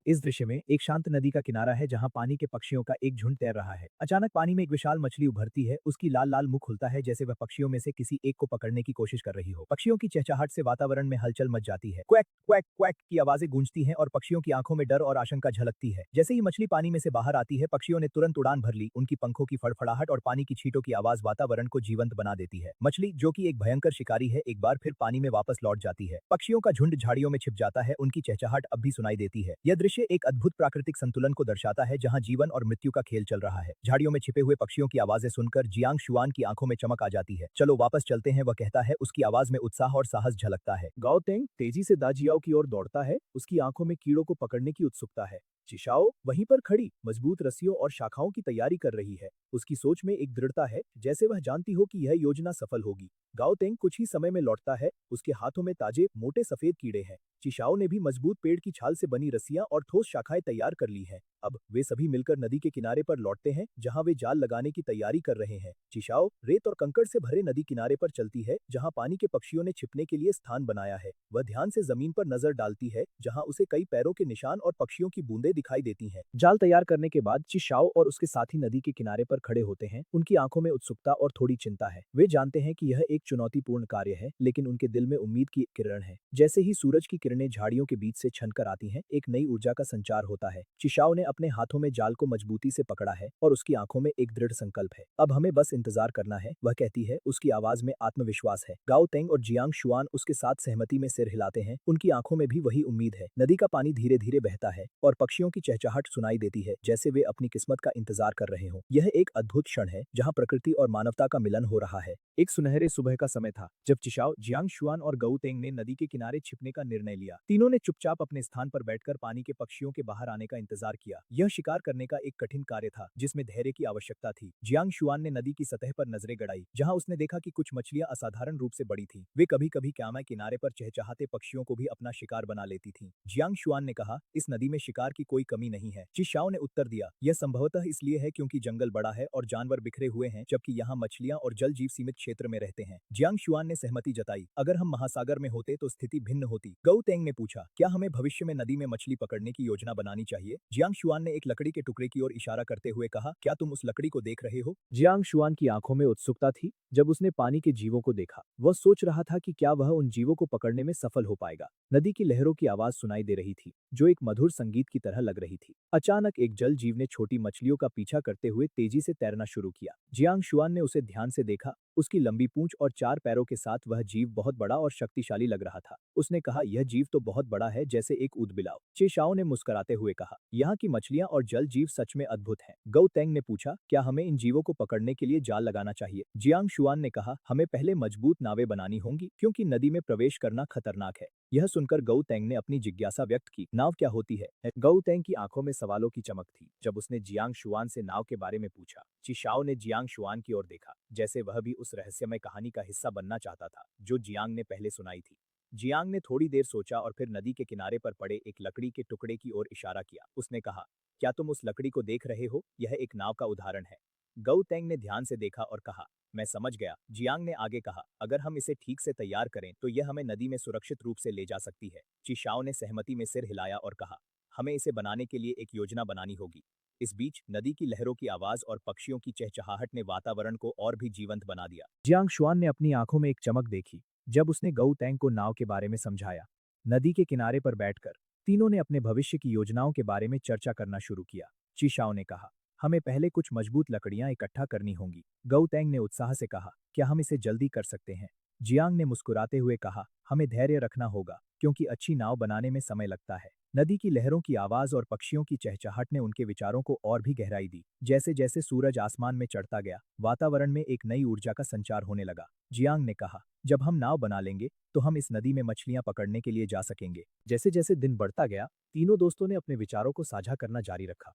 इस दृश्य में एक शांत नदी का किनारा है जहां पानी के पक्षियों का एक झुंड तैर रहा है। अचानक पानी में एक विशाल मछली उभरती है। उसकी लाल लाल मुख खुलता है जैसे वह पक्षियों में से किसी एक को पकड़ने की कोशिश कर रही हो। पक्षियों की चहचहाहट से वातावरण में हलचल मच जाती है। क्वैक क्वैक क्वैक की आवाजें गूंजती हैं और पक्षियों की आंखों में डर और आशंका झलकती है। जैसे ही मछली पानी में से बाहर आती है, पक्षियों ने तुरंत उड़ान भर ली। उनकी पंखों की फड़फड़ाहट और पानी की छींटों की आवाज वातावरण को जीवंत बना देती है। मछली, जो कि एक भयंकर शिकारी है, एक बार फिर पानी में वापस लौट जाती है। पक्षियों का झुंड झाड़ियों में छिप जाता है। उनकी चहचहाहट अब भी सुनाई देती है। यह दृश्य एक अद्भुत प्राकृतिक संतुलन को दर्शाता है जहां जीवन और मृत्यु का खेल चल रहा है। झाड़ियों में छिपे हुए पक्षियों की आवाजें सुनकर जियांग शुआन की आंखों में चमक आ जाती है। चलो वापस चलते हैं, वह कहता है। उसकी आवाज में उत्साह और साहस झलकता है। गाओतेंग तेजी से दाजियाओ की ओर दौड़ता है। उसकी आंखों में कीड़ों को पकड़ने की उत्सुकता है। चिशाओ वहीं पर खड़ी मजबूत रस्सियों और शाखाओं की तैयारी कर रही है। उसकी सोच में एक दृढ़ता है, जैसे वह जानती हो कि यह योजना सफल होगी। गाओतेंग कुछ ही समय में लौटता है। उसके हाथों में ताजे मोटे सफेद कीड़े हैं। चिशाओ ने भी मजबूत पेड़ की छाल से बनी रस्सियां और ठोस शाखाएं तैयार कर ली हैं। अब वे सभी मिलकर नदी के किनारे पर लौटते हैं जहां वे जाल लगाने की तैयारी कर रहे हैं। चिशाओ रेत और कंकड़ से भरे नदी किनारे पर चलती है जहां पानी के पक्षियों ने छिपने के लिए स्थान बनाया है। वह ध्यान से जमीन पर नजर डालती है जहां उसे कई पैरों के निशान और पक्षियों की बूंदें दिखाई देती हैं। जाल तैयार करने के बाद चिशाओ और उसके साथी नदी के किनारे पर खड़े होते हैं। उनकी आंखों में उत्सुकता और थोड़ी चिंता है। वे जानते हैं कि यह एक चुनौतीपूर्ण कार्य है, लेकिन उनके दिल में उम्मीद की किरण है। जैसे ही सूरज की किरणें झाड़ियों के बीच से छनकर आती हैं, एक नई ऊर्जा का संचार होता है। चिशाओ ने अपने हाथों में जाल को मजबूती से पकड़ा है और उसकी आंखों में एक दृढ़ संकल्प है। अब हमें बस इंतजार करना है, वह कहती है। उसकी आवाज में आत्मविश्वास है। गाओ तेंग और जियांग शुआन उसके साथ सहमति में सिर हिलाते हैं। उनकी आंखों में भी वही उम्मीद है। नदी का पानी धीरे धीरे बहता है और पक्षियों की चहचहाहट सुनाई देती है, जैसे वे अपनी किस्मत का इंतजार कर रहे हों। यह एक अद्भुत क्षण है जहां प्रकृति और मानवता का मिलन हो रहा है। एक सुनहरे सुबह का समय था जब चिशाओ, जियांग शुआन और गाओ तेंग ने नदी के किनारे छिपने का निर्णय लिया। तीनों ने चुपचाप अपने स्थान पर बैठकर पानी के पक्षियों के बाहर आने का इंतजार किया। यह शिकार करने का एक कठिन कार्य था जिसमें धैर्य की आवश्यकता थी। जियांग शुआन ने नदी की सतह पर नजरें गड़ाई, जहां उसने देखा कि कुछ मछलियां असाधारण रूप से बड़ी थीं। वे कभी कभी क्यामा किनारे पर चहचहाते पक्षियों को भी अपना शिकार बना लेती थीं। जियांग शुआन ने कहा, इस नदी में शिकार की कोई कमी नहीं है। चिशाओ ने उत्तर दिया, यह संभवतः इसलिए है क्योंकि जंगल बड़ा है और जानवर बिखरे हुए हैं, जबकि यहाँ मछलियां और जल जीव सीमित क्षेत्र में रहते हैं। जियांग शुआन ने सहमति जताई, अगर हम महासागर में होते तो स्थिति भिन्न होती। गाओ तेंग ने पूछा, क्या हमें भविष्य में नदी में मछली पकड़ने की योजना बनानी चाहिए? जियांग शुआन ने एक लकड़ी के टुकड़े की ओर इशारा करते हुए कहा, क्या तुम उस लकड़ी को देख रहे हो? जियांग शुआन की आंखों में उत्सुकता थी। जब उसने पानी के जीवों को देखा, वह सोच रहा था कि क्या वह उन जीवों को पकड़ने में सफल हो पाएगा। नदी की लहरों की आवाज सुनाई दे रही थी, जो एक मधुर संगीत की तरह लग रही थी। अचानक एक जल जीव ने छोटी मछलियों का पीछा करते हुए तेजी से तैरना शुरू किया। जियांग शुआन ने उसे ध्यान से देखा। उसकी लंबी पूंछ और 4 पैरों के साथ वह जीव बहुत बड़ा और शक्तिशाली लग रहा था। उसने कहा, यह जीव तो बहुत बड़ा है, जैसे एक ऊदबिलाव। चिशाओ ने मुस्कुराते हुए कहा, यहाँ की मछलियां और जल जीव सच में अद्भुत हैं। गाओ तेंग ने पूछा, क्या हमें इन जीवों को पकड़ने के लिए जाल लगाना चाहिए? जियांग शुआन ने कहा, हमें पहले मजबूत नावें बनानी होंगी, क्योंकि नदी में प्रवेश करना खतरनाक है। यह सुनकर गाओ तेंग ने अपनी जिज्ञासा व्यक्त की, नाव क्या होती है? गाओ तेंग की आंखों में सवालों की चमक थी जब उसने जियांग शुआन से नाव के बारे में पूछा। चिशाओ ने जियांग शुआन की ओर देखा, जैसे वह भी उस रहस्यमय कहानी का हिस्सा बनना चाहता था जो जियांग ने पहले सुनाई थी। जियांग ने थोड़ी देर सोचा और फिर नदी के किनारे पर पड़े एक लकड़ी के टुकड़े की ओर इशारा किया। उसने कहा, क्या तुम उस लकड़ी को देख रहे हो? यह एक नाव का उदाहरण है। गौ तेंग ने ध्यान से देखा और कहा, मैं समझ गया। जियांग ने आगे कहा, अगर हम इसे ठीक से तैयार करें तो यह हमें नदी में सुरक्षित रूप से ले जा सकती है। चिशाओ ने सहमति में सिर हिलाया और कहा, हमें इसे बनाने के लिए एक योजना बनानी होगी। इस बीच नदी की लहरों की आवाज और पक्षियों की चहचहाहट ने वातावरण को और भी जीवंत बना दिया। जियांग शुआन ने अपनी आंखों में एक चमक देखी जब उसने गौ तेंग को नाव के बारे में समझाया। नदी के किनारे पर बैठकर तीनों ने अपने भविष्य की योजनाओं के बारे में चर्चा करना शुरू किया। चिशाओ ने कहा, हमें पहले कुछ मजबूत लकड़ियां इकट्ठा करनी होंगी। गौ तेंग ने उत्साह से कहा, क्या हम इसे जल्दी कर सकते हैं? जियांग ने मुस्कुराते हुए कहा, हमें धैर्य रखना होगा क्योंकि अच्छी नाव बनाने में समय लगता है। नदी की लहरों की आवाज और पक्षियों की चहचहाट ने उनके विचारों को और भी गहराई दी। जैसे जैसे सूरज आसमान में चढ़ता गया, वातावरण में एक नई ऊर्जा का संचार होने लगा। जियांग ने कहा, जब हम नाव बना लेंगे तो हम इस नदी में मछलियां पकड़ने के लिए जा सकेंगे। जैसे जैसे दिन बढ़ता गया, तीनों दोस्तों ने अपने विचारों को साझा करना जारी रखा।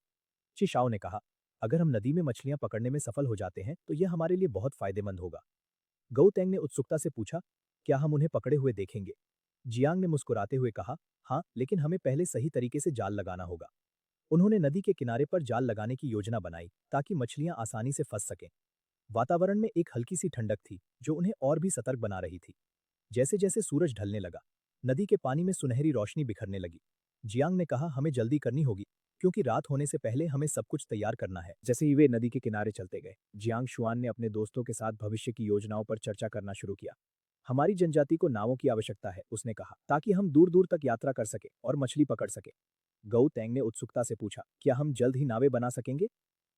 चिशाओ ने कहा, अगर हम नदी में मछलियां पकड़ने में सफल हो जाते हैं तो यह हमारे लिए बहुत फायदेमंद होगा। गौ तेंग ने उत्सुकता से पूछा, क्या हम उन्हें पकड़े हुए देखेंगे? जियांग ने मुस्कुराते हुए कहा, हाँ, लेकिन हमें पहले सही तरीके से जाल लगाना होगा। उन्होंने नदी के किनारे पर जाल लगाने की योजना बनाई ताकि मछलियां आसानी से फंस सकें। वातावरण में एक हल्की सी ठंडक थी जो उन्हें और भी सतर्क बना रही थी। जैसे जैसे सूरज ढलने लगा, नदी के पानी में सुनहरी रोशनी बिखरने लगी। जियांग ने कहा, हमें जल्दी करनी होगी क्योंकि रात होने से पहले हमें सब कुछ तैयार करना है। जैसे ही वे नदी के किनारे चलते गए, जियांग शुआन ने अपने दोस्तों के साथ भविष्य की योजनाओं पर चर्चा करना शुरू किया। हमारी जनजाति को नावों की आवश्यकता है, उसने कहा, ताकि हम दूर दूर तक यात्रा कर सके और मछली पकड़ सके। गौ तेंग ने उत्सुकता से पूछा, क्या हम जल्द ही नावें बना सकेंगे?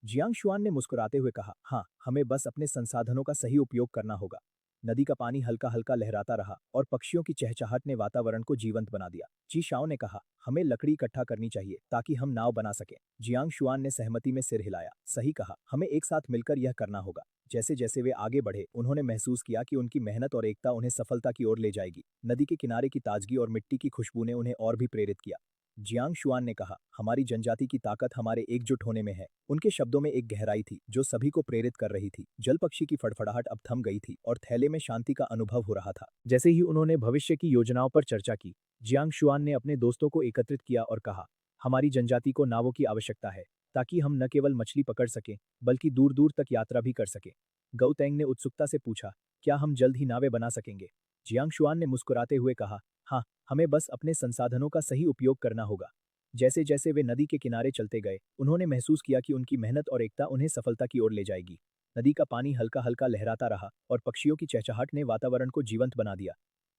जियांग शुआन ने मुस्कुराते हुए कहा, हाँ, हमें बस अपने संसाधनों का सही उपयोग करना होगा। नदी का पानी हल्का हल्का लहराता रहा और पक्षियों की चहचहाट ने वातावरण को जीवंत बना दिया। ची शाओ ने कहा, हमें लकड़ी इकट्ठा करनी चाहिए ताकि हम नाव बना सकें। जियांग शुआन ने सहमति में सिर हिलाया। सही कहा, हमें एक साथ मिलकर यह करना होगा। जैसे जैसे वे आगे बढ़े, उन्होंने महसूस किया कि उनकी मेहनत और एकता उन्हें सफलता की ओर ले जाएगी। नदी के किनारे की ताजगी और मिट्टी की खुशबू ने उन्हें और भी प्रेरित किया। जियांग शुआन ने कहा, हमारी जनजाति की ताकत हमारे एकजुट होने में है। उनके शब्दों में एक गहराई थी जो सभी को प्रेरित कर रही थी। जल पक्षी की फड़फड़ाहट अब थम गई थी और थैले में शांति का अनुभव हो रहा था। जैसे ही उन्होंने भविष्य की योजनाओं पर चर्चा की, जियांग शुआन ने अपने दोस्तों को एकत्रित किया और कहा, हमारी जनजाति को नावों की आवश्यकता है ताकि हम न केवल मछली पकड़ सकें बल्कि दूर दूर तक यात्रा भी कर सकें। गौ तेंग ने उत्सुकता से पूछा, क्या हम जल्द ही नावें बना सकेंगे? जियांग शुआन ने मुस्कुराते हुए कहा, हाँ, हमें बस अपने संसाधनों का सही उपयोग करना होगा। जैसे जैसे वे नदी के किनारे चलते गए, उन्होंने महसूस किया कि उनकी मेहनत और एकता उन्हें सफलता की ओर ले जाएगी। नदी का पानी हल्का हल्का लहराता रहा और पक्षियों की चहचहाट ने वातावरण को जीवंत बना दिया।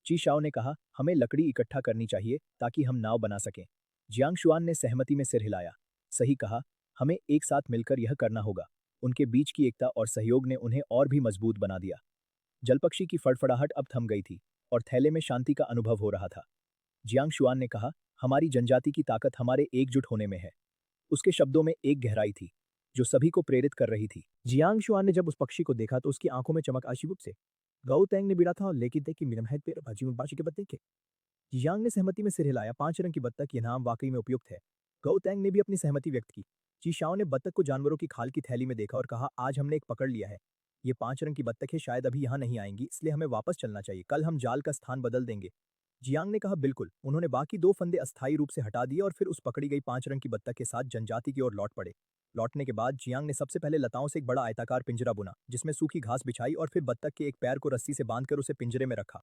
ची शाओ ने कहा, हमें लकड़ी इकट्ठा करनी चाहिए ताकि हम नाव बना सकें। जियांग शुआन ने सहमति में सिर हिलाया। सही कहा, हमें एक साथ मिलकर यह करना होगा। उनके बीच की एकता और सहयोग ने उन्हें और भी मजबूत बना दिया। जलपक्षी की फड़फड़ाहट अब थम गई थी और थैले में शांति का अनुभव हो रहा था। जियांग शुआन ने कहा, हमारी जनजाति की ताकत हमारे एकजुट होने में है। उसके शब्दों में एक गहराई थी जो सभी को प्रेरित कर रही थी। जियांग शुआन ने जब उस पक्षी को देखा तो उसकी आंखों में चमक आशिबुप से। गौ तेंग ने बिड़ा था और लेकिन देखी मिनमहत पे भाजी में बाशी के बत्ते के। जियांग ने सहमति में सिर हिलाया। 5 रंग की बत्तख ये नाम वाकई में उपयुक्त है। गौ तेंग ने भी अपनी सहमति व्यक्त की। चीशाओ ने बत्तख को जानवरों की खाल की थैली में देखा और कहा, आज हमने एक पकड़ लिया है। ये 5 रंग की बत्तखें शायद अभी यहाँ नहीं आएंगी, इसलिए हमें वापस चलना चाहिए। कल हम जाल का स्थान बदल देंगे। जियांग ने कहा, बिल्कुल। उन्होंने बाकी 2 फंदे अस्थायी रूप से हटा दिए और फिर उस पकड़ी गई 5 रंग की बत्तख के साथ जनजाति की ओर लौट पड़े। लौटने के बाद जियांग ने सबसे पहले लताओं से एक बड़ा आयताकार पिंजरा बुना जिसमें सूखी घास बिछाई और फिर बत्तख के एक पैर को रस्सी से बांधकर उसे पिंजरे में रखा।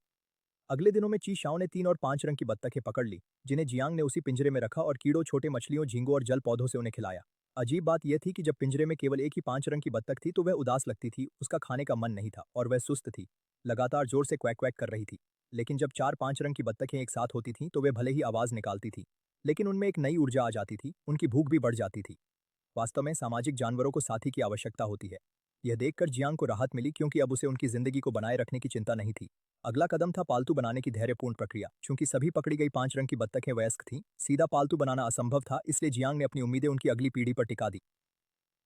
अगले दिनों में ची शाओ ने 3 और 5 रंग की बत्तखें पकड़ ली जिन्हें जियांग ने उसी पिंजरे में रखा और कीड़ों, छोटे मछलियों, झींगों और जल पौधों से उन्हें खिलाया। अजीब बात यह थी कि जब पिंजरे में केवल एक ही 5 रंग की बत्तख थी तो वह उदास लगती थी, उसका खाने का मन नहीं था और वह सुस्त थी, लगातार जोर से क्वैक क्वैक कर रही थी। लेकिन जब 4-5 रंग की बत्तखें एक साथ होती थीं तो वे भले ही आवाज निकालती थी लेकिन उनमें एक नई ऊर्जा आ जाती थी, उनकी भूख भी बढ़ जाती थी। वास्तव में सामाजिक जानवरों को साथी की आवश्यकता होती है। यह देखकर जियांग को राहत मिली क्योंकि अब उसे उनकी जिंदगी को बनाए रखने की चिंता नहीं थी। अगला कदम था पालतू बनाने की धैर्यपूर्ण प्रक्रिया। चूंकि सभी पकड़ी गई 5 रंग की बत्तखें वयस्क थीं, सीधा पालतू बनाना असंभव था, इसलिए जियांग ने अपनी उम्मीदें उनकी अगली पीढ़ी पर टिका दी।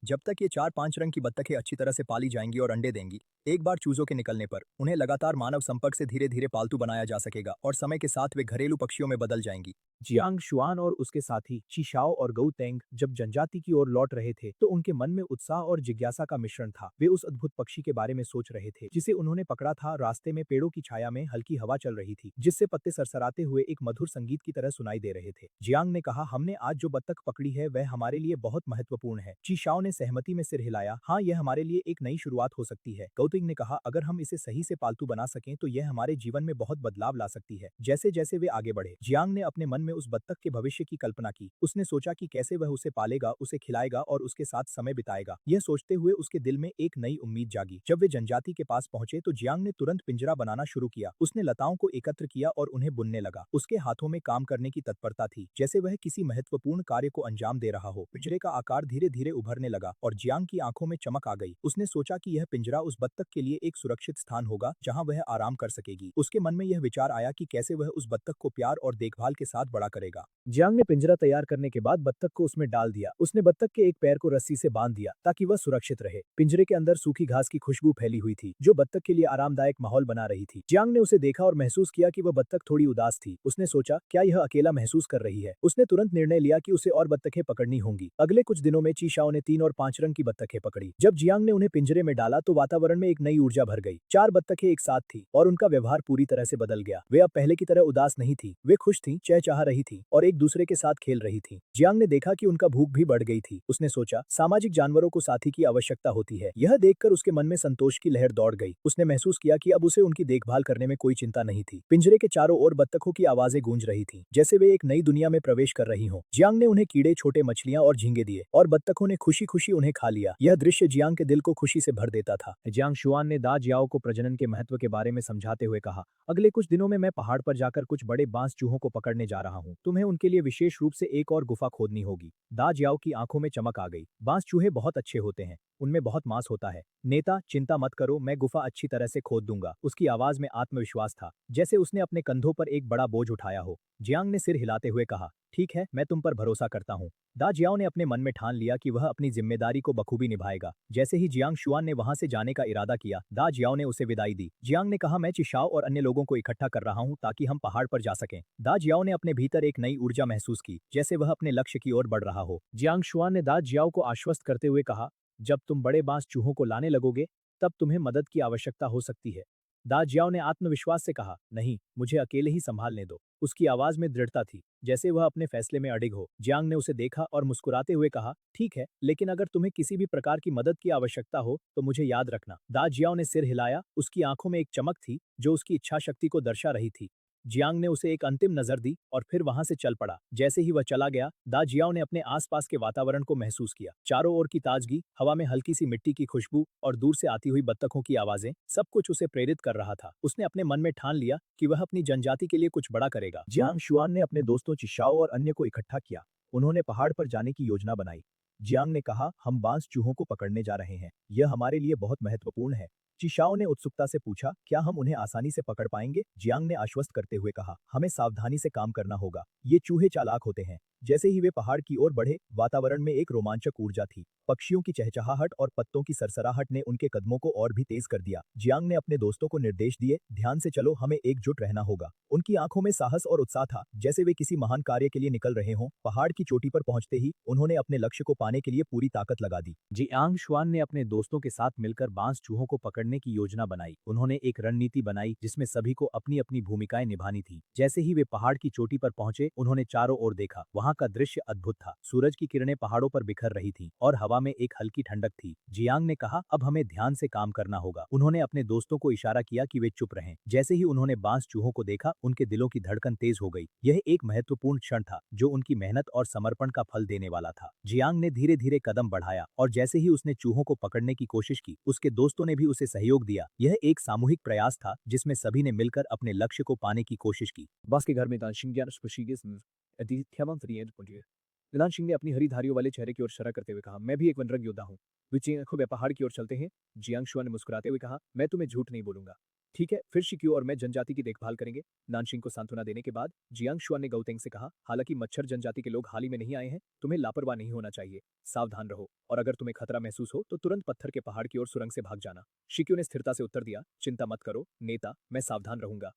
जब तक ये 4-5 रंग की बत्तखें अच्छी तरह से पाली जाएंगी और अंडे देंगी, एक बार चूजों के निकलने पर उन्हें लगातार मानव संपर्क से धीरे धीरे पालतू बनाया जा सकेगा और समय के साथ वे घरेलू पक्षियों में बदल जाएंगी। जियांग शुआन और उसके साथी चिशाओ और गौ तेंग जब जनजाति की ओर लौट रहे थे तो उनके मन में उत्साह और जिज्ञासा का मिश्रण था। वे उस अद्भुत पक्षी के बारे में सोच रहे थे जिसे उन्होंने पकड़ा था। रास्ते में पेड़ों की छाया में हल्की हवा चल रही थी जिससे पत्ते सरसराते हुए एक मधुर संगीत की तरह सुनाई दे रहे थे। जियांग ने कहा, हमने आज जो बत्तख पकड़ी है वह हमारे लिए बहुत महत्वपूर्ण है। चिशाओ ने सहमति में सिर हिलाया। हाँ, यह हमारे लिए एक नई शुरुआत हो सकती है। गौतम ने कहा, अगर हम इसे सही से पालतू बना सकें तो यह हमारे जीवन में बहुत बदलाव ला सकती है। जैसे जैसे वे आगे बढ़े, जियांग ने अपने मन में उस बत्तख के भविष्य की कल्पना की। उसने सोचा कि कैसे वह उसे पालेगा, उसे खिलाएगा और उसके साथ समय बिताएगा। यह सोचते हुए उसके दिल में एक नई उम्मीद जागी। जब वे जनजाति के पास पहुंचे तो जियांग ने तुरंत पिंजरा बनाना शुरू किया। उसने लताओं को एकत्र किया और उन्हें बुनने लगा। उसके हाथों में काम करने की तत्परता थी, जैसे वह किसी महत्वपूर्ण कार्य को अंजाम दे रहा हो। पिंजरे का आकार धीरे धीरे उभरने लगा और जियांग की आंखों में चमक आ गई। उसने सोचा कि यह पिंजरा उस बत्तख के लिए एक सुरक्षित स्थान होगा जहां वह आराम कर सकेगी। उसके मन में यह विचार आया कि कैसे वह उस बत्तख को प्यार और देखभाल के साथ बड़ा करेगा। जियांग ने पिंजरा तैयार करने के बाद बत्तख को उसमें डाल दिया। उसने बत्तख के एक पैर को रस्सी से बांध दिया ताकि वह सुरक्षित रहे। पिंजरे के अंदर सूखी घास की खुशबू फैली हुई थी, जो बत्तख के लिए आरामदायक माहौल बना रही थी। जियांग ने उसे देखा और महसूस किया कि वह बत्तख थोड़ी उदास थी। उसने सोचा, क्या यह अकेला महसूस कर रही है? उसने तुरंत निर्णय लिया कि उसे और बत्तखें पकड़नी होंगी। अगले कुछ दिनों में चीशाओ ने 3 और 5 रंग की बत्तखें पकड़ी। जब जियांग ने उन्हें पिंजरे में डाला तो वातावरण में एक नई ऊर्जा भर गई। 4 बत्तखें एक साथ थी और उनका व्यवहार पूरी तरह से बदल गया। वे अब पहले की तरह उदास नहीं थी, वे खुश थीं, चहचहा रही थीं और एक दूसरे के साथ खेल रही थीं। जियांग ने देखा कि उनका भूख भी बढ़ गई थी। उसने सोचा, सामाजिक जानवरों को साथी की आवश्यकता होती है। यह देखकर उसके मन में संतोष की लहर दौड़ गई। उसने महसूस किया कि अब उसे उनकी देखभाल करने में कोई चिंता नहीं थी। पिंजरे के चारों ओर बत्तखों की आवाजें गूंज रही थीं, जैसे वे एक नई दुनिया में प्रवेश कर रही हों। जियांग ने उन्हें कीड़े, छोटे मछलियां और झींगे दिए और बत्तखों ने खुशी-खुशी उन्हें खा लिया। यह दृश्य जियांग के दिल को खुशी से भर देता था। जियांग शुआन ने दा जियाओ को प्रजनन के महत्व के बारे में समझाते हुए कहा, अगले कुछ दिनों में मैं पहाड़ पर जाकर कुछ बड़े बांस चूहों को पकड़ने जा रहा हूँ। तुम्हें उनके लिए विशेष रूप से एक और गुफा खोदनी होगी। दा जियाओ की आंखों में चमक आ गई। बांस चूहे बहुत अच्छे होते हैं, उनमें बहुत मांस होता है। नेता, चिंता मत करो, मैं गुफा अच्छी तरह से खोद दूंगा। उसकी आवाज में आत्मविश्वास था, जैसे उसने अपने कंधों पर एक बड़ा बोझ उठाया हो। जियांग ने सिर हिलाते हुए कहा, ठीक है, मैं तुम पर भरोसा करता हूँ। दा जियाओ ने अपने मन में ठान लिया कि वह अपनी जिम्मेदारी को बखूबी निभाएगा। जैसे ही जियांग शुआन ने वहां से जाने का इरादा किया, दा जियाओ ने उसे विदाई दी। जियांग ने कहा, मैं चिशाओ और अन्य लोगों को इकट्ठा कर रहा हूँ ताकि हम पहाड़ पर जा सकें। दा जियाओ ने अपने भीतर एक नई ऊर्जा महसूस की, जैसे वह अपने लक्ष्य की ओर बढ़ रहा हो। जियांग शुआन ने दा जियाओ को आश्वस्त करते हुए कहा, जब तुम बड़े बांस चूहों को लाने लगोगे, तब तुम्हें मदद की आवश्यकता हो सकती है। दा जियाओ ने आत्मविश्वास से कहा, नहीं, मुझे अकेले ही संभालने दो। उसकी आवाज में दृढ़ता थी, जैसे वह अपने फैसले में अडिग हो। जियांग ने उसे देखा और मुस्कुराते हुए कहा, ठीक है, लेकिन अगर तुम्हें किसी भी प्रकार की मदद की आवश्यकता हो तो मुझे याद रखना। दा जियाओ ने सिर हिलाया, उसकी आंखों में एक चमक थी जो उसकी इच्छा शक्ति को दर्शा रही थी। जियांग ने उसे एक अंतिम नजर दी और फिर वहां से चल पड़ा। जैसे ही वह चला गया, दा जियाओ ने अपने आसपास के वातावरण को महसूस किया। चारों ओर की ताजगी, हवा में हल्की सी मिट्टी की खुशबू और दूर से आती हुई बत्तखों की आवाजें, सब कुछ उसे प्रेरित कर रहा था। उसने अपने मन में ठान लिया कि वह अपनी जनजाति के लिए कुछ बड़ा करेगा। जियांग शुआन ने अपने दोस्तों चिशाओ और अन्य को इकट्ठा किया। उन्होंने पहाड़ पर जाने की योजना बनाई। जियांग ने कहा, हम बांस चूहों को पकड़ने जा रहे हैं। यह हमारे लिए बहुत महत्वपूर्ण है। चिशाओ ने उत्सुकता से पूछा, क्या हम उन्हें आसानी से पकड़ पाएंगे? जियांग ने आश्वस्त करते हुए कहा, हमें सावधानी से काम करना होगा। ये चूहे चालाक होते हैं। जैसे ही वे पहाड़ की ओर बढ़े, वातावरण में एक रोमांचक ऊर्जा थी। पक्षियों की चहचहाहट और पत्तों की सरसराहट ने उनके कदमों को और भी तेज कर दिया। जियांग ने अपने दोस्तों को निर्देश दिए, ध्यान से चलो, हमें एकजुट रहना होगा। उनकी आंखों में साहस और उत्साह था, जैसे वे किसी महान कार्य के लिए निकल रहे हों। पहाड़ की चोटी पर पहुंचते ही उन्होंने अपने लक्ष्य को पाने के लिए पूरी ताकत लगा दी। जियांग शुआन ने अपने दोस्तों के साथ मिलकर बांस चूहों को पकड़ने की योजना बनाई। उन्होंने एक रणनीति बनाई जिसमें सभी को अपनी अपनी भूमिकाएं निभानी थी। जैसे ही वे पहाड़ की चोटी पर पहुंचे, उन्होंने चारों ओर देखा। वहां का दृश्य अद्भुत था। सूरज की किरणें पहाड़ों पर बिखर रही थीं और हवा में एक हल्की ठंडक थी। जियांग ने कहा, अब हमें ध्यान से काम करना होगा। उन्होंने अपने दोस्तों को इशारा किया कि वे चुप रहें। जैसे ही उन्होंने बांस चूहों को देखा, उनके दिलों की धड़कन तेज हो गई। यह एक महत्वपूर्ण क्षण था जो उनकी मेहनत और समर्पण का फल देने वाला था। जियांग ने धीरे धीरे कदम बढ़ाया और जैसे ही उसने चूहों को पकड़ने की कोशिश की, उसके दोस्तों ने भी उसे सहयोग दिया। यह एक सामूहिक प्रयास था जिसमें सभी ने मिलकर अपने लक्ष्य को पाने की कोशिश की। बॉस के घर में निदान सिंह ने अपनी हरी धारियों वाले चेहरे की ओर इशारा करते हुए कहा, मैं भी एक वनरग योद्धा हूँ। विचिंग खूब पहाड़ की ओर चलते हैं। जियांग शुआ ने मुस्कुराते हुए कहा, मैं तुम्हें झूठ नहीं बोलूंगा। ठीक है, फिर शिक्यू और मैं जनजाति की देखभाल करेंगे। नानशिंग को सांत्वना देने के बाद जियांग शुआ ने गौतेंग से कहा, हालांकि मच्छर जनजाति के लोग हाल ही में नहीं आए हैं, तुम्हें लापरवाह नहीं होना चाहिए। सावधान रहो और अगर तुम्हें खतरा महसूस हो तो तुरंत पत्थर के पहाड़ की ओर सुरंग से भाग जाना। शिक्यू ने स्थिरता से उत्तर दिया, चिंता मत करो नेता, मैं सावधान रहूंगा।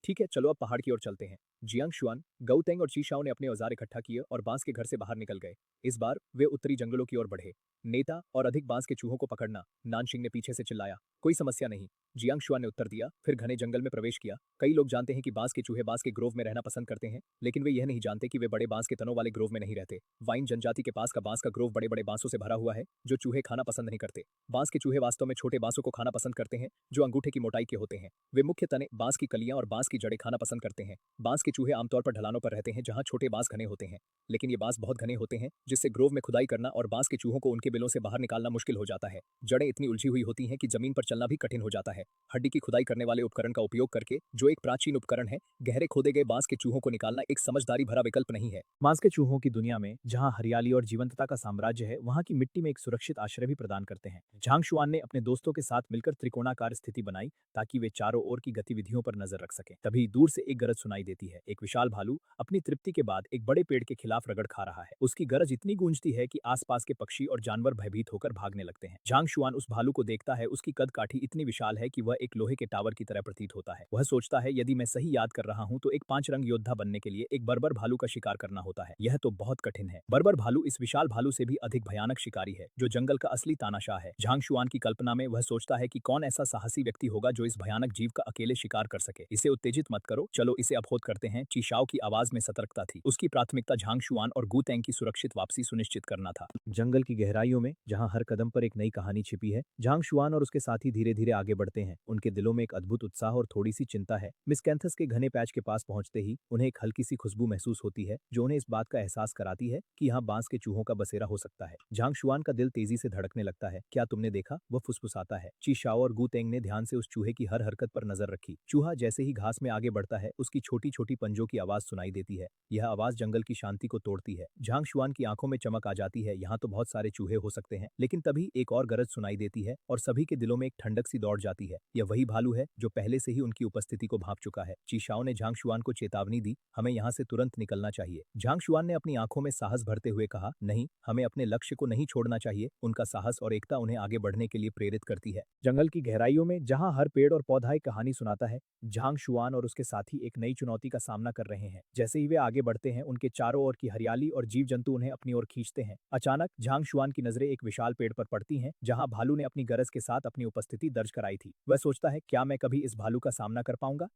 ठीक है, चलो अब पहाड़ की ओर चलते हैं। जियांग शुआन, गौतेंग और चीशाओ ने अपने औजार इकट्ठा किए और बांस के घर से बाहर निकल गए। इस बार वे उत्तरी जंगलों की ओर बढ़े। नेता और अधिक बांस के चूहों को पकड़ना, नानशिंग ने पीछे से चिल्लाया। कोई समस्या नहीं, जियांग शुआ ने उत्तर दिया, फिर घने जंगल में प्रवेश किया। कई लोग जानते हैं कि बांस के चूहे बांस के ग्रोव में रहना पसंद करते हैं, लेकिन वे यह नहीं जानते कि वे बड़े बांस के तनों वाले ग्रोव में नहीं रहते। वाइन जनजाति के पास का बांस का ग्रोव बड़े बड़े बांसों से भरा हुआ है, जो चूहे खाना पसंद नहीं करते। बांस के चूहे वास्तव में छोटे बांसों को खाना पसंद करते हैं, जो अंगूठे की मोटाई के होते हैं। वे मुख्य तने, बांस की कलियां और बांस की जड़ें खाना पसंद करते हैं। बांस के चूहे आमतौर पर ढलानों पर रहते हैं जहां छोटे बांस घने होते हैं, लेकिन ये बांस बहुत घने होते हैं, जिससे ग्रोव में खुदाई करना और बांस के चूहों को उनके बिलों से बाहर निकालना मुश्किल हो जाता है। जड़ें इतनी उलझी हुई होती हैं कि जमीन पर चलना भी कठिन हो जाता है। हड्डी की खुदाई करने वाले उपकरण का उपयोग करके, जो एक प्राचीन उपकरण है, गहरे खोदे गए बांस के चूहों को निकालना एक समझदारी भरा विकल्प नहीं है। बांस के चूहों की दुनिया में जहां हरियाली और जीवंतता का साम्राज्य है, वहां की मिट्टी में एक सुरक्षित आश्रय भी प्रदान करते हैं। झांग शुआन ने अपने दोस्तों के साथ मिलकर त्रिकोणाकार स्थिति बनाई ताकि वे चारों ओर की गतिविधियों पर नजर रख सकें। तभी दूर से एक गरज सुनाई देती है। एक विशाल भालू अपनी तृप्ति के बाद एक बड़े पेड़ के खिलाफ रगड़ खा रहा है। उसकी गरज इतनी गूंजती है कि आसपास के पक्षी और जानवर भयभीत होकर भागने लगते हैं। झांग शुआन उस भालू को देखता है। उसकी कद काठी इतनी विशाल है कि वह एक लोहे के टावर की तरह प्रतीत होता है। वह सोचता है, यदि मैं सही याद कर रहा हूं तो एक 5 रंग योद्धा बनने के लिए एक बर्बर भालू का शिकार करना होता है। यह तो बहुत कठिन है। बर्बर भालू इस विशाल भालू से भी अधिक भयानक शिकारी है, जो जंगल का असली तानाशाह है। झांग शुआन की कल्पना में वह सोचता है कि कौन ऐसा साहसी व्यक्ति होगा जो इस भयानक जीव का अकेले शिकार कर सके। इसे उत्तेजित मत करो, चलो इसे अपहोद करते हैं। चीशाओ की आवाज में सतर्कता थी। उसकी प्राथमिकता झांग शुआन और गू तेंग की सुरक्षित वापसी सुनिश्चित करना था। जंगल की गहराइयों में जहां हर कदम पर एक नई कहानी छिपी है, झांग शुआन और उसके साथी धीरे धीरे आगे बढ़ते हैं। उनके दिलों में एक अद्भुत उत्साह और थोड़ी सी चिंता है। मिस कैंथस के घने पैच के पास पहुंचते ही उन्हें एक हल्की सी खुशबू महसूस होती है, जो उन्हें इस बात का एहसास कराती है कि यहाँ बांस के चूहों का बसेरा हो सकता है। झांग शुआन का दिल तेजी से धड़कने लगता है। क्या तुमने देखा? वह फुसफुसाता है। ची शाओ और गू तेंग ने ध्यान से उस चूहे की हर हरकत पर नजर रखी। चूहा जैसे ही घास में आगे बढ़ता है, उसकी छोटी छोटी पंजों की आवाज सुनाई देती है। यह आवाज जंगल की शांति को तोड़ती है। झांग शुआन की आंखों में चमक आ जाती है। यहाँ तो बहुत सारे चूहे हो सकते हैं। लेकिन तभी एक और गरज सुनाई देती है और सभी के दिलों में एक ठंडक सी दौड़ जाती है। यह वही भालू है जो पहले से ही उनकी उपस्थिति को भांप चुका है। चीशाओ ने झांग शुआन को चेतावनी दी, हमें यहाँ से तुरंत निकलना चाहिए। झांग शुआन ने अपनी आंखों में साहस भरते हुए कहा, नहीं, हमें अपने लक्ष्य को नहीं छोड़ना चाहिए। उनका साहस और एकता उन्हें आगे बढ़ने के लिए प्रेरित करती है। जंगल की गहराइयों में जहां हर पेड़ और पौधा एक कहानी सुनाता है, झांग शुआन और उसके साथी एक नई चुनौती का सामना कर रहे हैं। जैसे ही वे आगे बढ़ते हैं, उनके चारों ओर की हरियाली और जीव जंतु उन्हें अपनी ओर खींचते हैं। अचानक झांग शुआन की नजरें एक विशाल पेड़ पर पड़ती हैं, जहां भालू ने अपनी गरज के साथ अपनी उपस्थिति दर्ज कराई थी। वह सोचता है, क्या मैं कभी इस भालू का सामना कर पाऊंगा?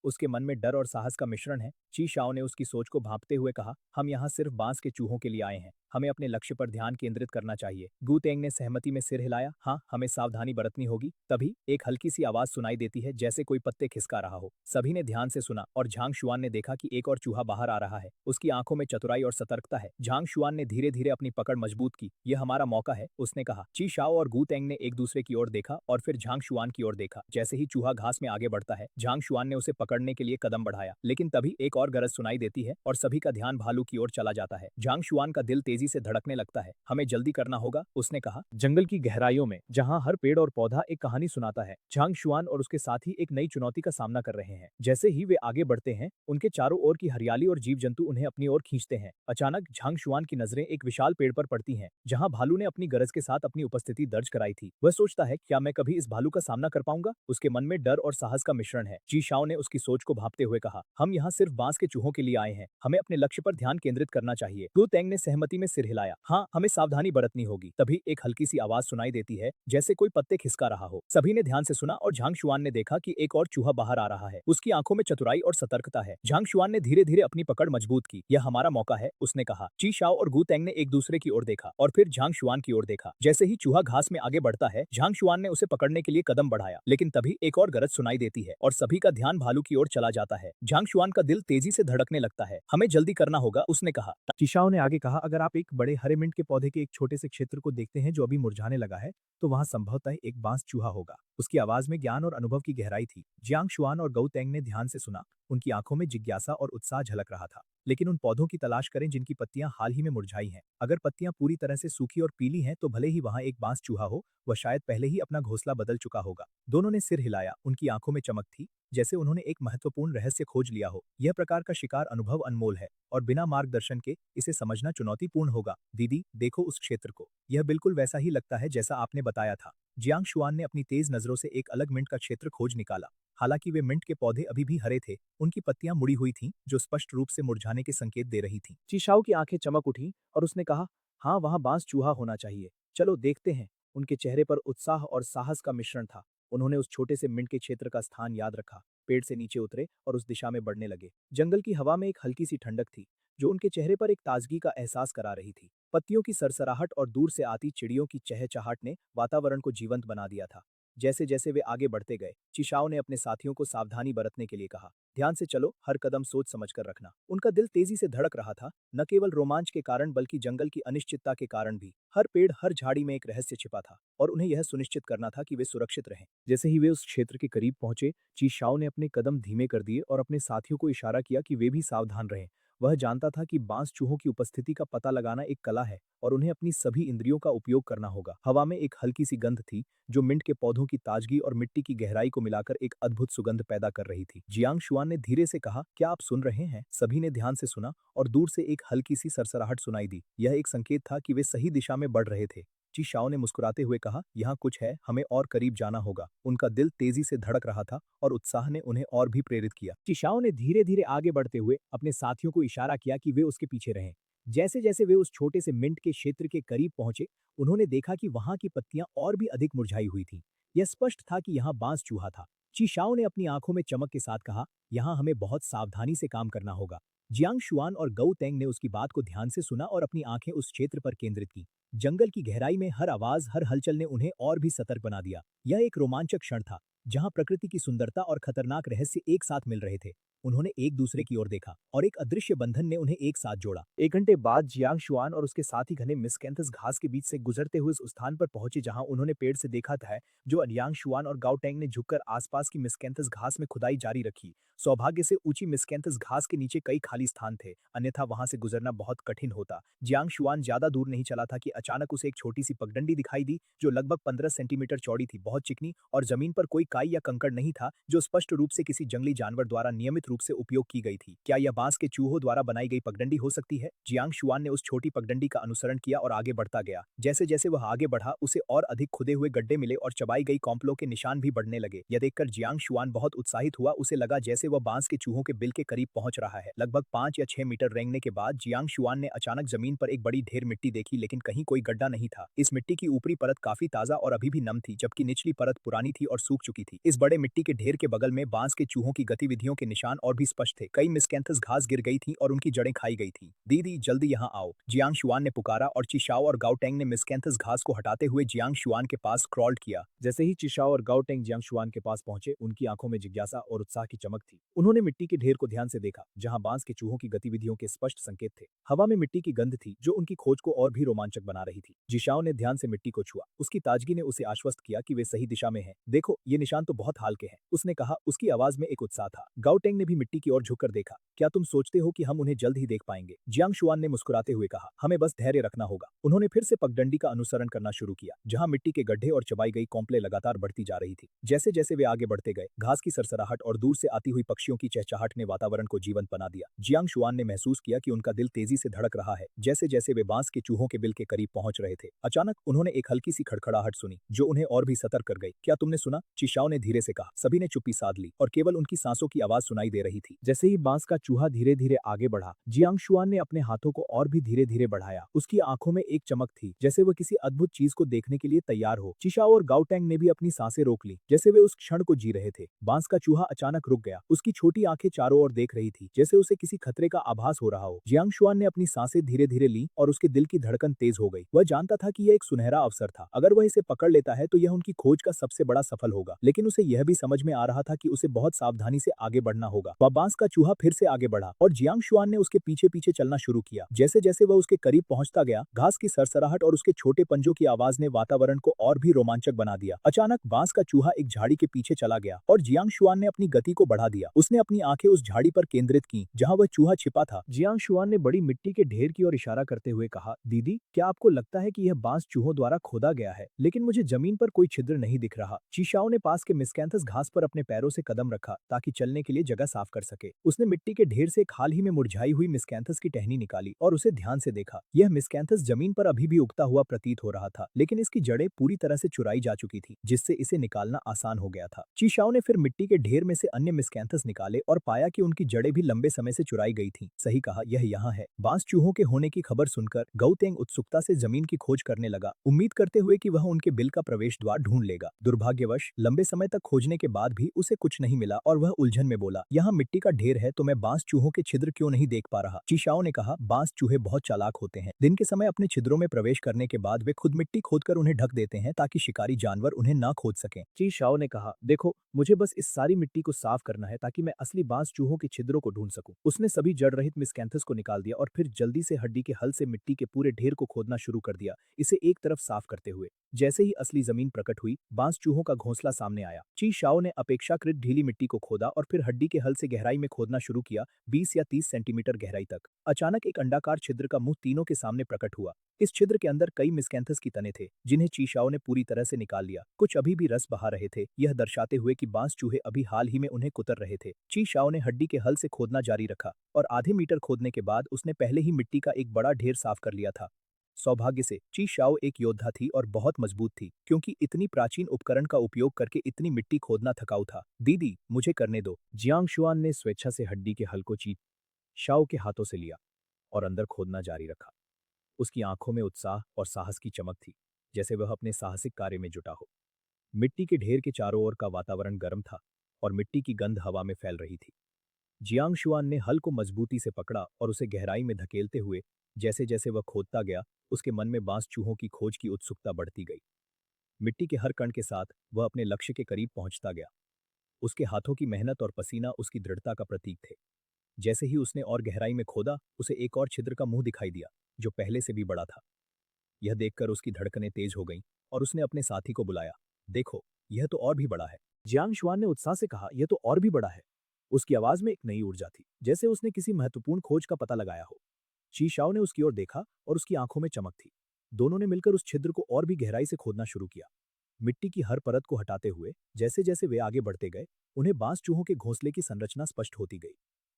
उसके मन में डर और साहस का मिश्रण है। ची शाओ ने उसकी सोच को भांपते हुए कहा, हम यहाँ सिर्फ बांस के चूहों के लिए आए हैं, हमें अपने लक्ष्य पर ध्यान केंद्रित करना चाहिए। गू तेंग ने सहमति में सिर हिलाया, हाँ, हमें सावधानी बरतनी होगी। तभी एक हल्की सी आवाज सुनाई देती है, जैसे कोई पत्ते खिसका रहा हो। सभी ने ध्यान से सुना और झांग शुआन ने देखा कि एक और चूहा बाहर आ रहा है। उसकी आंखों में चतुराई और सतर्कता है। झांग शुआन ने धीरे धीरे अपनी पकड़ मजबूत की। यह हमारा मौका है, उसने कहा। ची शाओ और गू तेंग ने एक दूसरे की ओर देखा और फिर झांग शुआन की ओर देखा। जैसे ही चूहा घास में आगे बढ़ता है, झांग शुआन ने उसे पकड़ने के लिए कदम बढ़ाया, लेकिन तभी एक और गरज सुनाई देती है और सभी का ध्यान भालू की ओर चला जाता है। झांग शुआन का दिल तेजी से धड़कने लगता है। हमें जल्दी करना होगा, उसने कहा। जंगल की गहराइयों में जहां हर पेड़ और पौधा एक कहानी सुनाता है, झांग शुआन और उसके साथी एक नई चुनौती का सामना कर रहे हैं। जैसे ही वे आगे बढ़ते हैं, उनके चारों ओर की हरियाली और जीव जंतु उन्हें अपनी ओर खींचते हैं। अचानक झांग शुआन की नजरें एक विशाल पेड़ पर पड़ती हैं, जहां भालू ने अपनी गरज के साथ अपनी उपस्थिति दर्ज कराई थी। वह सोचता है, क्या मैं कभी इस भालू का सामना कर पाऊंगा? उसके मन में डर और साहस का मिश्रण है। जी शाओ ने उसकी सोच को भांपते हुए कहा, हम यहाँ सिर्फ बांस के चूहों के लिए आए हैं, हमें अपने लक्ष्य पर ध्यान केंद्रित करना चाहिए। गू तेंग ने सहमति में सिर हिलाया, हाँ, हमें सावधानी बरतनी होगी। तभी एक हल्की सी आवाज सुनाई देती है, जैसे कोई पत्ते खिसका रहा हो। सभी ने ध्यान से सुना और झांग शुआन ने देखा कि एक और चूहा बाहर आ रहा है। उसकी आंखों में चतुराई और सतर्कता है। झांग शुआन ने धीरे धीरे अपनी पकड़ मजबूत की। यह हमारा मौका है, उसने कहा। ची शाओ और गू तेंग ने एक दूसरे की ओर देखा और फिर झांग शुआन की ओर देखा। जैसे ही चूहा घास में आगे बढ़ता है, झांग शुआन ने उसे पकड़ने के लिए कदम बढ़ाया, लेकिन तभी एक और गरज सुनाई देती है और सभी का ध्यान भालू की ओर चला जाता है। झांग शुआन का दिल तेजी से धड़कने लगता है। हमें जल्दी करना होगा, उसने कहा। चिशाओ ने आगे कहा, अगर आप एक बड़े हरे मिंट के पौधे के एक छोटे से क्षेत्र को देखते हैं जो अभी मुरझाने लगा है, तो वहां संभवतः एक बांस चूहा होगा। उसकी आवाज में ज्ञान और अनुभव की गहराई थी। जियांग शुआन और गौ तेंग ने ध्यान से सुना। उनकी आंखों में जिज्ञासा और उत्साह झलक रहा था। लेकिन उन पौधों की तलाश करें जिनकी पत्तियां हाल ही में मुरझाई हैं। अगर पत्तियां पूरी तरह से सूखी और पीली हैं, तो भले ही वहां एक बांस चूहा हो, वह शायद पहले ही अपना घोंसला बदल चुका होगा। दोनों ने सिर हिलाया। उनकी आंखों में चमक थी, जैसे उन्होंने एक महत्वपूर्ण रहस्य खोज लिया हो। यह प्रकार का शिकार अनुभव अनमोल है और बिना मार्गदर्शन के इसे समझना चुनौतीपूर्ण होगा। दीदी, देखो उस क्षेत्र को, यह बिल्कुल वैसा ही लगता है जैसा आपने बताया था। जियांग शुआन ने अपनी तेज नजरों से एक अलग मिंट का क्षेत्र खोज निकाला। हालांकि वे मिंट के पौधे अभी भी हरे थे, उनकी पत्तियां मुड़ी हुई थीं, जो स्पष्ट रूप से मुरझाने के संकेत दे रही थीं। चिशाओ की आंखें चमक उठी और उसने कहा, हाँ, वहां बांस चूहा होना चाहिए। चलो देखते हैं। उनके चेहरे पर उत्साह और साहस का मिश्रण था। उन्होंने उस छोटे से मिंट के क्षेत्र का स्थान याद रखा, पेड़ से नीचे उतरे और उस दिशा में बढ़ने लगे। जंगल की हवा में एक हल्की सी ठंडक थी, जो उनके चेहरे पर एक ताजगी का एहसास करा रही थी। पत्तियों की सरसराहट और दूर से आती चिड़ियों की चहचहाट ने वातावरण को जीवंत बना दिया था। जैसे जैसे वे आगे बढ़ते गए, चिशाओ ने अपने साथियों को सावधानी बरतने के लिए कहा। ध्यान से चलो, हर कदम सोच समझ कर रखना। उनका दिल तेजी से धड़क रहा था, न केवल रोमांच के कारण बल्कि जंगल की अनिश्चितता के कारण भी। हर पेड़, हर झाड़ी में एक रहस्य छिपा था और उन्हें यह सुनिश्चित करना था कि वे सुरक्षित रहें। जैसे ही वे उस क्षेत्र के करीब पहुंचे, चीशाओ ने अपने कदम धीमे कर दिए और अपने साथियों को इशारा किया कि वे भी सावधान रहें। वह जानता था कि बांस चूहों की उपस्थिति का पता लगाना एक कला है और उन्हें अपनी सभी इंद्रियों का उपयोग करना होगा। हवा में एक हल्की सी गंध थी, जो मिंट के पौधों की ताजगी और मिट्टी की गहराई को मिलाकर एक अद्भुत सुगंध पैदा कर रही थी। जियांग शुआन ने धीरे से कहा, क्या आप सुन रहे हैं? सभी ने ध्यान से सुना और दूर से एक हल्की सी सरसराहट सुनाई दी। यह एक संकेत था कि वे सही दिशा में बढ़ रहे थे। जी शाओ ने मुस्कुराते हुए कहा, यहाँ कुछ है, हमें और करीब जाना होगा। उनका दिल तेजी से धड़क रहा था और उत्साह ने उन्हें और भी प्रेरित किया। चिशाओ ने धीरे धीरे आगे बढ़ते हुए अपने साथियों को इशारा किया कि वे उसके पीछे रहें। जैसे जैसे वे उस छोटे से मिंट के क्षेत्र के करीब पहुंचे, उन्होंने देखा कि वहां की पत्तियां और भी अधिक मुरझाई हुई थीं। यह स्पष्ट था कि यहाँ बांस चूहा था। चिशाओ ने अपनी आंखों में चमक के साथ कहा, यहाँ हमें बहुत सावधानी से काम करना होगा। जियांग शुआन और गौ तेंग ने उसकी बात को ध्यान से सुना और अपनी आंखें उस क्षेत्र पर केंद्रित की। जंगल की गहराई में हर आवाज, हर हलचल ने उन्हें और भी सतर्क बना दिया। यह एक रोमांचक क्षण था, जहां प्रकृति की सुंदरता और खतरनाक रहस्य एक साथ मिल रहे थे। उन्होंने एक दूसरे की ओर देखा और एक अदृश्य बंधन ने उन्हें एक साथ जोड़ा। 1 घंटे बाद जियांग शुआन और उसके साथी घने मिस्कैंथस घास के बीच से गुजरते हुए उस स्थान पर पहुंचे जहां उन्होंने पेड़ से देखा था जो अलियांग शुआन और गाओ टेंग ने झुककर आसपास की मिस्कैंथस घास में खुदाई जारी रखी। सौभाग्य से ऊंची मिस्कैंथस घास के नीचे कई खाली स्थान थे, अन्यथा वहां से गुजरना बहुत कठिन होता। जियांग शुआन ज्यादा दूर नहीं चला था कि अचानक उसे एक छोटी सी पगडंडी दिखाई दी, जो लगभग 15 सेंटीमीटर चौड़ी थी, बहुत चिकनी और जमीन पर कोई काई या कंकड़ नहीं था, जो स्पष्ट रूप से किसी जंगली जानवर द्वारा नियमित रूप से उपयोग की गई थी। क्या यह बांस के चूहों द्वारा बनाई गई पगडंडी हो सकती है? जियांग शुआन ने उस छोटी पगडंडी का अनुसरण किया और आगे बढ़ता गया। जैसे जैसे वह आगे बढ़ा, उसे और अधिक खुदे हुए गड्ढे मिले और चबाई गई कॉम्पलों के निशान भी बढ़ने लगे। यह देखकर जियांग शुआन बहुत उत्साहित हुआ। उसे लगा जैसे वह बांस के चूहों के बिल के करीब पहुंच रहा है। लगभग 5 या 6 मीटर रेंगने के बाद जियांग शुआन ने अचानक जमीन पर एक बड़ी ढेर मिट्टी देखी, लेकिन कहीं कोई गड्ढा नहीं था। इस मिट्टी की ऊपरी परत काफी ताजा और अभी भी नम थी, जबकि निचली परत पुरानी थी और सूख चुकी थी। इस बड़े मिट्टी के ढेर के बगल में बांस के चूहों की गतिविधियों के निशान और भी स्पष्ट थे। कई मिस्कैंथस घास गिर गई थी और उनकी जड़ें खाई गई थी। दीदी, जल्दी यहाँ आओ, जियांग शुआन ने पुकारा और चिशाओ और गाओ टेंग ने मिस्कैंथस घास को हटाते हुए जियांग शुआन के पास क्रॉल किया। जैसे ही चिशाओ और गाओ टेंग जियांग शुआन के पास पहुंचे, उनकी आंखों में जिज्ञासा और उत्साह की चमक थी। उन्होंने मिट्टी के ढेर को ध्यान से देखा, जहां बांस के चूहों की गतिविधियों के स्पष्ट संकेत थे। हवा में मिट्टी की गंध थी, जो उनकी खोज को और भी रोमांचक बना रही थी। जिशाओ ने ध्यान से मिट्टी को छुआ। उसकी ताजगी ने उसे आश्वस्त किया कि वे सही दिशा में हैं। देखो, ये निशान तो बहुत हाल के हैं, उसने कहा। उसकी आवाज में एक उत्साह था। गाओ टेंग ने भी मिट्टी की ओर झुककर देखा। क्या तुम सोचते हो कि हम उन्हें जल्द ही देख पाएंगे? जियांग शुआन ने मुस्कुराते हुए कहा, हमें बस धैर्य रखना होगा। उन्होंने फिर से पगडंडी का अनुसरण करना शुरू किया, जहां मिट्टी के गड्ढे और चबाई गई कॉम्पलें लगातार बढ़ती जा रही थी। जैसे जैसे वे आगे बढ़ते गए, घास की सरसराहट और दूर से आती हुई पक्षियों की चहचहाट ने वातावरण को जीवंत बना दिया। जियांग शुआन ने महसूस किया कि उनका दिल तेजी से धड़क रहा है, जैसे जैसे वे बांस के चूहों के बिल के करीब पहुंच रहे थे। अचानक उन्होंने एक हल्की सी खड़खड़ाहट सुनी, जो उन्हें और भी सतर्क कर गई। क्या तुमने सुना? चिशाओ ने धीरे से कहा। सभी ने चुप्पी साध ली और केवल उनकी सांसों की आवाज सुनाई दे रही थी। जैसे ही बांस का चूहा धीरे धीरे आगे बढ़ा, जियांग शुआन ने अपने हाथों को और भी धीरे धीरे बढ़ाया। उसकी आंखों में एक चमक थी, जैसे वह किसी अद्भुत चीज को देखने के लिए तैयार हो। चिशाओ और गाओ टेंग ने भी अपनी सांसें रोक ली, जैसे वे उस क्षण को जी रहे थे। बांस का चूहा अचानक रुक गया। उसकी छोटी आंखें चारों ओर देख रही थी, जैसे उसे किसी खतरे का आभास हो रहा हो। जियांग शुआन ने अपनी सांसें धीरे धीरे ली और उसके दिल की धड़कन तेज हो गई। वह जानता था कि यह एक सुनहरा अवसर था। अगर वह इसे पकड़ लेता है तो यह उनकी खोज का सबसे बड़ा सफल होगा। लेकिन उसे यह भी समझ में आ रहा था कि उसे बहुत सावधानी से आगे बढ़ना होगा। वह बांस का चूहा फिर से आगे बढ़ा और जियांग शुआन ने उसके पीछे पीछे चलना शुरू किया। जैसे जैसे वह उसके करीब पहुंचता गया, घास की सरसराहट और उसके छोटे पंजों की आवाज ने वातावरण को और भी रोमांचक बना दिया। अचानक बांस का चूहा एक झाड़ी के पीछे चला गया और जियांग शुआन ने अपनी गति को बढ़ा दिया। उसने अपनी आंखें उस झाड़ी पर केंद्रित की जहां वह चूहा छिपा था। जियांग शुआन ने बड़ी मिट्टी के ढेर की ओर इशारा करते हुए कहा, दीदी, क्या आपको लगता है कि यह बांस चूहों द्वारा खोदा गया है? लेकिन मुझे जमीन पर कोई छिद्र नहीं दिख रहा। चिशाओ ने पास के मिस्कैंथस घास पर अपने पैरों से कदम रखा ताकि चलने के लिए जगह साफ कर सके। उसने मिट्टी के ढेर से एक हाल ही में मुरझाई हुई मिस्कैंथस की टहनी निकाली और उसे ध्यान से देखा। यह मिस्कैंथस जमीन पर अभी भी उगता हुआ प्रतीत हो रहा था, लेकिन इसकी जड़ें पूरी तरह से चुराई जा चुकी थी, जिससे इसे निकालना आसान हो गया था। चीशाओ ने फिर मिट्टी के ढेर में से अन्य मिस्कैंथस निकाले और पाया कि उनकी जड़ें भी लंबे समय से चुराई गई थीं। सही कहा, यह यहाँ है। बांस चूहों के होने की खबर सुनकर गाओतेंग उत्सुकता से जमीन की खोज करने लगा, उम्मीद करते हुए कि वह उनके बिल का प्रवेश द्वार ढूंढ लेगा। दुर्भाग्यवश लंबे समय तक खोजने के बाद भी उसे कुछ नहीं मिला और वह उलझन में बोला, यहाँ मिट्टी का ढेर है तो मैं बांस चूहों के छिद्र क्यों नहीं देख पा रहा। चीशाओ ने कहा, बांस चूहे बहुत चालाक होते हैं। दिन के समय अपने छिद्रों में प्रवेश करने के बाद वे खुद मिट्टी खोदकर उन्हें ढक देते हैं ताकि शिकारी जानवर उन्हें ना खोद सकें। चीशाओ ने कहा, देखो, मुझे बस इस सारी मिट्टी को साफ करना है ताकि मैं असली बांस चूहों के छिद्रों को ढूंढ सकूं। उसने सभी जड़ रहित मिस्कैंथस को निकाल दिया और फिर जल्दी से हड्डी के हल से मिट्टी के पूरे ढेर को खोदना शुरू कर दिया, इसे एक तरफ साफ करते हुए। जैसे ही असली जमीन प्रकट हुई, बांस चूहों का घोंसला सामने आया। ची शाओ ने अपेक्षाकृत ढीली मिट्टी को खोदा और फिर हड्डी के हल से गहराई में खोदना शुरू किया, 20 या 30 सेंटीमीटर गहराई तक। अचानक एक अंडाकार छिद्र का मुंह तीनों के सामने प्रकट हुआ। इस छिद्र के अंदर कई मिस्कैंथस की तने थे, जिन्हें चीशाओ ने पूरी तरह से निकाल लिया। कुछ अभी भी रस बहा रहे थे, यह दर्शाते हुए कि बांस चूहे अभी हाल ही में उन्हें कुतर रहे थे। चीशाओ ने हड्डी के हल से खोदना जारी रखा और आधे मीटर खोदने के बाद उसने पहले ही मिट्टी का एक बड़ा ढेर साफ कर लिया था। सौभाग्य से ची शाओ एक योद्धा थी और बहुत मजबूत थी, क्योंकि इतनी प्राचीन उपकरण का उपयोग करके इतनी मिट्टी खोदना थकाऊ था। दीदी, मुझे करने दो। जियांग शुआन ने स्वेच्छा से हड्डी के हल को ची शाओ के हाथों से लिया और अंदर खोदना जारी रखा। उसकी आंखों में उत्साह और साहस की चमक थी, जैसे वह अपने साहसिक कार्य में जुटा हो। मिट्टी के ढेर के चारों ओर का वातावरण गर्म था और मिट्टी की गंध हवा में फैल रही थी। जियांग शुआन ने हल को मजबूती से पकड़ा और उसे गहराई में धकेलते हुए, जैसे जैसे वह खोदता गया, उसके मन में बांस चूहों की खोज की उत्सुकता बढ़ती गई। मिट्टी के हर कण के साथ वह अपने लक्ष्य के करीब पहुंचता गया। उसके हाथों की मेहनत और पसीना उसकी दृढ़ता का प्रतीक थे। जैसे ही उसने और गहराई में खोदा, उसे एक और छिद्र का मुंह दिखाई दिया, जो पहले से भी बड़ा था। यह देखकर उसकी धड़कनें तेज हो गईं और उसने अपने साथी को बुलाया। देखो, यह तो और भी बड़ा है। जियांग शुआन ने उत्साह से कहा, यह तो और भी बड़ा है। उसकी आवाज में एक नई ऊर्जा थी, जैसे उसने किसी महत्वपूर्ण खोज का पता लगाया हो। ची शाओ ने उसकी ओर देखा और उसकी आंखों में चमक थी। दोनों ने मिलकर उस छिद्र को और भी गहराई से खोदना शुरू किया। मिट्टी की हर परत को हटाते हुए जैसे जैसे वे आगे बढ़ते गए, उन्हें बांस चूहों के घोंसले की संरचना स्पष्ट होती गई।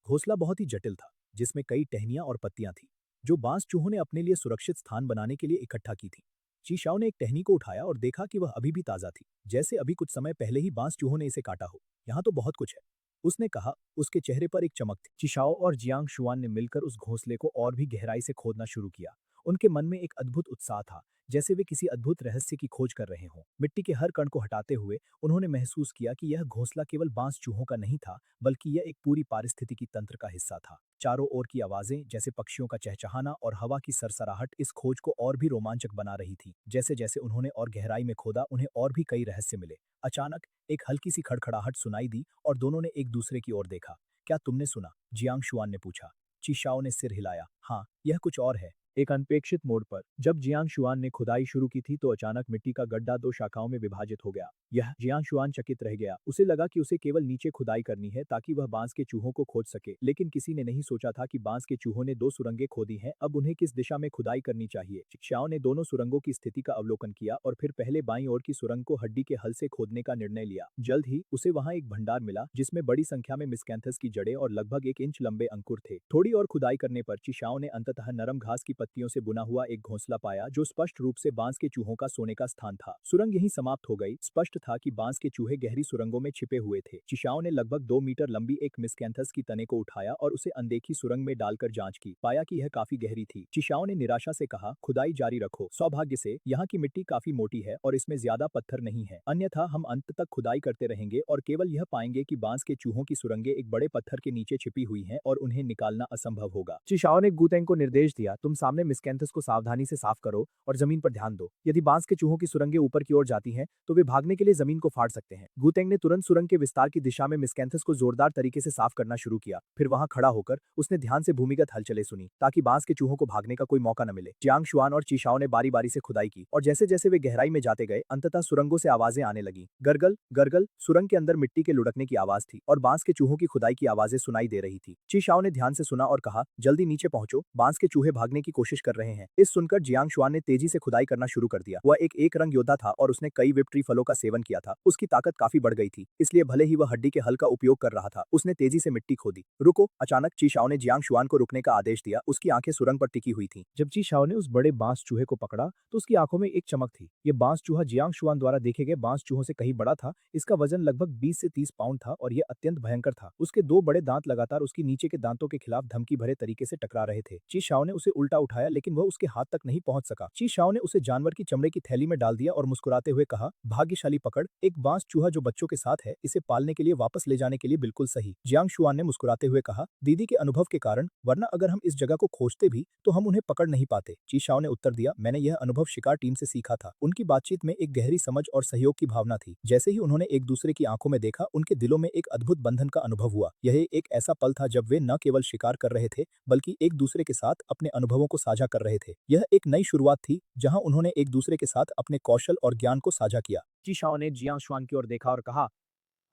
घोंसला बहुत ही जटिल था, जिसमें कई टहनियां और पत्तियां थीं, जो बांस चूहों ने अपने लिए सुरक्षित स्थान बनाने के लिए इकट्ठा की थी। ची शाओ ने एक टहनी को उठाया और देखा कि वह अभी भी ताजा थी, जैसे अभी कुछ समय पहले ही बांस चूहों ने इसे काटा हो। यहाँ तो बहुत कुछ है, उसने कहा। उसके चेहरे पर एक चमक थी। चिशाओ और जियांग शुआन ने मिलकर उस घोंसले को और भी गहराई से खोदना शुरू किया। उनके मन में एक अद्भुत उत्साह था, जैसे वे किसी अद्भुत रहस्य की खोज कर रहे हों। मिट्टी के हर कण को हटाते हुए उन्होंने महसूस किया कि यह घोंसला केवल बांस चूहों का नहीं था, बल्कि यह एक पूरी पारिस्थितिकी तंत्र का हिस्सा था। चारों ओर की आवाजें, जैसे पक्षियों का चहचहाना और हवा की सरसराहट, इस खोज को और भी रोमांचक बना रही थी। जैसे जैसे उन्होंने और गहराई में खोदा, उन्हें और भी कई रहस्य मिले। अचानक एक हल्की सी खड़खड़ाहट सुनाई दी और दोनों ने एक दूसरे की ओर देखा। क्या तुमने सुना? जियांग शुआन ने पूछा। चिशाओ ने सिर हिलाया। हाँ, यह कुछ और है। एक अनपेक्षित मोड़ पर जब जियांग शुआन ने खुदाई शुरू की थी तो अचानक मिट्टी का गड्ढा दो शाखाओं में विभाजित हो गया। यह जियांग शुआन चकित रह गया। उसे लगा कि उसे केवल नीचे खुदाई करनी है ताकि वह बांस के चूहों को खोज सके, लेकिन किसी ने नहीं सोचा था कि बांस के चूहों ने दो सुरंगें खोदी हैं। अब उन्हें किस दिशा में खुदाई करनी चाहिए? शिक्षाओं ने दोनों सुरंगों की स्थिति का अवलोकन किया और फिर पहले बाईं ओर की सुरंग को हड्डी के हल से खोदने का निर्णय लिया। जल्द ही उसे वहां एक भंडार मिला, जिसमें बड़ी संख्या में मिस्कैंथस की जड़ें और लगभग 1 इंच लंबे अंकुर थे। थोड़ी और खुदाई करने पर चिशाओ ने अंततः नरम घास की पत्तियों से बुना हुआ एक घोंसला पाया, जो स्पष्ट रूप से बांस के चूहों का सोने का स्थान था। सुरंग यहीं समाप्त हो गई। स्पष्ट था कि बांस के चूहे गहरी सुरंगों में छिपे हुए थे। चिशाओ ने लगभग 2 मीटर लंबी एक मिस्कैंथस की तने को उठाया और उसे अनदेखी सुरंग में डालकर जांच की। पाया कि यह काफी गहरी थी। चिशाओ ने निराशा से कहा, खुदाई जारी रखो। सौभाग्य से यहाँ की मिट्टी काफी मोटी है और इसमें ज्यादा पत्थर नहीं है, अन्यथा हम अंत तक खुदाई करते रहेंगे और केवल यह पाएंगे कि बांस के चूहों की सुरंगें एक बड़े पत्थर के नीचे छिपी हुई हैं और उन्हें निकालना असंभव होगा। चिशाओ ने गुतेंग को निर्देश दिया, तुम सामने मिस्कैंथस को सावधानी से साफ करो और जमीन पर ध्यान दो। यदि बांस के चूहों की सुरंगें ऊपर की ओर जाती हैं, तो वे भागने के लिए जमीन को फाड़ सकते हैं। गुतेंग ने तुरंत सुरंग के विस्तार की दिशा में मिस्कैंथस को जोरदार तरीके से साफ करना शुरू किया। फिर वहां खड़ा होकर उसने ध्यान से भूमिगत हलचलें सुनी, ताकि बांस के चूहों को भागने का कोई मौका न मिले। जियांग शुआन और चिशाओ ने बारी बारी से खुदाई की और जैसे जैसे वे गहराई में जाते गए, अंततः सुरंगों से आवाजें आने लगी। गरगल गरगल, सुरंग के अंदर मिट्टी के लुढ़कने की आवाज थी और बांस के चूहों की खुदाई की आवाजें सुनाई दे रही थी। चिशाओ ने ध्यान से सुना और कहा, जल्दी नीचे पहुंचो, बांस के चूहे भागने की कोशिश कोशिश कर रहे हैं। इस सुनकर जियांग शुआन ने तेजी से खुदाई करना शुरू कर दिया। वह एक रंग योद्धा था और उसने कई विप ट्री फलों का सेवन किया था। उसकी ताकत काफी बढ़ गई थी, इसलिए भले ही वह हड्डी के हल का उपयोग कर रहा था, उसने तेजी से मिट्टी खोदी। रुको! अचानक ची शाओ ने जियांग शुआन को रुकने का आदेश दिया। उसकी आंखें सुरंग पर टिकी हुई थीं। जब ची शाओ ने उस बड़े बांस चूहे को पकड़ा तो उसकी आंखों में एक चमक थी। ये बांस चूहा जियांग शुआन द्वारा देखे गए बांस चूहों से कहीं बड़ा था। इसका वजन लगभग 20 से 30 पाउंड था और यह अत्यंत भयंकर था। उसके दो बड़े दांत लगातार उसकी नीचे के दांतों के खिलाफ धमकी भरे तरीके से टकरा रहे थे। ची शाओ ने उसे उल्टा उठाया, लेकिन वह उसके हाथ तक नहीं पहुंच सका। ची शाओ ने उसे जानवर की चमड़े की थैली में डाल दिया और मुस्कुराते हुए कहा, भाग्यशाली पकड़, एक बांस चूहा जो बच्चों के साथ है, इसे पालने के लिए वापस ले जाने के लिए बिल्कुल सही। जियांग शुआन ने मुस्कुराते हुए कहा, दीदी के अनुभव के कारण, वरना अगर हम इस जगह को खोजते भी तो हम उन्हें पकड़ नहीं पाते। ची शाओ ने उत्तर दिया, मैंने यह अनुभव शिकार टीम से सीखा था। उनकी बातचीत में एक गहरी समझ और सहयोग की भावना थी। जैसे ही उन्होंने एक दूसरे की आंखों में देखा, उनके दिलों में एक अद्भुत बंधन का अनुभव हुआ। यह एक ऐसा पल था जब वे न केवल शिकार कर रहे थे, बल्कि एक दूसरे के साथ अपने अनुभवों को साझा कर रहे थे। यह एक नई शुरुआत थी, जहां उन्होंने एक दूसरे के साथ अपने कौशल और ज्ञान को साझा किया। ची शाओ ने जियांग शुआन की ओर देखा और कहा,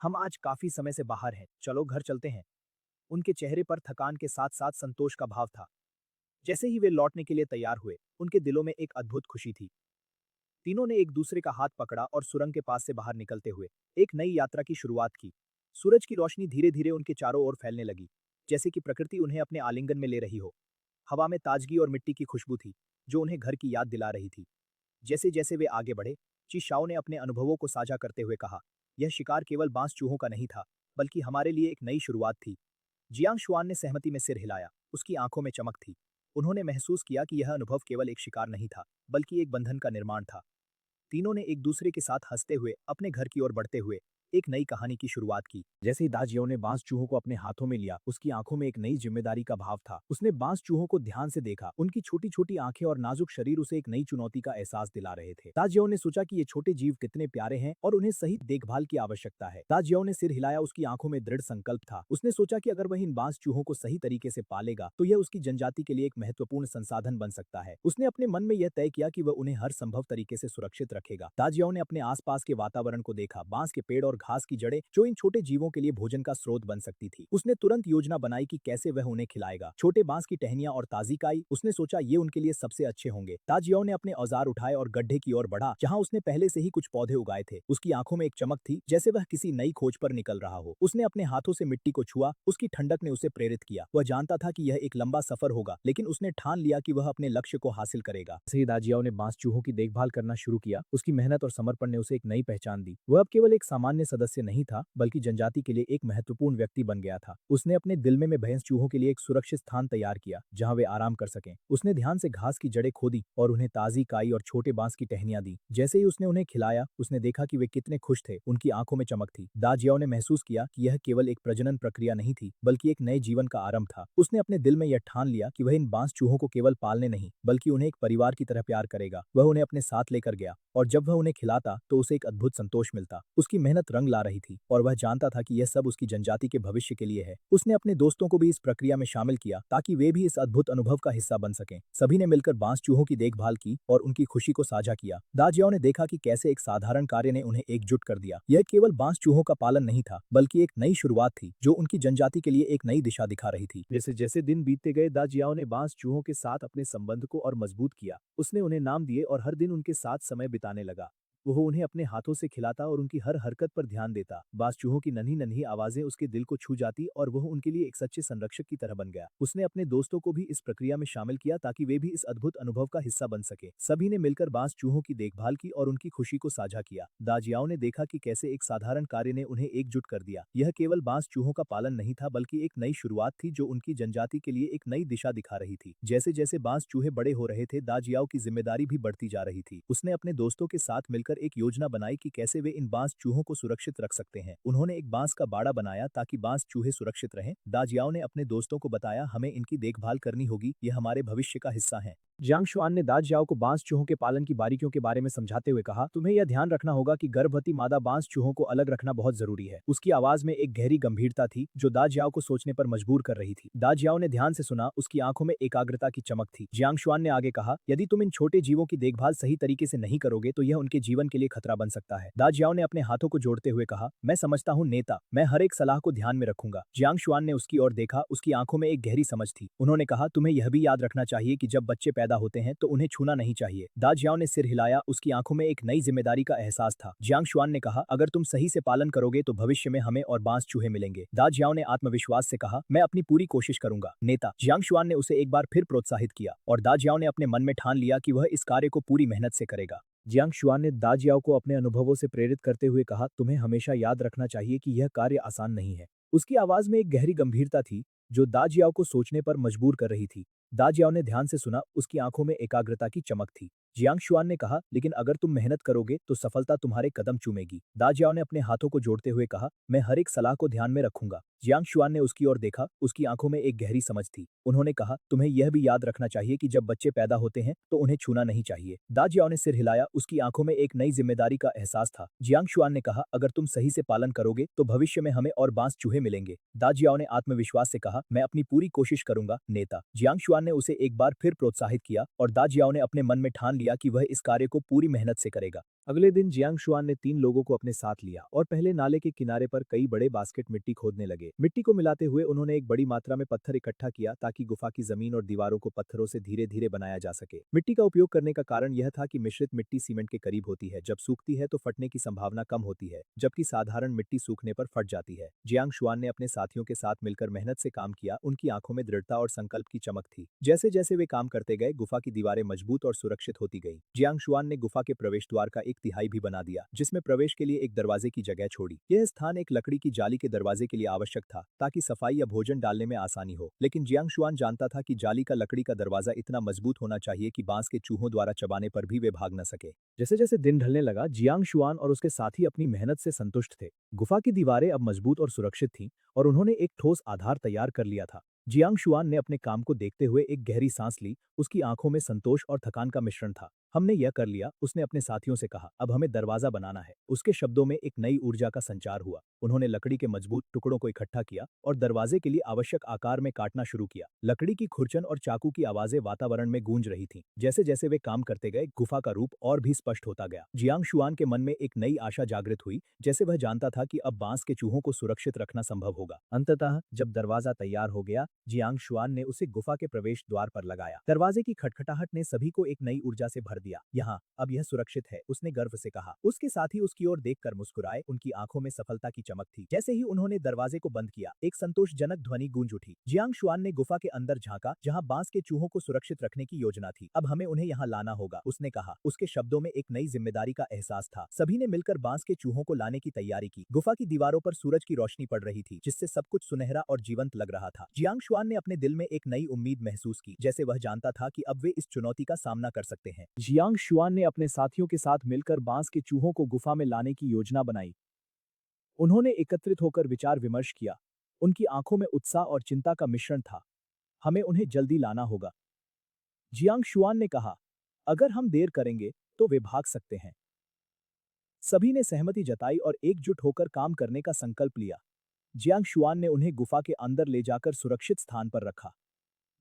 हम आज काफी समय से बाहर हैं, चलो घर चलते हैं। उनके चेहरे पर थकान के साथ साथ संतोष का भाव था। जैसे ही वे लौटने के लिए तैयार हुए, उनके दिलों में एक अद्भुत खुशी थी। तीनों ने एक दूसरे का हाथ पकड़ा और सुरंग के पास से बाहर निकलते हुए एक नई यात्रा की शुरुआत की। सूरज की रोशनी धीरे धीरे उनके चारों ओर फैलने लगी, जैसे कि प्रकृति उन्हें अपने आलिंगन में ले रही हो। हवा में ताजगी और मिट्टी की खुशबू थी, जो उन्हें घर की याद दिला रही थी। जैसे जैसे वे आगे बढ़े, ची शाओ ने अपने अनुभवों को साझा करते हुए कहा, यह शिकार केवल बांस चूहों का नहीं था, बल्कि हमारे लिए एक नई शुरुआत थी। जियांग शुआन ने सहमति में सिर हिलाया, उसकी आंखों में चमक थी। उन्होंने महसूस किया कि यह अनुभव केवल एक शिकार नहीं था, बल्कि एक बंधन का निर्माण था। तीनों ने एक दूसरे के साथ हंसते हुए अपने घर की ओर बढ़ते हुए एक नई कहानी की शुरुआत की। जैसे ही दाजियो ने बांस चूहों को अपने हाथों में लिया, उसकी आंखों में एक नई जिम्मेदारी का भाव था। उसने बांस चूहों को ध्यान से देखा, उनकी छोटी छोटी आंखें और नाजुक शरीर उसे एक नई चुनौती का एहसास दिला रहे थे। दाजियो ने सोचा कि ये छोटे जीव कितने प्यारे हैं और उन्हें सही देखभाल की आवश्यकता है। दाजियो ने सिर हिलाया, उसकी आंखों में दृढ़ संकल्प था। उसने सोचा कि अगर वह इन बांस चूहों को सही तरीके से पालेगा तो यह उसकी जनजाति के लिए एक महत्वपूर्ण संसाधन बन सकता है। उसने अपने मन में यह तय किया कि वह उन्हें हर संभव तरीके से सुरक्षित रखेगा। दाजियो ने अपने आसपास के वातावरण को देखा, बांस के पेड़ और घास की जड़ें जो इन छोटे जीवों के लिए भोजन का स्रोत बन सकती थी। उसने तुरंत योजना बनाई कि कैसे वह उन्हें खिलाएगा। छोटे बांस की टहनियां और ताजी काई, उसने सोचा ये उनके लिए सबसे अच्छे होंगे। ताजियो ने अपने औजार उठाए और गड्ढे की ओर बढ़ा, जहां उसने पहले से ही कुछ पौधे उगाए थे। उसकी आंखों में एक चमक थी, जैसे वह किसी नई खोज पर निकल रहा हो। उसने अपने हाथों से मिट्टी को छुआ, उसकी ठंडक ने उसे प्रेरित किया। वह जानता था कि यह एक लंबा सफर होगा, लेकिन उसने ठान लिया कि वह अपने लक्ष्य को हासिल करेगा। सही दाजियो ने बांस चूहों की देखभाल करना शुरू किया। उसकी मेहनत और समर्पण ने उसे एक नई पहचान दी। वह अब केवल एक सामान्य सदस्य नहीं था, बल्कि जनजाति के लिए एक महत्वपूर्ण व्यक्ति बन गया था। उसने अपने दिल में भैंस चूहों के लिए एक सुरक्षित स्थान तैयार किया, जहां वे आराम कर सकें। उसने ध्यान से घास की जड़ें खोदी और उन्हें ताजी काई और छोटे बांस की टहनियां दी। जैसे ही उसने उन्हें खिलाया, उसने देखा कि वे कितने खुश थे। उनकी आंखों में चमक थी। दाजियो ने महसूस किया कि यह केवल एक प्रजनन प्रक्रिया नहीं थी, बल्कि एक नए जीवन का आरंभ था। उसने अपने दिल में यह ठान लिया कि वह इन बांस चूहों को केवल पालने नहीं, बल्कि उन्हें एक परिवार की तरह प्यार करेगा। वह उन्हें अपने साथ लेकर गया, और जब वह उन्हें खिलाता तो उसे एक अद्भुत संतोष मिलता। उसकी मेहनत रंग ला रही थी, और वह जानता था कि यह सब उसकी जनजाति के भविष्य के लिए है। उसने अपने दोस्तों को भी इस प्रक्रिया में शामिल किया, ताकि वे भी इस अद्भुत अनुभव का हिस्सा बन सकें। सभी ने मिलकर बांस चूहों की देखभाल की और उनकी खुशी को साझा किया। दाजियो ने देखा कि कैसे एक साधारण कार्य ने उन्हें एकजुट कर दिया। यह केवल बांस चूहों का पालन नहीं था, बल्कि एक नई शुरुआत थी, जो उनकी जनजाति के लिए एक नई दिशा दिखा रही थी। जैसे जैसे दिन बीतते गए, दाजियो ने बांस चूहों के साथ अपने संबंध को और मजबूत किया। उसने उन्हें नाम दिए और हर दिन उनके साथ समय बिताने लगा। वह उन्हें अपने हाथों से खिलाता और उनकी हर हरकत पर ध्यान देता। बांस चूहों की नन्ही नन्ही आवाजें उसके दिल को छू जाती और वह उनके लिए एक सच्चे संरक्षक की तरह बन गया। उसने अपने दोस्तों को भी इस प्रक्रिया में शामिल किया, ताकि वे भी इस अद्भुत अनुभव का हिस्सा बन सके। सभी ने मिलकर बांस चूहों की देखभाल की और उनकी खुशी को साझा किया। दाजियाओ ने देखा कि कैसे एक साधारण कार्य ने उन्हें एकजुट कर दिया। यह केवल बांस चूहों का पालन नहीं था, बल्कि एक नई शुरुआत थी, जो उनकी जनजाति के लिए एक नई दिशा दिखा रही थी। जैसे जैसे बांस चूहे बड़े हो रहे थे, दाजियाओ की जिम्मेदारी भी बढ़ती जा रही थी। उसने अपने दोस्तों के साथ मिलकर एक योजना बनाई कि कैसे वे इन बांस चूहों को सुरक्षित रख सकते हैं। उन्होंने एक बांस का बाड़ा बनाया ताकि बांस चूहे सुरक्षित रहें। दाजियाओ ने अपने दोस्तों को बताया, हमें इनकी देखभाल करनी होगी, ये हमारे भविष्य का हिस्सा हैं। जियांग शुआन ने दाजियाओ को बांस चूहों के पालन की बारीकियों के बारे में समझाते हुए कहा, तुम्हें यह ध्यान रखना होगा कि गर्भवती मादा बांस चूहों को अलग रखना बहुत जरूरी है। उसकी आवाज में एक गहरी गंभीरता थी, जो दाजियाओ को सोचने पर मजबूर कर रही थी। दाजियाओ ने ध्यान से सुना, उसकी आंखों में एकाग्रता की चमक थी। जियांग शुआन ने आगे कहा, यदि तुम इन छोटे जीवों की देखभाल सही तरीके से नहीं करोगे तो यह उनके जीवन के लिए खतरा बन सकता है। दाजियाओ ने अपने हाथों को जोड़ते हुए कहा, मैं समझता हूँ नेता, मैं हर एक सलाह को ध्यान में रखूंगा। जियांग शुआन ने उसकी ओर देखा, उसकी आंखों में एक गहरी समझ थी। उन्होंने कहा, तुम्हें यह भी याद रखना चाहिए कि जब बच्चे पैदा पैदा होते हैं तो उन्हें छूना नहीं चाहिए। दा जियाओ ने सिर हिलाया, उसकी आंखों में एक नई जिम्मेदारी का एहसास था। जियांग शुआन ने कहा, अगर तुम सही से पालन करोगे तो भविष्य में हमें और बांस चूहे मिलेंगे। दा जियाओ ने आत्मविश्वास से कहा, मैं अपनी पूरी कोशिश करूंगा। नेता जियांग शुआन ने उसे एक बार फिर प्रोत्साहित किया और दा जियाओ ने अपने मन में ठान लिया कि वह इस कार्य को पूरी मेहनत से करेगा। जियांग शुआन ने दा जियाओ को अपने अनुभवों से प्रेरित करते हुए कहा, तुम्हें हमेशा याद रखना चाहिए कि यह कार्य आसान नहीं है। उसकी आवाज में एक गहरी गंभीरता थी जो दा जियाओ को सोचने पर मजबूर कर रही थी। दा जियाओ ने ध्यान से सुना, उसकी आंखों में एकाग्रता की चमक थी। जियांग शुआन ने कहा, लेकिन अगर तुम मेहनत करोगे तो सफलता तुम्हारे कदम चूमेगी। दा जियाओ ने अपने हाथों को जोड़ते हुए कहा, मैं हर एक सलाह को ध्यान में रखूंगा। जियांग शुआन ने उसकी ओर देखा, उसकी आंखों में एक गहरी समझ थी। उन्होंने कहा, तुम्हें यह भी याद रखना चाहिए कि जब बच्चे पैदा होते हैं तो उन्हें छूना नहीं चाहिए। दा जियाओ ने सिर हिलाया, उसकी आंखों में एक नई जिम्मेदारी का एहसास था। जियांग शुआन ने कहा, अगर तुम सही से पालन करोगे तो भविष्य में हमें और बांस चूहे मिलेंगे। दा जियाओ ने आत्मविश्वास से कहा, मैं अपनी पूरी कोशिश करूंगा। नेता जियांग शुआन ने उसे एक बार फिर प्रोत्साहित किया और दा जियाओ ने अपने मन में ठान लिया कि वह इस कार्य को पूरी मेहनत से करेगा। अगले दिन जियांग शुआन ने 3 लोगों को अपने साथ लिया और पहले नाले के किनारे पर कई बड़े बास्केट मिट्टी खोदने लगे। मिट्टी को मिलाते हुए उन्होंने एक बड़ी मात्रा में पत्थर इकट्ठा किया ताकि गुफा की जमीन और दीवारों को पत्थरों से धीरे धीरे बनाया जा सके। मिट्टी का उपयोग करने का कारण यह था कि मिश्रित मिट्टी सीमेंट के करीब होती है, जब सूखती है तो फटने की संभावना कम होती है, जबकि साधारण मिट्टी सूखने पर फट जाती है। जियांग शुआन ने अपने साथियों के साथ मिलकर मेहनत से काम किया, उनकी आंखों में दृढ़ता और संकल्प की चमक थी। जैसे जैसे वे काम करते गए, गुफा की दीवारें मजबूत और सुरक्षित होती गई। जियांग शुआन ने गुफा के प्रवेश द्वार का 1/3 भी बना दिया, जिसमें प्रवेश के लिए एक दरवाजे की जगह छोड़ी। यह स्थान एक लकड़ी की जाली के दरवाजे के लिए आवश्यक था ताकि सफाई या भोजन डालने में आसानी हो, लेकिन जियांग शुआन जानता था कि जाली का लकड़ी का दरवाजा इतना मजबूत होना चाहिए कि बांस के चूहों द्वारा चबाने पर भी वे भाग न सके। जैसे जैसे दिन ढलने लगा, जियांग शुआन और उसके साथी अपनी मेहनत से संतुष्ट थे। गुफा की दीवारें अब मजबूत और सुरक्षित थीं और उन्होंने एक ठोस आधार तैयार कर लिया था। जियांग शुआन ने अपने काम को देखते हुए एक गहरी सांस ली, उसकी आंखों में संतोष और थकान का मिश्रण था। हमने यह कर लिया, उसने अपने साथियों से कहा, अब हमें दरवाजा बनाना है। उसके शब्दों में एक नई ऊर्जा का संचार हुआ। उन्होंने लकड़ी के मजबूत टुकड़ों को इकट्ठा किया और दरवाजे के लिए आवश्यक आकार में काटना शुरू किया। लकड़ी की खुरचन और चाकू की आवाजें वातावरण में गूंज रही थीं। जैसे जैसे वे काम करते गए, गुफा का रूप और भी स्पष्ट होता गया। जियांग शुआन के मन में एक नई आशा जागृत हुई, जैसे वह जानता था कि अब बांस के चूहों को सुरक्षित रखना संभव होगा। अंततः जब दरवाजा तैयार हो गया, जियांग शुआन ने उसे गुफा के प्रवेश द्वार पर लगाया। दरवाजे की खटखटाहट ने सभी को एक नई ऊर्जा से भर दिया। यहाँ अब यह सुरक्षित है, उसने गर्व से कहा। उसके साथी उसकी ओर देखकर मुस्कुराए, उनकी आंखों में सफलता की चमक थी। जैसे ही उन्होंने दरवाजे को बंद किया, एक संतोषजनक ध्वनि गूंज उठी। जियांग शुआन ने गुफा के अंदर झांका, जहां बांस के चूहों को सुरक्षित रखने की योजना थी। अब हमें उन्हें यहाँ लाना होगा, उसने कहा। उसके शब्दों में एक नई जिम्मेदारी का एहसास था। सभी ने मिलकर बांस के चूहों को लाने की तैयारी की। गुफा की दीवारों पर सूरज की रोशनी पड़ रही थी, जिससे सब कुछ सुनहरा और जीवंत लग रहा था। जियांग शुआन ने अपने दिल में एक नई उम्मीद महसूस की, जैसे वह जानता था कि अब वे इस चुनौती का सामना कर सकते हैं। जियांग शुआन ने अपने साथियों के साथ मिलकर बांस के चूहों को गुफा में लाने की योजना बनाई। उन्होंने एकत्रित होकर विचार विमर्श किया। उनकी आंखों में उत्साह और चिंता का मिश्रण था। हमें उन्हें जल्दी लाना होगा। जियांग शुआन ने कहा, अगर हम देर करेंगे तो वे भाग सकते हैं। सभी ने सहमति जताई और एकजुट होकर काम करने का संकल्प लिया। जियांग शुआन ने उन्हें गुफा के अंदर ले जाकर सुरक्षित स्थान पर रखा।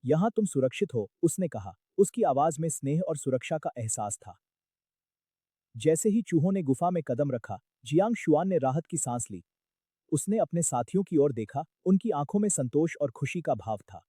यहाँ तुम सुरक्षित हो, उसने कहा। उसकी आवाज में स्नेह और सुरक्षा का एहसास था। जैसे ही चूहों ने गुफा में कदम रखा, जियांग शुआन ने राहत की सांस ली। उसने अपने साथियों की ओर देखा, उनकी आंखों में संतोष और खुशी का भाव था।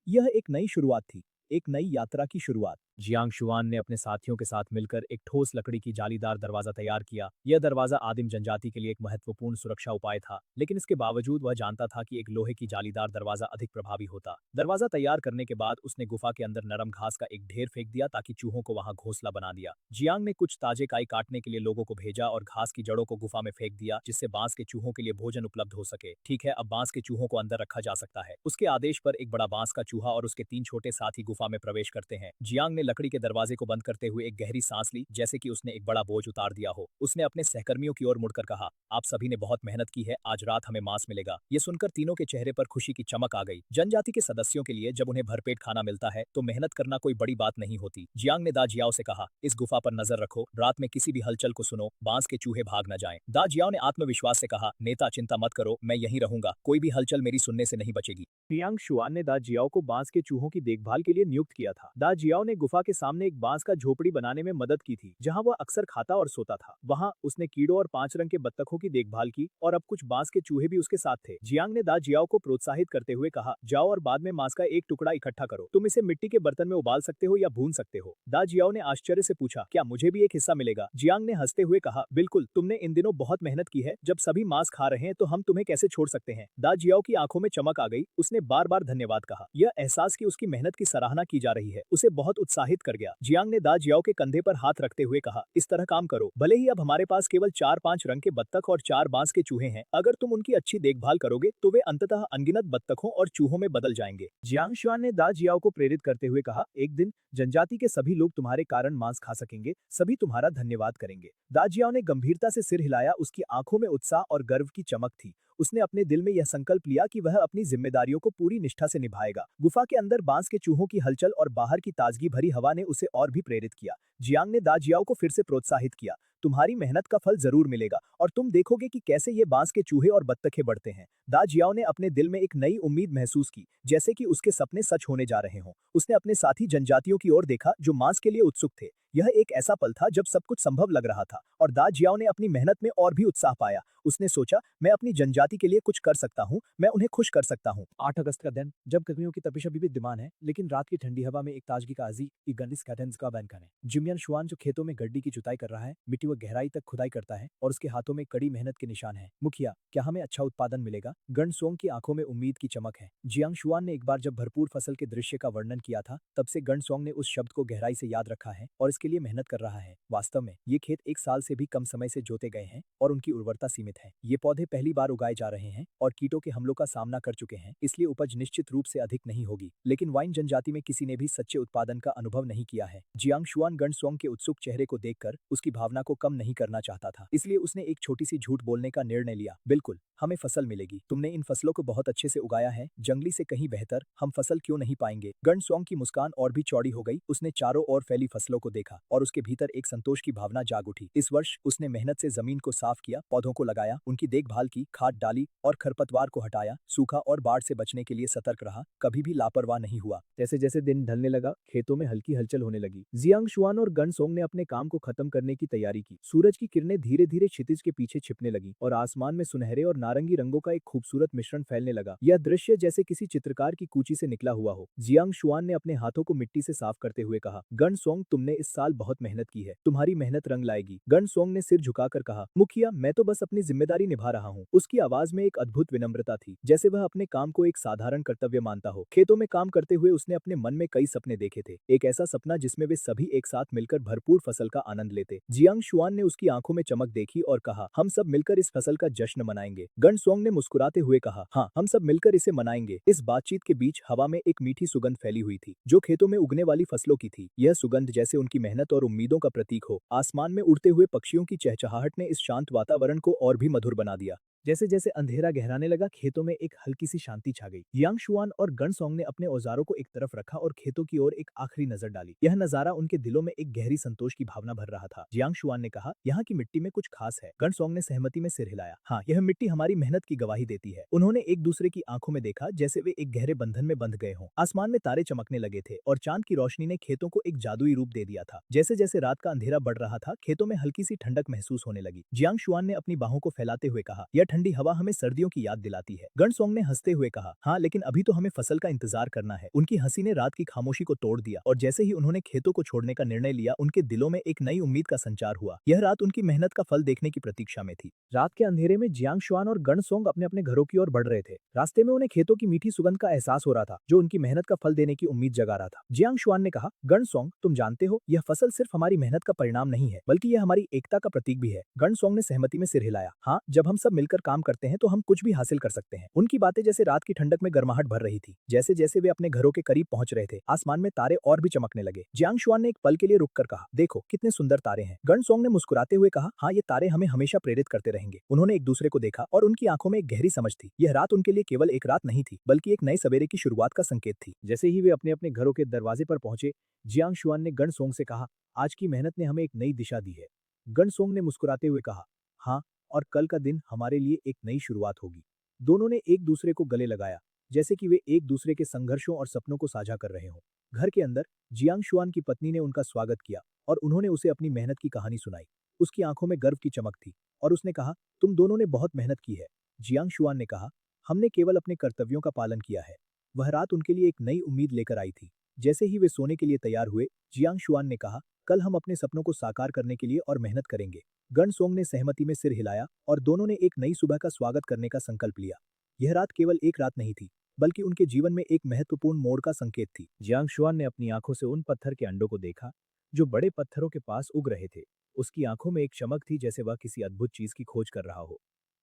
यह एक नई शुरुआत थी, एक नई यात्रा की शुरुआत। जियांग शुआन ने अपने साथियों के साथ मिलकर एक ठोस लकड़ी की जालीदार दरवाजा तैयार किया। यह दरवाजा आदिम जनजाति के लिए एक महत्वपूर्ण सुरक्षा उपाय था, लेकिन इसके बावजूद वह जानता था कि एक लोहे की जालीदार दरवाजा अधिक प्रभावी होता। दरवाजा तैयार करने के बाद उसने गुफा के अंदर नरम घास का एक ढेर फेंक दिया ताकि चूहों को वहां घोंसला बना दिया। जियांग ने कुछ ताजे काई काटने के लिए लोगों को भेजा और घास की जड़ों को गुफा में फेंक दिया, जिससे बांस के चूहों के लिए भोजन उपलब्ध हो सके। ठीक है, अब बांस के चूहों को अंदर रखा जा सकता है। उसके आदेश पर एक बड़ा बांस का चूहा और उसके 3 छोटे साथी गुफा में प्रवेश करते हैं। जियांग ने लकड़ी के दरवाजे को बंद करते हुए एक गहरी सांस ली, जैसे कि उसने एक बड़ा बोझ उतार दिया हो। उसने अपने सहकर्मियों की ओर मुड़कर कहा, आप सभी ने बहुत मेहनत की है, आज रात हमें मांस मिलेगा। ये सुनकर तीनों के चेहरे पर खुशी की चमक आ गई। जनजाति के सदस्यों के लिए जब उन्हें भरपेट खाना मिलता है तो मेहनत करना कोई बड़ी बात नहीं होती। जियांग ने दा जियाओ से कहा, इस गुफा पर नजर रखो, रात में किसी भी हलचल को सुनो, बांस के चूहे भाग न जाएं। दा जियाओ ने आत्मविश्वास से कहा, नेता चिंता मत करो, मैं यहीं रहूंगा, कोई भी हलचल मेरी सुनने से नहीं बचेगी। जियांग शुआन ने दा जियाओ को बांस के चूहों की देखभाल के लिए नियुक्त किया था। दा जियाओ ने गुफा के सामने एक बांस का झोपड़ी बनाने में मदद की थी, जहां वह अक्सर खाता और सोता था। वहां उसने कीड़ों और 5 रंग के बत्तखों की देखभाल की और अब कुछ बांस के चूहे भी उसके साथ थे। जियांग ने दा जियाओ को प्रोत्साहित करते हुए कहा, जाओ और बाद में मांस का एक टुकड़ा इकट्ठा करो। तुम इसे मिट्टी के बर्तन में उबाल सकते हो या भून सकते हो। दा जियाओ ने आश्चर्य से पूछा, क्या मुझे भी एक हिस्सा मिलेगा? जियांग ने हंसते हुए कहा, बिल्कुल, तुमने इन दिनों बहुत मेहनत की है, जब सभी मांस खा रहे हैं तो हम तुम्हें कैसे छोड़ सकते हैं। दा जियाओ की आंखों में चमक आ गई, उसने बार बार धन्यवाद कहा। यह एहसास कि उसकी मेहनत की सराहना की जा रही है उसे बहुत उत्साहित कर गया। जियांग ने दा जियाओ के कंधे पर हाथ रखते हुए कहा, इस तरह काम करो, भले ही अब हमारे पास केवल 4-5 रंग के बत्तख और 4 बांस के चूहे हैं, अगर तुम उनकी अच्छी देखभाल करोगे तो वे अंततः अनगिनत बत्तखों और चूहों में बदल जाएंगे। जियांग शुआन ने दा जियाओ को प्रेरित करते हुए कहा, एक दिन जनजाति के सभी लोग तुम्हारे कारण मांस खा सकेंगे, सभी तुम्हारा धन्यवाद करेंगे। दा जियाओ ने गंभीरता से सिर हिलाया, उसकी आंखों में उत्साह और गर्व की चमक थी। उसने अपने दिल में यह संकल्प लिया कि वह अपनी जिम्मेदारियों को पूरी निष्ठा से निभाएगा। गुफा के अंदर बांस के चूहों की हलचल और बाहर की ताजगी भरी हवा ने उसे और भी प्रेरित किया। जियांग ने दा जियाओ को फिर से प्रोत्साहित किया, तुम्हारी मेहनत का फल जरूर मिलेगा और तुम देखोगे कि कैसे ये बांस के चूहे और बत्तखे बढ़ते हैं। दा जियाओ ने अपने दिल में एक नई उम्मीद महसूस की, जैसे कि उसके सपने सच होने जा रहे हों। उसने अपने साथी जनजातियों की ओर देखा जो मांस के लिए उत्सुक थे। यह एक ऐसा पल था जब सब कुछ संभव लग रहा था और दा जियाओ ने अपनी मेहनत में और भी उत्साह पाया। उसने सोचा, मैं अपनी जनजाति के लिए कुछ कर सकता हूँ, मैं उन्हें खुश कर सकता हूँ। 8 अगस्त का दिन, जब गर्मियों की तपिश अभी भी विद्यमान है, लेकिन रात की ठंडी हवा में एक ताजगी का अजी गंदिस कैडेंस का बैंकन है। जिमियन शुआन जो खेतों में गड्डी की जुताई कर रहा है, मिट्टी व गहराई तक खुदाई करता है और उसके हाथों में कड़ी मेहनत के निशान है। मुखिया, क्या हमें अच्छा उत्पादन मिलेगा? गण सोंग की आंखों में उम्मीद की चमक है। जियांग शुआन ने एक बार जब भरपूर फसल के दृश्य का वर्णन किया था, तब से गण सोंग ने उस शब्द को गहराई से याद रखा है और इसके लिए मेहनत कर रहा है। वास्तव में ये खेत 1 साल से भी कम समय से जोते गए हैं और उनकी उर्वरता सीमित है। ये पौधे पहली बार उगाए जा रहे हैं और कीटों के हमलों का सामना कर चुके हैं, इसलिए उपज निश्चित रूप से अधिक नहीं होगी। लेकिन वाइन जनजाति में किसी ने भी सच्चे उत्पादन का अनुभव नहीं किया है। जियांग शुआन गण सोंग के उत्सुक चेहरे को देखकर उसकी भावना को कम नहीं करना चाहता था, इसलिए उसने एक छोटी सी झूठ बोलने का निर्णय लिया। बिल्कुल, हमें फसल मिलेगी, तुमने इन फसलों को बहुत अच्छे से उगाया है, जंगली से कहीं बेहतर हम फसल क्यों नहीं पाएंगे? गण सोंग की मुस्कान और भी चौड़ी हो गई, उसने चारों ओर फैली फसलों को देखा और उसके भीतर एक संतोष की भावना जाग उठी। इस वर्ष उसने मेहनत से जमीन को साफ किया, पौधों को लगाया, उनकी देखभाल की, खाद डाली और खरपतवार को हटाया, सूखा और बाढ़ से बचने के लिए सतर्क रहा, कभी भी लापरवाह नहीं हुआ। जैसे जैसे दिन ढलने लगा, खेतों में हल्की हलचल होने लगी। जियांग शुआन और गण सोंग ने अपने काम को खत्म करने की तैयारी की। सूरज की किरणें धीरे धीरे क्षितिज के पीछे छिपने लगी और आसमान में सुनहरे और नारंगी रंगों का एक खूबसूरत मिश्रण फैलने लगा। यह दृश्य जैसे किसी चित्रकार की कूची से निकला हुआ हो। जियांग शुआन ने अपने हाथों को मिट्टी से साफ करते हुए कहा, गण सोंग, तुमने इस साल बहुत मेहनत की है, तुम्हारी मेहनत रंग लाएगी। गण सोंग ने सिर झुकाकर कहा, मुखिया, मैं तो बस अपनी जिम्मेदारी निभा रहा हूँ। उसकी आवाज में एक अद्भुत विनम्रता थी, जैसे वह अपने काम को एक साधारण कर्तव्य मानता हो। खेतों में काम करते हुए उसने अपने मन में कई सपने देखे थे, एक ऐसा सपना जिसमें वे सभी एक साथ मिलकर भरपूर फसल का आनंद लेते। जियांग शुआन ने उसकी आंखों में चमक देखी और कहा, हम सब मिलकर इस फसल का जश्न मनाएंगे। गण सोंग ने मुस्कुराते हुए कहा, हाँ, हम सब मिलकर इसे मनाएंगे। इस बातचीत के बीच हवा में एक मीठी सुगंध फैली हुई थी, जो खेतों में उगने वाली फसलों की थी। यह सुगंध जैसे उनकी मेहनत और उम्मीदों का प्रतीक हो। आसमान में उड़ते हुए पक्षियों की चहचहाहट ने इस शांत वातावरण को और भी मधुर बना दिया। जैसे जैसे अंधेरा गहराने लगा, खेतों में एक हल्की सी शांति छा गई। जियांग शुआन और गण सोंग ने अपने औजारों को एक तरफ रखा और खेतों की ओर एक आखिरी नजर डाली। यह नजारा उनके दिलों में एक गहरी संतोष की भावना भर रहा था। जियांग शुआन ने कहा, यहाँ की मिट्टी में कुछ खास है। गण सोंग ने सहमति में सिर हिलाया, हाँ, यह मिट्टी हमारी मेहनत की गवाही देती है। उन्होंने एक दूसरे की आंखों में देखा, जैसे वे एक गहरे बंधन में बंध गए हों। आसमान में तारे चमकने लगे थे और चांद की रोशनी ने खेतों को एक जादुई रूप दे दिया था। जैसे जैसे रात का अंधेरा बढ़ रहा था, खेतों में हल्की सी ठंडक महसूस होने लगी। जियांग शुआन ने अपनी बाहों को फैलाते हुए कहा, यह ठंडी हवा हमें सर्दियों की याद दिलाती है। गण सोंग ने हंसते हुए कहा, हाँ, लेकिन अभी तो हमें फसल का इंतजार करना है। उनकी हंसी ने रात की खामोशी को तोड़ दिया और जैसे ही उन्होंने खेतों को छोड़ने का निर्णय लिया, उनके दिलों में एक नई उम्मीद का संचार हुआ। यह रात उनकी मेहनत का फल देखने की प्रतीक्षा में थी। रात के अंधेरे में जियांग शुआन और गण सोंग अपने अपने घरों की ओर बढ़ रहे थे। रास्ते में उन्हें खेतों की मीठी सुगंध का एहसास हो रहा था, जो उनकी मेहनत का फल देने की उम्मीद जगा रहा था। जियांग शुआन ने कहा, गण सोंग, तुम जानते हो, यह फसल सिर्फ हमारी मेहनत का परिणाम नहीं है, बल्कि यह हमारी एकता का प्रतीक भी है। गण सोंग ने सहमति में सिर हिलाया, हाँ, जब हम सब मिलकर काम करते हैं तो हम कुछ भी हासिल कर सकते हैं। उनकी बातें जैसे रात की ठंडक में गर्माहट भर रही थी। जैसे जैसे वे अपने घरों के करीब पहुंच रहे थे, आसमान में तारे और भी चमकने लगे। जियांग शुआन ने एक पल के लिए रुककर कहा, देखो कितने सुंदर तारे हैं। गण सोंग ने मुस्कुराते हुए कहा, हाँ, ये तारे हमें हमेशा प्रेरित करते रहेंगे। उन्होंने एक दूसरे को देखा और उनकी आंखों में एक गहरी समझ थी। यह रात उनके लिए केवल एक रात नहीं थी, बल्कि एक नए सवेरे की शुरुआत का संकेत थी। जैसे ही वे अपने अपने घरों के दरवाजे पर पहुंचे, जियांग शुआन ने गण सोंग से कहा, आज की मेहनत ने हमें एक नई दिशा दी है। गण सोंग ने मुस्कुराते हुए कहा, हाँ, और कल का दिन हमारे लिए एक नई शुरुआत होगी। दोनों ने एक दूसरे को गले लगाया, जैसे कि वे एक दूसरे के संघर्षों और सपनों को साझा कर रहे हों। घर के अंदर जियांग शुआन की पत्नी ने उनका स्वागत किया और उन्होंने उसे अपनी मेहनत की कहानी सुनाई। उसकी आंखों में गर्व की चमक थी और उसने कहा, तुम दोनों ने बहुत मेहनत की है। जियांग शुआन ने कहा, हमने केवल अपने कर्तव्यों का पालन किया है। वह रात उनके लिए एक नई उम्मीद लेकर आई थी। जैसे ही वे सोने के लिए तैयार हुए, जियांग शुआन ने कहा, कल हम अपने सपनों को साकार करने के लिए और मेहनत करेंगे। गण सोंग ने सहमति में सिर हिलाया और दोनों ने एक नई सुबह का स्वागत करने का संकल्प लिया। यह रात केवल एक रात नहीं थी, बल्कि उनके जीवन में एक महत्वपूर्ण मोड़ का संकेत थी। जियांग शुआन ने अपनी आंखों से उन पत्थर के अंडों को देखा, जो बड़े पत्थरों के पास उग रहे थे। उसकी आंखों में एक चमक थी, जैसे वह किसी अद्भुत चीज की खोज कर रहा हो।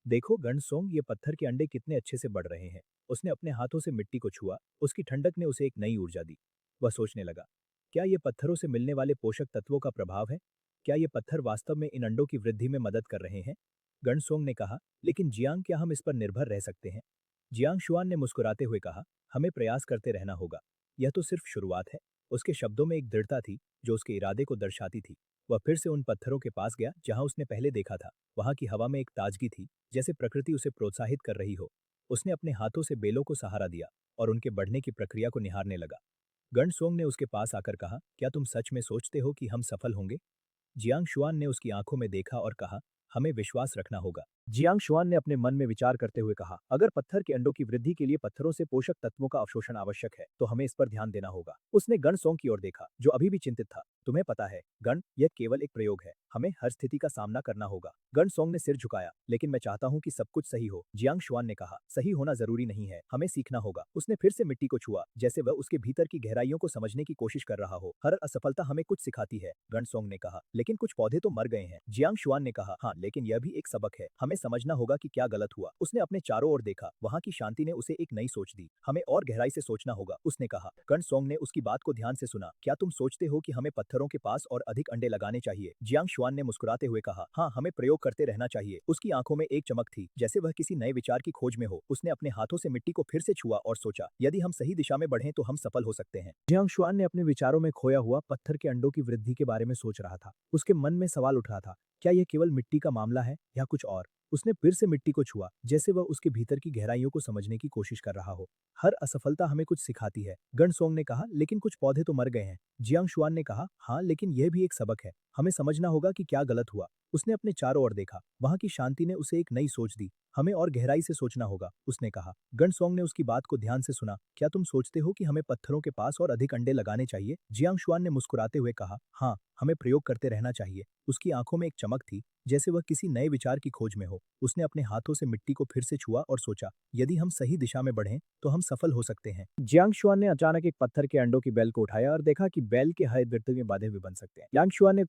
देखो गणसोंग, ये पत्थर के अंडे कितने अच्छे से बढ़ रहे हैं। उसने अपने हाथों से मिट्टी को छुआ, उसकी ठंडक ने उसे एक नई ऊर्जा दी। वह सोचने लगा, क्या ये पत्थरों से मिलने वाले पोषक तत्वों का प्रभाव है? क्या ये पत्थर वास्तव में इन अंडों की वृद्धि में मदद कर रहे हैं? गणसोंग ने कहा, लेकिन जियांग, क्या हम इस पर निर्भर रह सकते हैं? जियांग शुआन ने मुस्कुराते हुए कहा, हमें प्रयास करते रहना होगा। यह तो सिर्फ शुरुआत है। उसके शब्दों में एक दृढ़ता थी, जो उसके इरादे को दर्शाती थी। वह फिर से उन पत्थरों के पास गया जहां उसने पहले देखा था। वहां की हवा में एक ताजगी थी, जैसे प्रकृति उसे प्रोत्साहित कर रही हो। उसने अपने हाथों से बेलों को सहारा दिया और उनके बढ़ने की प्रक्रिया को निहारने लगा। गणसोंग ने उसके पास आकर कहा, क्या तुम सच में सोचते हो कि हम सफल होंगे? जियांग शुआन ने उसकी आंखों में देखा और कहा, हमें विश्वास रखना होगा। जियांग शुआन ने अपने मन में विचार करते हुए कहा, अगर पत्थर के अंडों की वृद्धि के लिए पत्थरों से पोषक तत्वों का अवशोषण आवश्यक है, तो हमें इस पर ध्यान देना होगा। उसने गणसोंग की ओर देखा, जो अभी भी चिंतित था। तुम्हें पता है गण, यह केवल एक प्रयोग है। हमें हर स्थिति का सामना करना होगा। गणसोंग ने सिर झुकाया, लेकिन मैं चाहता हूं कि सब कुछ सही हो। जियांग शुआन ने कहा, सही होना जरूरी नहीं है, हमें सीखना होगा। उसने फिर से मिट्टी को छुआ, जैसे वह उसके भीतर की गहराइयों को समझने की कोशिश कर रहा हो। हर असफलता हमें कुछ सिखाती है, गणसोंग ने कहा, लेकिन कुछ पौधे तो मर गए हैं। जियांग शुआन ने कहा, हाँ, लेकिन यह भी एक सबक है। हमें समझना होगा कि क्या गलत हुआ। उसने अपने चारों ओर देखा, वहां की शांति ने उसे एक नई सोच दी। हमें और गहराई से सोचना होगा, उसने कहा। गणसोंग ने उसकी बात को ध्यान से सुना। क्या तुम सोचते हो कि हमें पत्थरों के पास और अधिक अंडे लगाने चाहिए? जियांग शुआन ने मुस्कुराते हुए कहा, हाँ, हमें प्रयोग करते रहना चाहिए। उसकी आंखों में एक चमक थी, जैसे वह किसी नए विचार की खोज में हो। उसने अपने हाथों से मिट्टी को फिर से छुआ और सोचा, यदि हम सही दिशा में बढ़ें तो हम सफल हो सकते हैं। जियांग शुआन ने अपने विचारों में खोया हुआ पत्थर के अंडों की वृद्धि के बारे में सोच रहा था। उसके मन में सवाल उठ रहा था, क्या यह केवल मिट्टी का मामला है या कुछ और? उसने फिर से मिट्टी को छुआ, जैसे वह उसके भीतर की गहराइयों को समझने की कोशिश कर रहा हो। हर असफलता हमें कुछ सिखाती है, गणसोंग ने कहा, लेकिन कुछ पौधे तो मर गए हैं। जियांग शुआन ने कहा, हाँ, लेकिन यह भी एक सबक है। हमें समझना होगा कि क्या गलत हुआ। उसने अपने चारों ओर देखा, वहां की शांति ने उसे एक नई सोच दी। हमें और गहराई से सोचना होगा, उसने कहा। गणसोंग ने उसकी बात को ध्यान से सुना। क्या तुम सोचते हो कि हमें पत्थरों के पास और अधिक अंडे लगाने चाहिए? जियांग शुआन ने मुस्कुराते हुए कहा, हाँ, हमें प्रयोग करते रहना चाहिए। उसकी आंखों में एक चमक थी, जैसे वह किसी नए विचार की खोज में हो। उसने अपने हाथों से मिट्टी को फिर से छुआ और सोचा, यदि हम सही दिशा में बढ़ें तो हम सफल हो सकते हैं। जियांग शुआन ने अचानक एक पत्थर के अंडों की बेल को उठाया और देखा कि बेल के हरे वृत्त में बाधे भी बन सकते हैं। यांग शुआन ने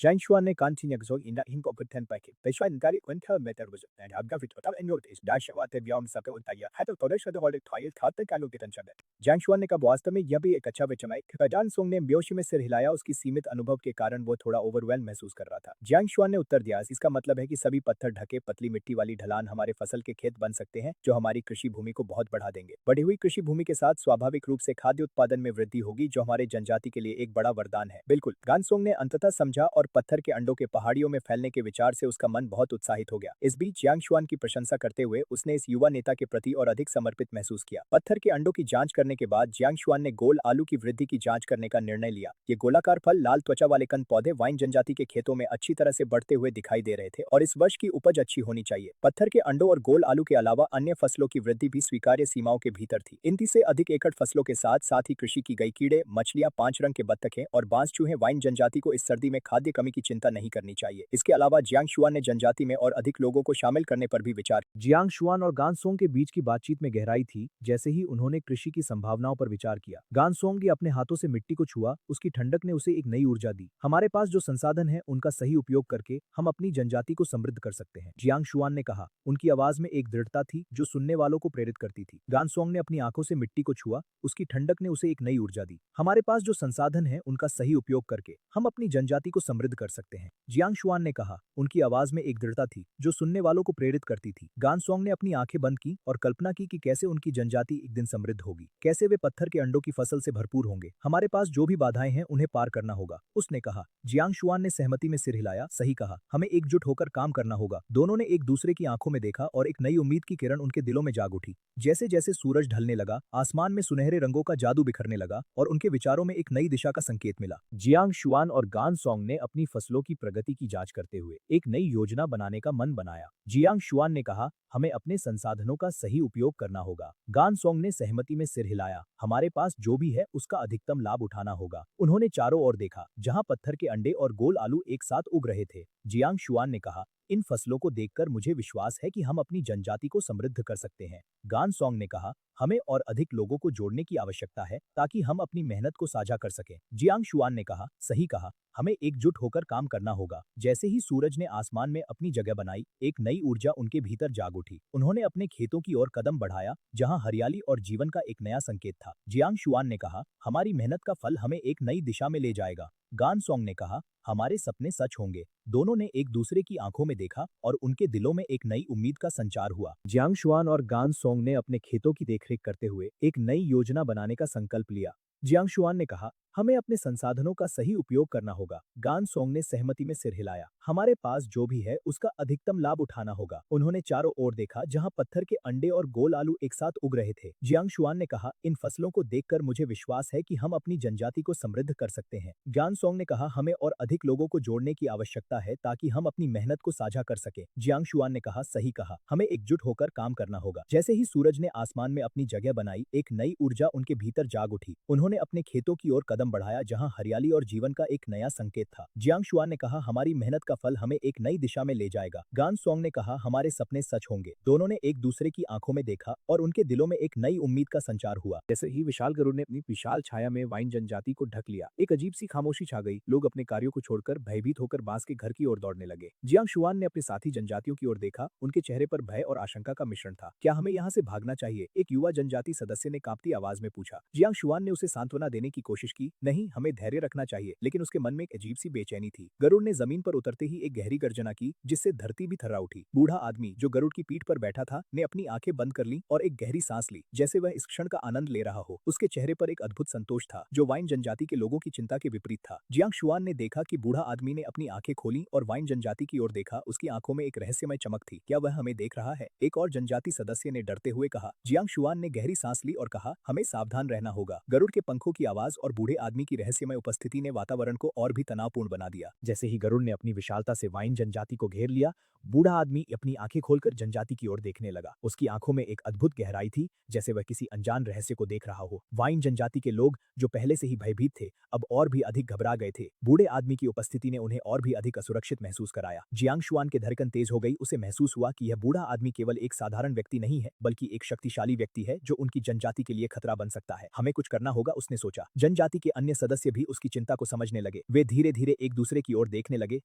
Zhang Xuan ne kantinya gesog in der inkompetent Paket. Beschwein gar unter Meterus and have got it total and notice dash what the Yom Saka Untaya had a Todesh the Holy Toil cut the Kalu Gitan Chabet. Zhang Xuan ने का वास्तव में यह भी एक अच्छा विचार है। जान सोंग ने बेहोशी में सिर हिलाया, उसकी सीमित अनुभव के कारण वो थोड़ा ओवरवेल्म महसूस कर रहा था। जियांग शुआन ने उत्तर दिया, इसका मतलब है कि सभी पत्थर ढके पतली मिट्टी वाली ढलान हमारे फसल के खेत बन सकते हैं, जो हमारी कृषि भूमि को बहुत बढ़ा देंगे। बढ़ी हुई कृषि भूमि के साथ स्वाभाविक रूप से खाद्य उत्पादन में वृद्धि होगी, जो हमारे जनजाति के लिए एक बड़ा वरदान है। बिल्कुल, गानसोंग ने अंततः समझा और पत्थर के अंडों के पहाड़ियों में फैलने के विचार से उसका मन बहुत उत्साहित हो गया। इस बीच जियांग शुआन की प्रशंसा करते हुए उसने इस युवा नेता के प्रति और अधिक समर्पित महसूस किया। पत्थर के अंडों की जांच करने के बाद जियांग शुआन ने गोल आलू की वृद्धि की जांच करने का निर्णय लिया। ये गोलाकार फल लाल त्वचा वाले कंद पौधे वाइन जनजाति के खेतों में अच्छी तरह से बढ़ते हुए दिखाई दे रहे थे और इस वर्ष की उपज अच्छी होनी चाहिए। पत्थर के अंडों और गोल आलू के अलावा अन्य फसलों की वृद्धि भी स्वीकार्य सीमाओं के भीतर थी। इन 30 से अधिक एकड़ फसलों के साथ साथ ही कृषि की गई कीड़े, मछलियां, 5 रंग के बत्तखें और बांस चूहे वाइन जनजाति को इस सर्दी में खाद्य कमी की चिंता नहीं करनी चाहिए। इसके अलावा जियांग शुआन ने जनजाति में और अधिक लोगों को शामिल करने पर भी विचार। जियांग शुआन और गानसोंग के बीच की बातचीत में गहराई थी, जैसे ही उन्होंने कृषि की संभावनाओं पर विचार किया। गानसोंग ने अपने हाथों से मिट्टी को छुआ, उसकी ठंडक ने उसे एक नई ऊर्जा दी। हमारे पास जो संसाधन है उनका सही उपयोग करके हम अपनी जनजाति को समृद्ध कर सकते हैं, जियांग शुआन ने कहा। उनकी आवाज में एक दृढ़ता थी जो सुनने वालों को प्रेरित करती थी। गानसोंग ने अपनी आंखों से मिट्टी को छुआ, उसकी ठंडक ने उसे एक नई ऊर्जा दी। हमारे पास जो संसाधन है उनका का सही उपयोग करके हम अपनी जनजाति को समृद्ध कर सकते हैं। जियांग शुआन ने कहा। उनकी आवाज में एक दृढ़ता थी जो सुनने वालों को प्रेरित करती थी। गान सोंग ने अपनी आंखें बंद की और कल्पना की कि कैसे उनकी जनजाति एक दिन समृद्ध होगी, कैसे वे पत्थर के अंडों की फसल से भरपूर होंगे। हमारे पास जो भी बाधाएं हैं उन्हें पार करना होगा, उसने कहा। जियांग शुआन ने सहमति में सिर हिलाया। सही कहा, हमें एकजुट होकर काम करना होगा। दोनों ने एक दूसरे की आंखों में देखा और एक नई उम्मीद की किरण उनके दिलों में जाग उठी। जैसे जैसे सूरज ढलने लगा, आसमान में सुनहरे रंगों का जादू बिखरने लगा और उनके विचारों में एक नई दिशा का संकेत मिला। जियांग शुआन और गान सोंग ने अपनी फसलों की प्रगति की जांच करते हुए एक नई योजना बनाने का मन बनाया। जियांग शुआन ने कहा, हमें अपने संसाधनों का सही उपयोग करना होगा। गान सोंग ने सहमति में सिर हिलाया। हमारे पास जो भी है उसका अधिकतम लाभ उठाना होगा। उन्होंने चारों ओर देखा, जहां पत्थर के अंडे और गोल आलू एक साथ उग रहे थे। जियांग शुआन ने कहा, इन फसलों को देखकर मुझे विश्वास है कि हम अपनी जनजाति को समृद्ध कर सकते हैं। गान सोंग ने कहा, हमें और अधिक लोगों को जोड़ने की आवश्यकता है ताकि हम अपनी मेहनत को साझा कर सकें। जियांग शुआन ने कहा, सही कहा, हमें एकजुट होकर काम करना होगा। जैसे ही सूरज ने आसमान में अपनी जगह बनाई, एक नई ऊर्जा उनके भीतर जाग उठी। उन्होंने अपने खेतों की ओर कदम बढ़ाया, जहां हरियाली और जीवन का एक नया संकेत था। जियांग शुआन ने कहा, हमारी मेहनत का फल हमें एक नई दिशा में ले जाएगा। गान सोंग ने कहा, हमारे सपने सच होंगे। दोनों ने एक दूसरे की आंखों में देखा और उनके दिलों में एक नई उम्मीद का संचार हुआ। जियांग शुआन और गान सोंग ने अपने खेतों की देखरेख करते हुए एक नई योजना बनाने का संकल्प लिया। जियांग शुआन ने कहा, हमें अपने संसाधनों का सही उपयोग करना होगा। गान सोंग ने सहमति में सिर हिलाया। हमारे पास जो भी है उसका अधिकतम लाभ उठाना होगा। उन्होंने चारों ओर देखा, जहां पत्थर के अंडे और गोल आलू एक साथ उग रहे थे। जियांग शुआन ने कहा, इन फसलों को देखकर मुझे विश्वास है कि हम अपनी जनजाति को समृद्ध कर सकते हैं। गान सोंग ने कहा, हमें और अधिक लोगों को जोड़ने की आवश्यकता है ताकि हम अपनी मेहनत को साझा कर सके। जियांग शुआन ने कहा, सही कहा, हमें एकजुट होकर काम करना होगा। जैसे ही सूरज ने आसमान में अपनी जगह बनाई, एक नई ऊर्जा उनके भीतर जाग उठी। उन्होंने अपने खेतों की ओर कदम बढ़ाया, जहां हरियाली और जीवन का एक नया संकेत था। जियांग शुआन ने कहा, हमारी मेहनत का फल हमें एक नई दिशा में ले जाएगा। गान सोंग ने कहा, हमारे सपने सच होंगे। दोनों ने एक दूसरे की आंखों में देखा और उनके दिलों में एक नई उम्मीद का संचार हुआ। जैसे ही विशाल गरुड़ ने अपनी विशाल छाया में वाइन जनजाति को ढक लिया, एक अजीब सी खामोशी छा गई। लोग अपने कार्यों को छोड़कर भयभीत होकर बांस के घर की ओर दौड़ने लगे। जियांग शुआन ने अपने साथी जनजातियों की ओर देखा। उनके चेहरे पर भय और आशंका का मिश्रण था। क्या हमें यहाँ से भागना चाहिए? एक युवा जनजाति सदस्य ने कांपती आवाज में पूछा। जियांग शुआन ने उसे सांत्वना देने की कोशिश की। नहीं, हमें धैर्य रखना चाहिए। लेकिन उसके मन में एक अजीब सी बेचैनी थी। गरुड़ ने जमीन पर उतरते ही एक गहरी गर्जना की, जिससे धरती भी थर्रा उठी। बूढ़ा आदमी जो गरुड़ की पीठ पर बैठा था ने अपनी आंखें बंद कर ली और एक गहरी सांस ली, जैसे वह इस क्षण का आनंद ले रहा हो। उसके चेहरे पर एक अद्भुत संतोष था, जो वाइन जनजाति के लोगों की चिंता के विपरीत था। जियांग शुआन ने देखा कि बूढ़ा आदमी ने अपनी आंखें खोली और वाइन जनजाति की ओर देखा। उसकी आंखों में एक रहस्यमय चमक थी। क्या वह हमें देख रहा है? एक और जनजाति सदस्य ने डरते हुए कहा। जियांग शुआन ने गहरी सांस ली और कहा, हमें सावधान रहना होगा। गरुड़ के पंखों की आवाज और बूढ़े आदमी की रहस्यमय उपस्थिति ने वातावरण को और भी तनावपूर्ण बना दिया। जैसे ही गरुड़ ने अपनी विशालता से वाइन जनजाति को घेर लिया, बूढ़ा आदमी अपनी आंखें खोलकर जनजाति की ओर देखने लगा। उसकी आंखों में एक अद्भुत गहराई थी, जैसे वह किसी अनजान रहस्य को देख रहा हो। वाइन जनजाति के लोग, जो पहले से ही भयभीत थे, अब और भी अधिक घबरा गए थे। बूढ़े आदमी की उपस्थिति ने उन्हें और भी अधिक असुरक्षित महसूस कराया। जियांग शुआन के धड़कन तेज हो गई। उसे महसूस हुआ कि यह बूढ़ा आदमी केवल एक साधारण व्यक्ति नहीं है, बल्कि एक शक्तिशाली व्यक्ति है जो उनकी जनजाति के लिए खतरा बन सकता है। हमें कुछ करना होगा, उसने सोचा। जनजाति के अन्य सदस्य भी उसकी चिंता को समझने लगे। वे धीरे धीरे एक दूसरे की ओर देखने लगे,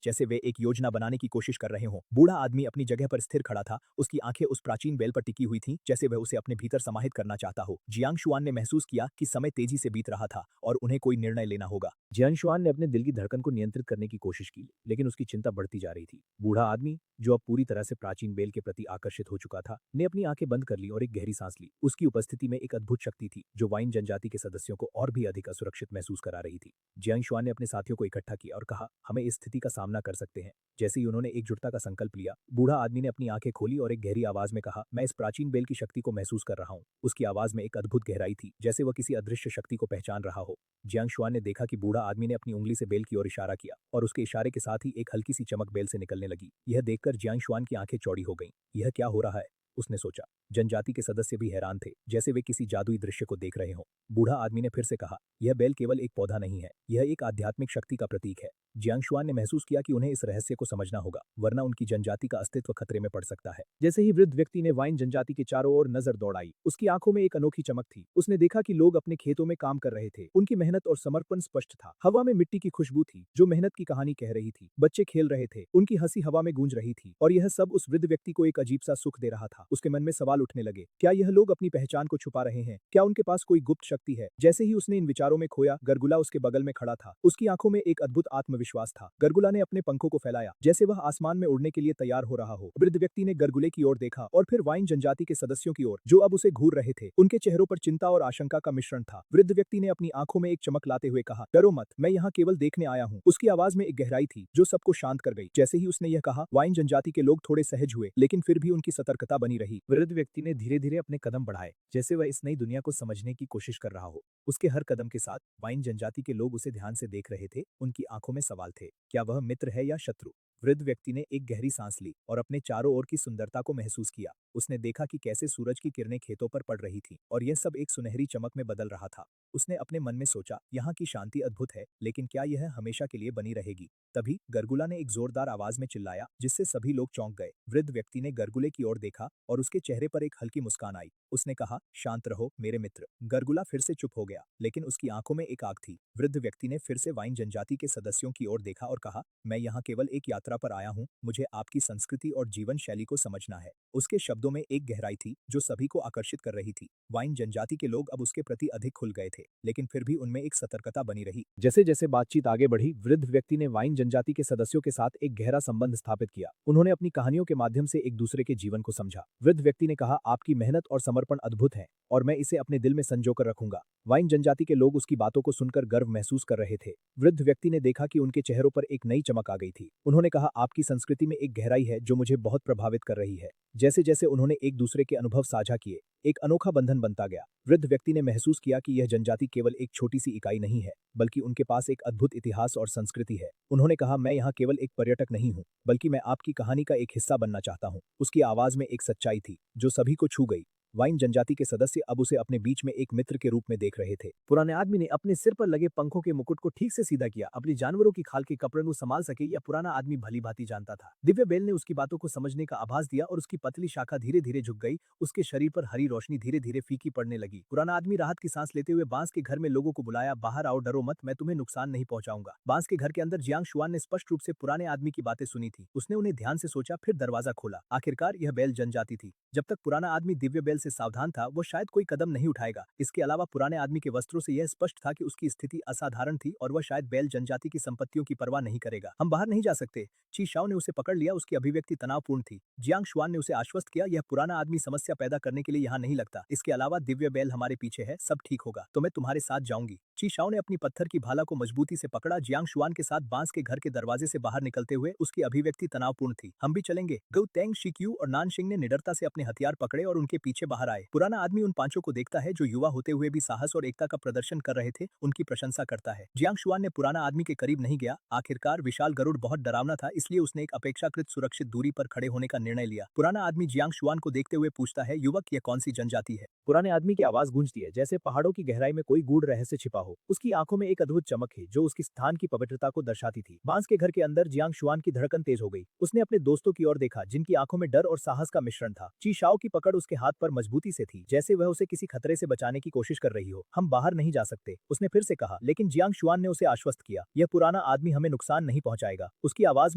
जैसे वे एक योजना बनाने की कोशिश कर रहे हों। बूढ़ा आदमी अपनी जगह पर स्थिर खड़ा था। उसकी आंखें उस प्राचीन बेल पर टिकी हुई थीं, जैसे वह उसे अपने भीतर समाहित करना चाहता हो। जियांग शुआन ने महसूस किया कि समय तेजी से बीत रहा था और उन्हें कोई निर्णय लेना होगा। जियांग शुआन ने अपने दिल की धड़कन को नियंत्रित करने की कोशिश की, लेकिन उसकी चिंता बढ़ती जा रही थी। बूढ़ा आदमी, जो अब पूरी तरह से प्राचीन बेल के प्रति आकर्षित हो चुका था, ने अपनी आंखें बंद कर ली और एक गहरी सांस ली। उसकी उपस्थिति में एक अद्भुत शक्ति थी, जो वाइन जनजाति के सदस्यों को और भी अधिक असुरक्षित महसूस करा रही थी। जियांग शुआन ने अपने साथियों को इकट्ठा किया और कहा, हमें इस स्थिति का सामना कर सकते हैं। जैसे ही उन्होंने एकजुटता का संकल्प लिया, बूढ़ा आदमी ने अपनी आंखें खोली और एक गहरी आवाज में कहा, मैं इस प्राचीन बेल की शक्ति को महसूस कर रहा हूँ। उसकी आवाज में एक अद्भुत गहराई थी, जैसे वह किसी अदृश्य शक्ति को पहचान रहा हो। जियांग शुआन ने देखा कि बूढ़ा आदमी ने अपनी उंगली से बेल की ओर इशारा किया और उसके इशारे के साथ ही एक हल्की सी चमक बेल से निकलने लगी। यह देखकर जियांग शुआन की आंखें चौड़ी हो गईं। यह क्या हो रहा है? उसने सोचा। जनजाति के सदस्य भी हैरान थे, जैसे वे किसी जादुई दृश्य को देख रहे हों। बूढ़ा आदमी ने फिर से कहा, यह बेल केवल एक पौधा नहीं है, यह एक आध्यात्मिक शक्ति का प्रतीक है। जियांग शुआन ने महसूस किया कि उन्हें इस रहस्य को समझना होगा, वरना उनकी जनजाति का अस्तित्व खतरे में पड़ सकता है। जैसे ही वृद्ध व्यक्ति ने वाइन जनजाति के चारों ओर नजर दौड़ाई, उसकी आंखों में एक अनोखी चमक थी। उसने देखा कि लोग अपने खेतों में काम कर रहे थे। उनकी मेहनत और समर्पण स्पष्ट था। हवा में मिट्टी की खुशबू थी, जो मेहनत की कहानी कह रही थी। बच्चे खेल रहे थे, उनकी हंसी हवा में गूंज रही थी, और यह सब उस वृद्ध व्यक्ति को एक अजीब सा सुख दे रहा था। उसके मन में सवाल उठने लगे। क्या यह लोग अपनी पहचान को छुपा रहे हैं? क्या उनके पास कोई गुप्त शक्ति है? जैसे ही उसने इन विचारों में खोया, गरगुला उसके बगल में खड़ा था। उसकी आंखों में एक अद्भुत आत्मविश्वास था। गरगुला ने अपने पंखों को फैलाया, जैसे वह आसमान में उड़ने के लिए तैयार हो रहा हो। वृद्ध व्यक्ति ने गरगुले की ओर देखा और फिर वाइन जनजाति के सदस्यों की ओर, जो अब उसे घूर रहे थे। उनके चेहरों पर चिंता और आशंका का मिश्रण था। वृद्ध व्यक्ति ने अपनी आंखों में एक चमक लाते हुए कहा, डरो मत, मैं यहाँ केवल देखने आया हूँ। उसकी आवाज में एक गहराई थी जो सबको शांत कर गई। जैसे ही उसने यह कहा, वाइन जनजाति के लोग थोड़े सहज हुए, लेकिन फिर भी उनकी सतर्कता बनी रही। वृद्ध व्यक्ति ने धीरे धीरे अपने कदम बढ़ाए, जैसे वह इस नई दुनिया को समझने की कोशिश कर रहा हो। उसके हर कदम के साथ वाइन जनजाति के लोग उसे ध्यान से देख रहे थे। उनकी आंखों में सवाल थे, क्या वह मित्र है या शत्रु? वृद्ध व्यक्ति ने एक गहरी सांस ली और अपने चारों ओर की सुंदरता को महसूस किया। उसने देखा कि कैसे सूरज की किरणें खेतों पर पड़ रही थीं और यह सब एक सुनहरी चमक में बदल रहा था। उसने अपने मन में सोचा, यहाँ की शांति अद्भुत है, लेकिन क्या यह हमेशा के लिए बनी रहेगी? तभी गरगुला ने एक जोरदार आवाज में चिल्लाया, जिससे सभी लोग चौंक गए। वृद्ध व्यक्ति ने गरगुले की ओर देखा और उसके चेहरे पर एक हल्की मुस्कान आई। उसने कहा, शांत रहो मेरे मित्र। गरगुला फिर से चुप हो गया, लेकिन उसकी आंखों में एक आग थी। वृद्ध व्यक्ति ने फिर से वाइन जनजाति के सदस्यों की ओर देखा और कहा, मैं यहाँ केवल एक यात्रा पर आया हूँ, मुझे आपकी संस्कृति और जीवन शैली को समझना है। उसके शब्दों में एक गहराई थी जो सभी को आकर्षित कर रही थी। वाइन जनजाति के लोग अब उसके प्रति अधिक खुल गए थे, लेकिन फिर भी उनमें एक सतर्कता बनी रही। जैसे जैसे बातचीत आगे बढ़ी, वृद्ध व्यक्ति ने वाइन जनजाति के सदस्यों के साथ एक गहरा संबंध स्थापित किया। उन्होंने अपनी कहानियों के माध्यम से एक दूसरे के जीवन को समझा। वृद्ध व्यक्ति ने कहा, आपकी मेहनत और समर्पण अद्भुत है और मैं इसे अपने दिल में संजोकर रखूंगा। वाइन जनजाति के लोग उसकी बातों को सुनकर गर्व महसूस कर रहे थे। वृद्ध व्यक्ति ने देखा कि उनके चेहरों पर एक नई चमक आ गई थी। उन्होंने कहा, आपकी संस्कृति में एक गहराई है जो मुझे बहुत प्रभावित कर रही है। जैसे जैसे उन्होंने एक दूसरे के अनुभव साझा किए, एक अनोखा बंधन बनता गया। वृद्ध व्यक्ति ने महसूस किया कि यह जनजाति केवल एक छोटी सी इकाई नहीं है, बल्कि उनके पास एक अद्भुत इतिहास और संस्कृति है। उन्होंने कहा, मैं यहाँ केवल एक पर्यटक नहीं हूँ, बल्कि मैं आपकी कहानी का एक हिस्सा बनना चाहता हूँ। उसकी आवाज में एक सच्चाई थी जो सभी को छू गई। वाइन जनजाति के सदस्य अब उसे अपने बीच में एक मित्र के रूप में देख रहे थे। पुराने आदमी ने अपने सिर पर लगे पंखों के मुकुट को ठीक से सीधा किया। अपनी जानवरों की खाल के कपड़े को संभाल सके यह पुराना आदमी भली भांति जानता था। दिव्य बेल ने उसकी बातों को समझने का आभास दिया और उसकी पतली शाखा धीरे धीरे झुक गई। उसके शरीर पर हरी रोशनी धीरे धीरे फीकी पड़ने लगी। पुराना आदमी राहत की सांस लेते हुए बांस के घर में लोगों को बुलाया, बाहर आओ, डरो मत, मैं तुम्हें नुकसान नहीं पहुंचाऊंगा। बांस के घर के अंदर जियांग शुआन ने स्पष्ट रूप से पुराने आदमी की बातें सुनी थी। उसने उन्हें ध्यान से सोचा, फिर दरवाजा खोला। आखिरकार यह बैल जनजाति थी। जब तक पुराना आदमी दिव्य बेल से सावधान था, वो शायद कोई कदम नहीं उठाएगा। इसके अलावा पुराने आदमी के वस्त्रों से यह स्पष्ट था कि उसकी स्थिति असाधारण थी और वह शायद बैल जनजाति की संपत्तियों की परवाह नहीं करेगा। हम बाहर नहीं जा सकते। ची शाओ ने उसे पकड़ लिया। उसकी अभिव्यक्ति तनावपूर्ण थी। जियांग शुआन ने उसे आश्वस्त किया, यह पुराना आदमी समस्या पैदा करने के लिए यहाँ नहीं लगता। इसके अलावा दिव्य बैल हमारे पीछे है, सब ठीक होगा, तो मैं तुम्हारे साथ जाऊंगी। ची शाओ ने अपनी पत्थर की भाला को मजबूती से पकड़ा। जियांग शुआन के साथ बांस के घर के दरवाजे से बाहर निकलते हुए उसकी अभिव्यक्ति तनावपूर्ण थी। हम भी चलेंगे। गौ तेंग, शिक्यू और नानशिंग ने निडरता से अपने हथियार पकड़े और उनके पीछे बाहर आए। पुराना आदमी उन पांचों को देखता है जो युवा होते हुए भी साहस और एकता का प्रदर्शन कर रहे थे, उनकी प्रशंसा करता है। जियांग शुआन ने पुराना आदमी के करीब नहीं गया। आखिरकार विशाल गरुड़ बहुत डरावना था, इसलिए उसने एक अपेक्षाकृत सुरक्षित दूरी पर खड़े होने का निर्णय लिया। पुराना आदमी जियांग शुआन को देखते हुए पूछता है, युवक, यह कौन सी जनजाति है? पुराने आदमी की आवाज गूंजती है जैसे पहाड़ों की गहराई में कोई गूढ़ रहस्य छिपा हो। उसकी आंखों में एक अद्भुत चमक है जो उसकी स्थान की पवित्रता को दर्शाती थी। बांस के घर के अंदर जियांग शुआन की धड़कन तेज हो गई। उसने अपने दोस्तों की ओर देखा, जिनकी आंखों में डर और साहस का मिश्रण था। ची शाओ की पकड़ उसके हाथ पर मजबूती से थी, जैसे वह उसे किसी खतरे से बचाने की कोशिश कर रही हो। हम बाहर नहीं जा सकते, उसने फिर से कहा, लेकिन जियांग शुआन ने उसे आश्वस्त किया, यह पुराना आदमी हमें नुकसान नहीं पहुंचाएगा। उसकी आवाज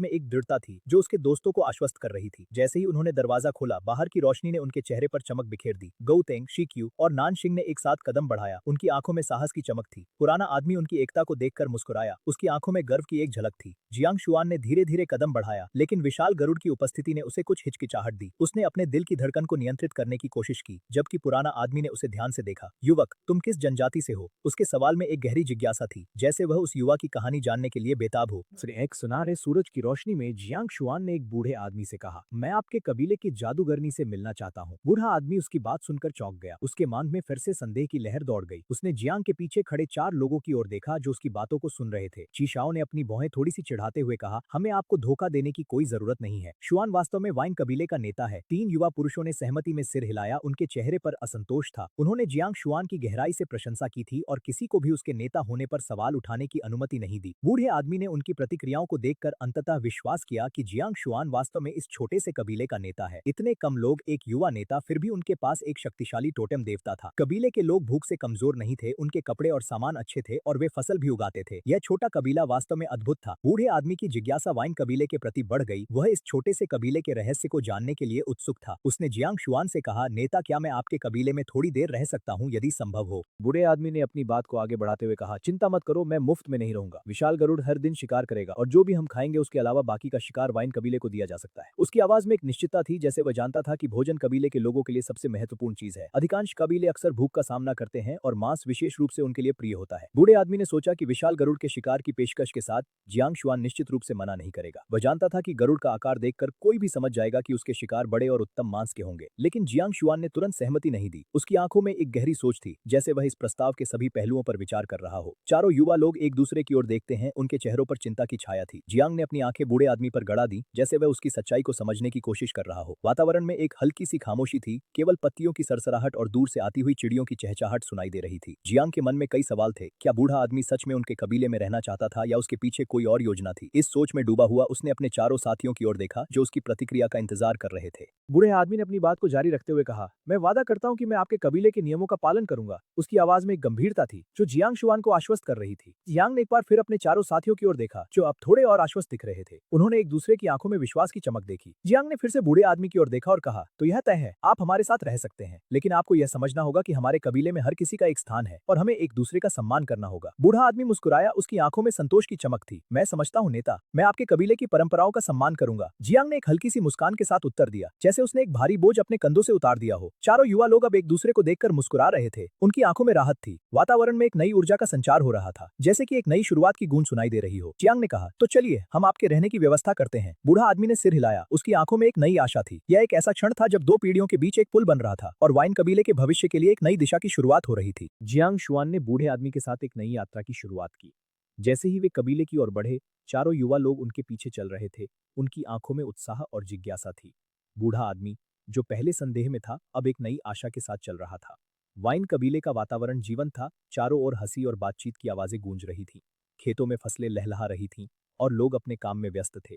में एक दृढ़ता थी जो उसके दोस्तों को आश्वस्त कर रही थी। जैसे ही उन्होंने दरवाजा खोला, बाहर की रोशनी ने उनके चेहरे पर चमक बिखेर दी। गौ तेंग, शिक्यू और नानशिंग ने एक साथ कदम बढ़ाया। उनकी आंखों में साहस की चमक थी। पुराना आदमी उनकी एकता को देखकर मुस्कुराया। उसकी आंखों में गर्व की एक झलक थी। जियांग शुआन ने धीरे धीरे कदम बढ़ाया, लेकिन विशाल गरुड़ की उपस्थिति ने उसे कुछ हिचकिचाहट दी। उसने अपने दिल की धड़कन को नियंत्रित करने की कोशिश की, जबकि पुराना आदमी ने उसे ध्यान से देखा। युवक, तुम किस जनजाति से हो? उसके सवाल में एक गहरी जिज्ञासा थी, जैसे वह उस युवा की कहानी जानने के लिए बेताब हो। एक सुनहरे सूरज की रोशनी में जियांग शुआन ने एक बूढ़े आदमी से कहा, मैं आपके कबीले की जादूगरनी से मिलना चाहता हूँ। बूढ़ा आदमी उसकी बात सुनकर चौंक गया। उसके मन में फिर से संदेह की लहर दौड़ गई। उसने जियांग के पीछे खड़े 4 लोगों की ओर देखा जो उसकी बातों को सुन रहे थे। ची शाओ ने अपनी भौहें थोड़ी सी चिढ़ाते हुए कहा, हमें आपको धोखा देने की कोई जरूरत नहीं है। शुआन वास्तव में वाइन कबीले का नेता है। 3 युवा पुरुषों ने सहमति में सिर हिलाया। उनके चेहरे पर असंतोष था। उन्होंने जियांग शुआन की गहराई से प्रशंसा की थी और किसी को भी उसके नेता होने पर सवाल उठाने की अनुमति नहीं दी। बूढ़े आदमी ने उनकी प्रतिक्रियाओं को देखकर अंततः विश्वास किया कि जियांग शुआन वास्तव में इस छोटे से कबीले का नेता है। इतने कम लोग, एक युवा नेता, फिर भी उनके पास एक शक्तिशाली टोटेम देवता था। कबीले के लोग भूख से कमजोर नहीं थे, उनके कपड़े और सामान अच्छे थे और वे फसल भी उगाते थे। यह छोटा कबीला वास्तव में अद्भुत था। बूढ़े आदमी की जिज्ञासा वाइन कबीले के प्रति बढ़ गई। वह इस छोटे से कबीले के रहस्य को जानने के लिए उत्सुक था। उसने जियांग शुआन से कहा, नेता, क्या मैं आपके कबीले में थोड़ी देर रह सकता हूँ यदि संभव हो? बूढ़े आदमी ने अपनी बात को आगे बढ़ाते हुए कहा, चिंता मत करो, मैं मुफ्त में नहीं रहूंगा। विशाल गरुड़ हर दिन शिकार करेगा और जो भी हम खाएंगे उसके अलावा बाकी का शिकार वाइन कबीले को दिया जा सकता है। उसकी आवाज में एक निश्चितता थी, जैसे वह जानता था कि भोजन कबीले के लोगों के लिए सबसे महत्वपूर्ण चीज है। अधिकांश कबीले अक्सर भूख का सामना करते हैं और मांस विशेष रूप से उनके लिए प्रिय होता है। बूढ़े आदमी ने सोचा कि विशाल गरुड़ के शिकार की पेशकश के साथ जियांग शुआन निश्चित रूप से मना नहीं करेगा। वह जानता था कि गरुड़ का आकार देखकर कोई भी समझ जाएगा कि उसके शिकार बड़े और उत्तम मांस के होंगे। लेकिन जियांग शुआन ने तुरंत सहमति नहीं दी। उसकी आंखों में एक गहरी सोच थी, जैसे वह इस प्रस्ताव के सभी पहलुओं पर विचार कर रहा हो। चारों युवा लोग एक दूसरे की ओर देखते हैं, उनके चेहरों पर चिंता की छाया थी। जियांग ने अपनी आंखें बूढ़े आदमी पर गड़ा दी, जैसे वह उसकी सच्चाई को समझने की कोशिश कर रहा हो। वातावरण में एक हल्की सी खामोशी थी, केवल पत्तियों की सरसराहट और दूर से आती हुई चिड़ियों की चहचहाहट सुनाई दे रही थी। जियांग के मन में कई सवाल थे। क्या बूढ़ा आदमी सच में उनके कबीले में रहना चाहता था या उसके पीछे कोई और योजना थी? इस सोच में डूबा हुआ उसने अपने चारों साथियों की ओर देखा, जो उसकी प्रतिक्रिया का इंतजार कर रहे थे। बूढ़े आदमी ने अपनी बात को जारी रखते हुए कहा, मैं वादा करता हूं कि मैं आपके कबीले के नियमों का पालन करूंगा। उसकी आवाज में एक गंभीरता थी जो जियांग शुआन को आश्वस्त कर रही थी। जियांग ने एक बार फिर अपने चारों साथियों की ओर देखा, जो अब थोड़े और आश्वस्त दिख रहे थे। उन्होंने एक दूसरे की आंखों में विश्वास की चमक देखी। जियांग ने फिर से बूढ़े आदमी की ओर देखा और कहा, तो यह तय है, आप हमारे साथ रह सकते हैं, लेकिन आपको यह समझना होगा कि हमारे कबीले में हर किसी का एक स्थान है और हमें एक दूसरे का सम्मान करना होगा। बूढ़ा आदमी मुस्कुराया, उसकी आंखों में संतोष की चमक थी। मैं समझता हूँ नेता, मैं आपके कबीले की परंपराओं का सम्मान करूंगा। जियांग ने एक हल्की सी मुस्कान के साथ उत्तर दिया, जैसे उसने एक भारी बोझ अपने कंधों से उतार दिया हो। चारों युवा लोग अब एक दूसरे को देखकर मुस्कुरा रहे थे। उनकी आंखों में राहत थी। वातावरण में एक नई ऊर्जा का संचार हो रहा था, जैसे कि एक नई शुरुआत की गूंज सुनाई दे रही हो। जियांग ने कहा, तो चलिए हम आपके रहने की व्यवस्था करते हैं। बूढ़ा आदमी ने सिर हिलाया, उसकी आंखों में एक नई आशा थी। यह एक ऐसा क्षण था जब दो पीढ़ियों के बीच एक पुल बन रहा था और वाइन कबीले के भविष्य के लिए एक नई दिशा की शुरुआत हो रही थी। जियांग शुआन ने बूढ़े आदमी के साथ एक नई यात्रा की शुरुआत की। जैसे ही वे कबीले की ओर बढ़े, चारों युवा लोग उनके पीछे चल रहे थे। उनकी आंखों में उत्साह और जिज्ञासा थी। बूढ़ा आदमी, जो पहले संदेह में था, अब एक नई आशा के साथ चल रहा था। वाइन कबीले का वातावरण जीवंत था, चारों ओर हंसी और बातचीत की आवाजें गूंज रही थीं। खेतों में फसलें लहलहा रही थीं और लोग अपने काम में व्यस्त थे।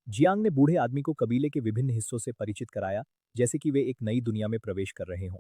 जियांग ने बूढ़े आदमी को कबीले के विभिन्न हिस्सों से परिचित कराया, जैसे कि वे एक नई दुनिया में प्रवेश कर रहे हों।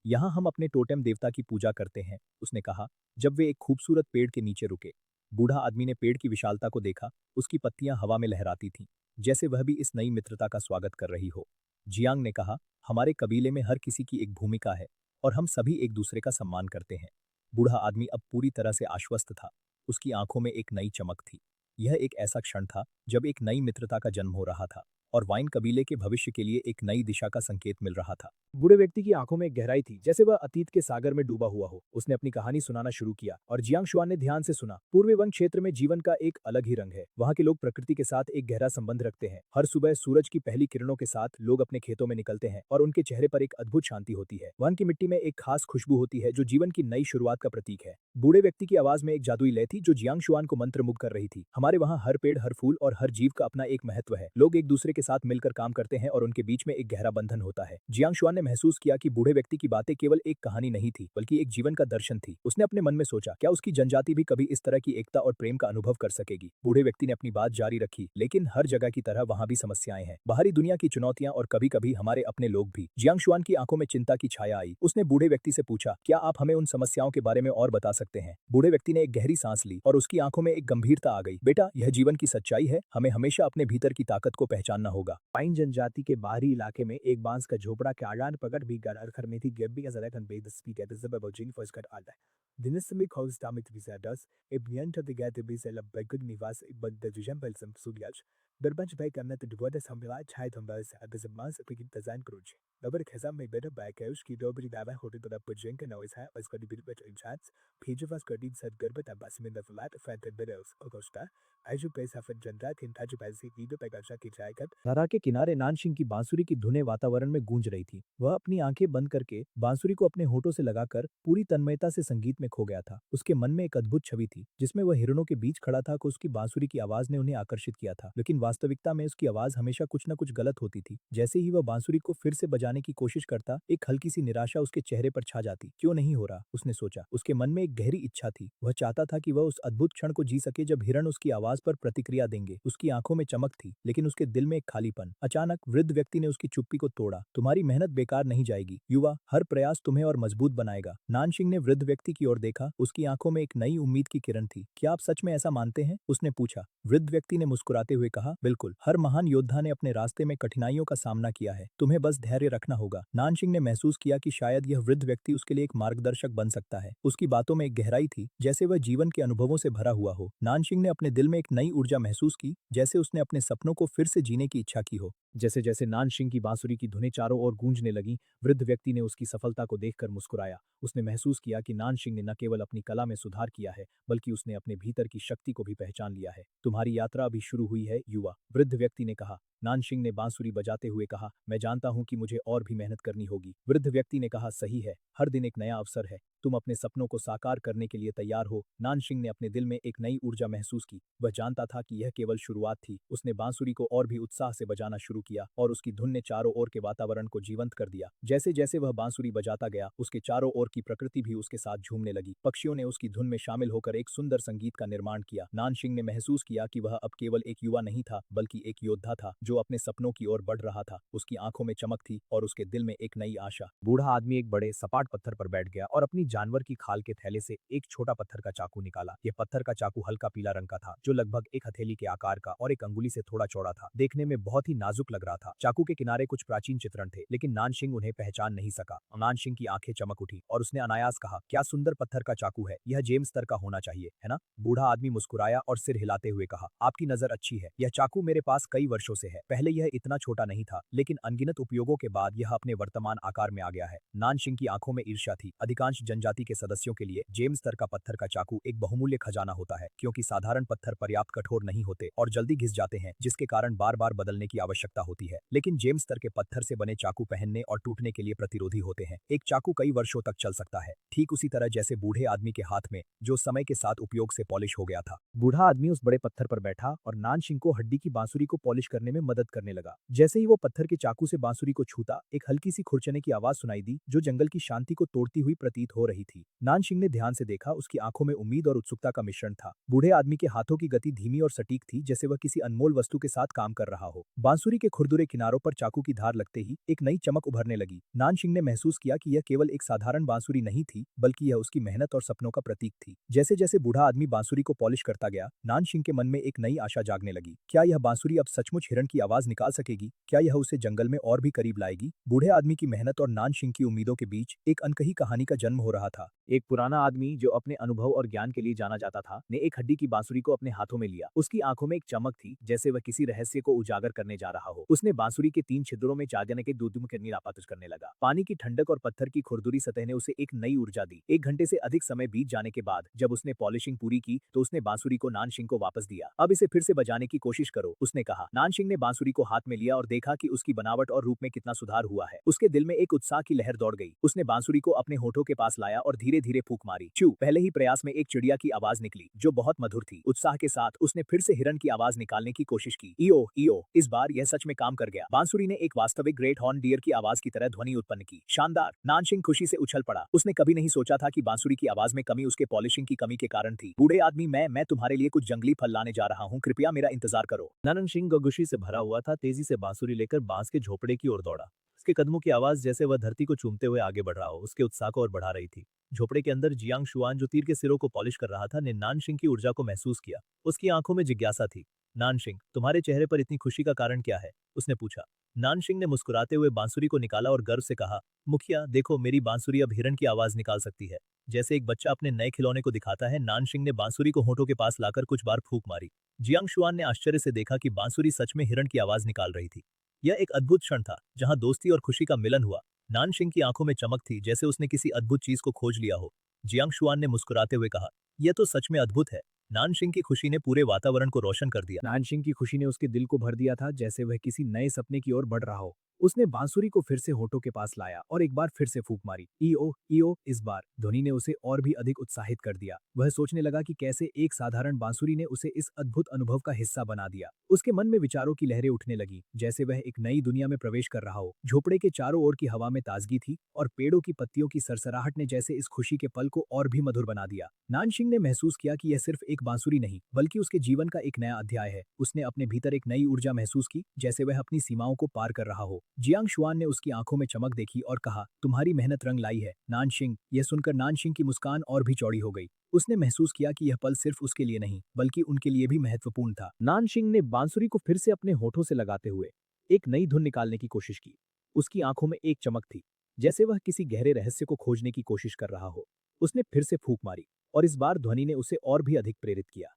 यहाँ हम अपने टोटेम देवता की पूजा करते हैं, उसने कहा, जब वे एक खूबसूरत पेड़ के नीचे रुके। बूढ़ा आदमी ने पेड़ की विशालता को देखा, उसकी पत्तियां हवा में लहराती थीं, जैसे वह भी इस नई मित्रता का स्वागत कर रही हो। जियांग ने कहा, हमारे कबीले में हर किसी की एक भूमिका है और हम सभी एक दूसरे का सम्मान करते हैं। बूढ़ा आदमी अब पूरी तरह से आश्वस्त था। उसकी आंखों में एक नई चमक थी। यह एक ऐसा क्षण था जब एक नई मित्रता का जन्म हो रहा था और वाइन कबीले के भविष्य के लिए एक नई दिशा का संकेत मिल रहा था। बूढ़े व्यक्ति की आंखों में एक गहराई थी, जैसे वह अतीत के सागर में डूबा हुआ हो। उसने अपनी कहानी सुनाना शुरू किया और जियांग शुआन ने ध्यान से सुना। पूर्वी वन क्षेत्र में जीवन का एक अलग ही रंग है। वहाँ के लोग प्रकृति के साथ एक गहरा संबंध रखते हैं। हर सुबह सूरज की पहली किरणों के साथ लोग अपने खेतों में निकलते हैं और उनके चेहरे पर एक अद्भुत शांति होती है। वन की मिट्टी में एक खास खुशबू होती है जो जीवन की नई शुरुआत का प्रतीक है। बूढ़े व्यक्ति की आवाज में एक जादुई लय थी जो जियांग शुआन को मंत्रमुग्ध कर रही थी। हमारे वहाँ हर पेड़, हर फूल और हर जीव का अपना एक महत्व है। लोग एक दूसरे के साथ मिलकर काम करते हैं और उनके बीच में एक गहरा बंधन होता है। जियांग शुआन ने महसूस किया कि बूढ़े व्यक्ति की बातें केवल एक कहानी नहीं थी, बल्कि एक जीवन का दर्शन थी। उसने अपने मन में सोचा, क्या उसकी जनजाति भी कभी इस तरह की एकता और प्रेम का अनुभव कर सकेगी? बूढ़े व्यक्ति ने अपनी बात जारी रखी, लेकिन हर जगह की तरह वहाँ भी समस्याएं हैं, बाहरी दुनिया की चुनौतियां और कभी-कभी हमारे अपने लोग भी। जियांग शुआन की आंखों में चिंता की छाया आई। उसने बूढ़े व्यक्ति से पूछा, क्या आप हमें उन समस्याओं के बारे में और बता सकते हैं? बूढ़े व्यक्ति ने एक गहरी सांस ली और उसकी आंखों में एक गंभीरता आ गई। बेटा, यह जीवन की सच्चाई है, हमें हमेशा अपने भीतर की ताकत को पहचानना होगा। पाइन जनजाति के बाहरी इलाके में एक बांस का झोपड़ा के आगान पकड़ भी गर में थी गेब्बिंग as a reckon by the speed at the zebra gene for Scott Alda. The Nisami calls damit visadas, a bliant of the gather bisel of Begud Nivas, but the Jambels and Suliach, Berbanch Bay and the Dwodas Hamila Chai Thumbers at the Zamans Pigit the Zan Cruch. Robert Kazam may better back out, Kidobri Dava holding the Pujink and always had was got a bit better in chats. Page of us got in said Gerbet and Basim in the flat, Fanted Beddles, Augusta. As you place have a Jandat in touch by the Vido Pagashaki Chaikat. धारा के किनारे नानशिंग की बांसुरी की धुनें वातावरण में गूंज रही थी। वह अपनी आंखें बंद करके बांसुरी को अपने होठों से लगाकर पूरी तन्मयता से संगीत में खो गया था। उसके मन में एक अद्भुत छवि थी, जिसमें वह हिरणों के बीच खड़ा था। उसकी बांसुरी की आवाज ने उन्हें आकर्षित किया था, लेकिन वास्तविकता में उसकी आवाज हमेशा कुछ न कुछ गलत होती थी। जैसे ही वह बांसुरी को फिर से बजाने की कोशिश करता, एक हल्की सी निराशा उसके चेहरे पर छा जाती। क्यों नहीं हो रहा, उसने सोचा। उसके मन में एक गहरी इच्छा थी। वह चाहता था कि वह उस अद्भुत क्षण को जी सके जब हिरण उसकी आवाज पर प्रतिक्रिया देंगे। उसकी आंखों में चमक थी, लेकिन उसके दिल में एक खालीपन। अचानक वृद्ध व्यक्ति ने उसकी चुप्पी को तोड़ा। तुम्हारी मेहनत बेकार नहीं जाएगी युवा, हर प्रयास तुम्हें और मजबूत बनाएगा। नानशिंग ने वृद्ध व्यक्ति की ओर देखा। उसकी आंखों में एक नई उम्मीद की किरण थी। क्या आप सच में ऐसा मानते हैं, उसने पूछा। वृद्ध व्यक्ति ने मुस्कुराते हुए कहा, बिल्कुल, हर महान योद्धा ने अपने रास्ते में कठिनाइयों का सामना किया है, तुम्हें बस धैर्य रखना होगा। नानशिंग ने महसूस किया कि शायद यह वृद्ध व्यक्ति उसके लिए एक मार्गदर्शक बन सकता है। उसकी बातों में एक गहराई थी, जैसे वह जीवन के अनुभवों से भरा हुआ हो। नानशिंग ने अपने दिल में एक नई ऊर्जा महसूस की, जैसे उसने अपने सपनों को फिर से जीने की इच्छा की हो। जैसे जैसे नानशिंग की बांसुरी की धुनें चारों ओर गूंजने लगीं, वृद्ध व्यक्ति ने उसकी सफलता को देखकर मुस्कुराया। उसने महसूस किया कि नानशिंग ने न केवल अपनी कला में सुधार किया है, बल्कि उसने अपने भीतर की शक्ति को भी पहचान लिया है। तुम्हारी यात्रा अभी शुरू हुई है युवा, वृद्ध व्यक्ति ने कहा। नानशिंग ने बांसुरी बजाते हुए कहा, मैं जानता हूं कि मुझे और भी मेहनत करनी होगी। वृद्ध व्यक्ति ने कहा, सही है, हर दिन एक नया अवसर है, तुम अपने सपनों को साकार करने के लिए तैयार हो। नानशिंग ने अपने दिल में एक नई ऊर्जा महसूस की। वह जानता था कि यह केवल शुरुआत थी। उसने बांसुरी को और भी उत्साह से बजाना शुरू किया और उसकी धुन ने चारों ओर के वातावरण को जीवंत कर दिया। जैसे जैसे वह बांसुरी बजाता गया, उसके चारों ओर की प्रकृति भी उसके साथ झूमने लगी। पक्षियों ने उसकी धुन में शामिल होकर एक सुंदर संगीत का निर्माण किया। नानशिंग ने महसूस किया कि वह अब केवल एक युवा नहीं था, बल्कि एक योद्धा था जो अपने सपनों की ओर बढ़ रहा था। उसकी आंखों में चमक थी और उसके दिल में एक नई आशा। बूढ़ा आदमी एक बड़े सपाट पत्थर पर बैठ गया और अपनी जानवर की खाल के थैले से एक छोटा पत्थर का चाकू निकाला। यह पत्थर का चाकू हल्का पीला रंग का था, जो लगभग एक हथेली के आकार का और एक अंगुली से थोड़ा चौड़ा था। देखने में बहुत ही नाजुक लग रहा था। चाकू के किनारे कुछ प्राचीन चित्रण थे, लेकिन नानशिंग उन्हें पहचान नहीं सका। नानशिंग की आंखें चमक उठी और उसने अनायास कहा, क्या सुंदर पत्थर का चाकू है, यह जेम्स स्तर का होना चाहिए, है ना? बूढ़ा आदमी मुस्कुराया और सिर हिलाते हुए कहा, आपकी नजर अच्छी है। यह चाकू मेरे पास कई वर्षों से है। पहले यह इतना छोटा नहीं था, लेकिन अनगिनत उपयोगों के बाद यह अपने वर्तमान आकार में आ गया है। नानशिंग की आंखों में ईर्ष्या थी। अधिकांश जनजाति के सदस्यों के लिए जेम्स स्तर का पत्थर का चाकू एक बहुमूल्य खजाना होता है, क्योंकि साधारण पत्थर पर्याप्त कठोर नहीं होते और जल्दी घिस जाते हैं, जिसके कारण बार बार बदलने की आवश्यकता होती है। लेकिन जेम्स स्तर के पत्थर से बने चाकू पहनने और टूटने के लिए प्रतिरोधी होते हैं। एक चाकू कई वर्षों तक चल सकता है, ठीक उसी तरह जैसे बूढ़े आदमी के हाथ में, जो समय के साथ उपयोग से पॉलिश हो गया था। बूढ़ा आदमी उस बड़े पत्थर पर बैठा और नानशिंग को हड्डी की बांसुरी को पॉलिश करने में मदद करने लगा। जैसे ही वो पत्थर के चाकू से बांसुरी को छूता, एक हल्की सी खुरचने की आवाज सुनाई दी, जो जंगल की शांति को तोड़ती हुई प्रतीत हो रही थी। नानशिंग ने ध्यान से देखा। उसकी आंखों में उम्मीद और उत्सुकता का मिश्रण था। बूढ़े आदमी के हाथों की गति धीमी और सटीक थी, जैसे वह किसी अनमोल वस्तु के साथ काम कर रहा हो। बांसुरी के खुरदुरे किनारों पर चाकू की धार लगते ही एक नई चमक उभरने लगी। नानशिंग ने महसूस किया कि यह केवल एक साधारण बांसुरी नहीं थी, बल्कि यह उसकी मेहनत और सपनों का प्रतीक थी। जैसे जैसे बूढ़ा आदमी बांसुरी को पॉलिश करता गया, नानशिंग के मन में एक नई आशा जागने लगी। क्या यह बांसुरी अब सचमुच हिरण की आवाज निकाल सकेगी? क्या यह उसे जंगल में और भी करीब लाएगी? बूढ़े आदमी की मेहनत और नानशिंग की उम्मीदों के बीच एक अनकही कहानी का जन्म हो रहा था। एक पुराना आदमी जो अपने अनुभव और ज्ञान के लिए जाना जाता था, ने एक हड्डी की बांसुरी को अपने हाथों में लिया। उसकी आंखों में एक चमक थी, जैसे वह किसी रहस्य को उजागर करने जा रहा हो। उसने बांसुरी के 3 छिद्रों में जागने के दूध करने लगा। पानी की ठंडक और पत्थर की खुरदुरी सतह ने उसे एक नई ऊर्जा दी। 1 घंटे से अधिक समय बीत जाने के बाद जब उसने पॉलिशिंग पूरी की, तो उसने बांसुरी को नानशिंग को वापस दिया। अब इसे फिर से बजाने की कोशिश करो, उसने कहा। नानशिंग ने बांसुरी को हाथ में लिया और देखा कि उसकी बनावट और रूप में कितना सुधार हुआ है। उसके दिल में एक उत्साह की लहर दौड़ गई। उसने बांसुरी को अपने होठों के पास लाया और धीरे धीरे फूंक मारी। चू, पहले ही प्रयास में एक चिड़िया की आवाज निकली, जो बहुत मधुर थी। उत्साह के साथ उसने फिर से हिरण की आवाज निकालने की कोशिश की। ईओ ईओ। इस बार यह सच में काम कर गया। बांसुरी ने एक वास्तविक ग्रेट हॉर्न डियर की आवाज की तरह ध्वनि उत्पन्न की। शानदार! नानशिंग खुशी से उछल पड़ा। उसने कभी नहीं सोचा था कि बांसुरी की आवाज में कमी उसके पॉलिशिंग की कमी के कारण थी। बूढ़े आदमी, मैं तुम्हारे लिए कुछ जंगली फल लाने जा रहा हूँ, कृपया मेरा इंतजार करो। नानशिंग खुशी से भरा हुआ था, तेजी से बांसुरी लेकर बांस के झोपड़े की ओर दौड़ा। उसके कदमों की आवाज जैसे वह धरती को चूमते हुए आगे बढ़ रहा हो, उसके उत्साह को और बढ़ा रही थी। झोपड़े के अंदर जियांग शुआन, जो तीर के सिरों को पॉलिश कर रहा था, ने नानशिंग की ऊर्जा को महसूस किया। उसकी आंखों में जिज्ञासा थी। नानशिंग, तुम्हारे चेहरे पर इतनी खुशी का कारण क्या है? उसने पूछा। नानशिंग ने मुस्कुराते हुए बांसुरी को निकाला और गर्व से कहा, मुखिया देखो, मेरी बांसुरी अब हिरण की आवाज निकाल सकती है। जैसे एक बच्चा अपने नए खिलौने को दिखाता है, नानशिंग ने बांसुरी को होठों के पास लाकर कुछ बार फूंक मारी। जियांग शुआन ने आश्चर्य से देखा कि बांसुरी सच में हिरण की आवाज निकाल रही थी। यह एक अद्भुत क्षण था, जहां दोस्ती और खुशी का मिलन हुआ। नानशिंग की आंखों में चमक थी, जैसे उसने किसी अद्भुत चीज को खोज लिया हो। जियांग शुआन ने मुस्कुराते हुए कहा, यह तो सच में अद्भुत है। नानशिंग की खुशी ने पूरे वातावरण को रोशन कर दिया। नानशिंग की खुशी ने उसके दिल को भर दिया था, जैसे वह किसी नए सपने की ओर बढ़ रहा हो। उसने बांसुरी को फिर से होठों के पास लाया और एक बार फिर से फूंक मारी। ईओ इस बार ध्वनि ने उसे और भी अधिक उत्साहित कर दिया। वह सोचने लगा कि कैसे एक साधारण बांसुरी ने उसे इस अद्भुत अनुभव का हिस्सा बना दिया। उसके मन में विचारों की लहरें उठने लगी, जैसे वह एक नई दुनिया में प्रवेश कर रहा हो। झोपड़े के चारों ओर की हवा में ताजगी थी और पेड़ों की पत्तियों की सरसराहट ने जैसे इस खुशी के पल को और भी मधुर बना दिया। नानशिंग ने महसूस किया कि यह सिर्फ एक बांसुरी नहीं, बल्कि उसके जीवन का एक नया अध्याय है। उसने अपने भीतर एक नई ऊर्जा महसूस की, जैसे वह अपनी सीमाओं को पार कर रहा हो। जियांग शुआन ने उसकी आंखों में चमक देखी और कहा, तुम्हारी मेहनत रंग लाई है, नानशिंग। यह सुनकर नानशिंग की मुस्कान और भी चौड़ी हो गई। उसने महसूस किया कि यह पल सिर्फ उसके लिए नहीं, बल्कि उनके लिए भी महत्वपूर्ण था। नानशिंग ने बांसुरी को फिर से अपने होठों से लगाते हुए एक नई धुन निकालने की कोशिश की। उसकी आंखों में एक चमक थी, जैसे वह किसी गहरे रहस्य को खोजने की कोशिश कर रहा हो। उसने फिर से फूंक मारी और इस बार ध्वनि ने उसे और भी अधिक प्रेरित किया।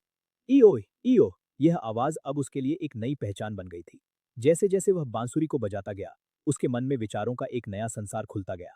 ईओ ईओ, यह आवाज अब उसके लिए एक नई पहचान बन गई थी। जैसे जैसे वह बांसुरी को बजाता गया, उसके मन में विचारों का एक नया संसार खुलता गया।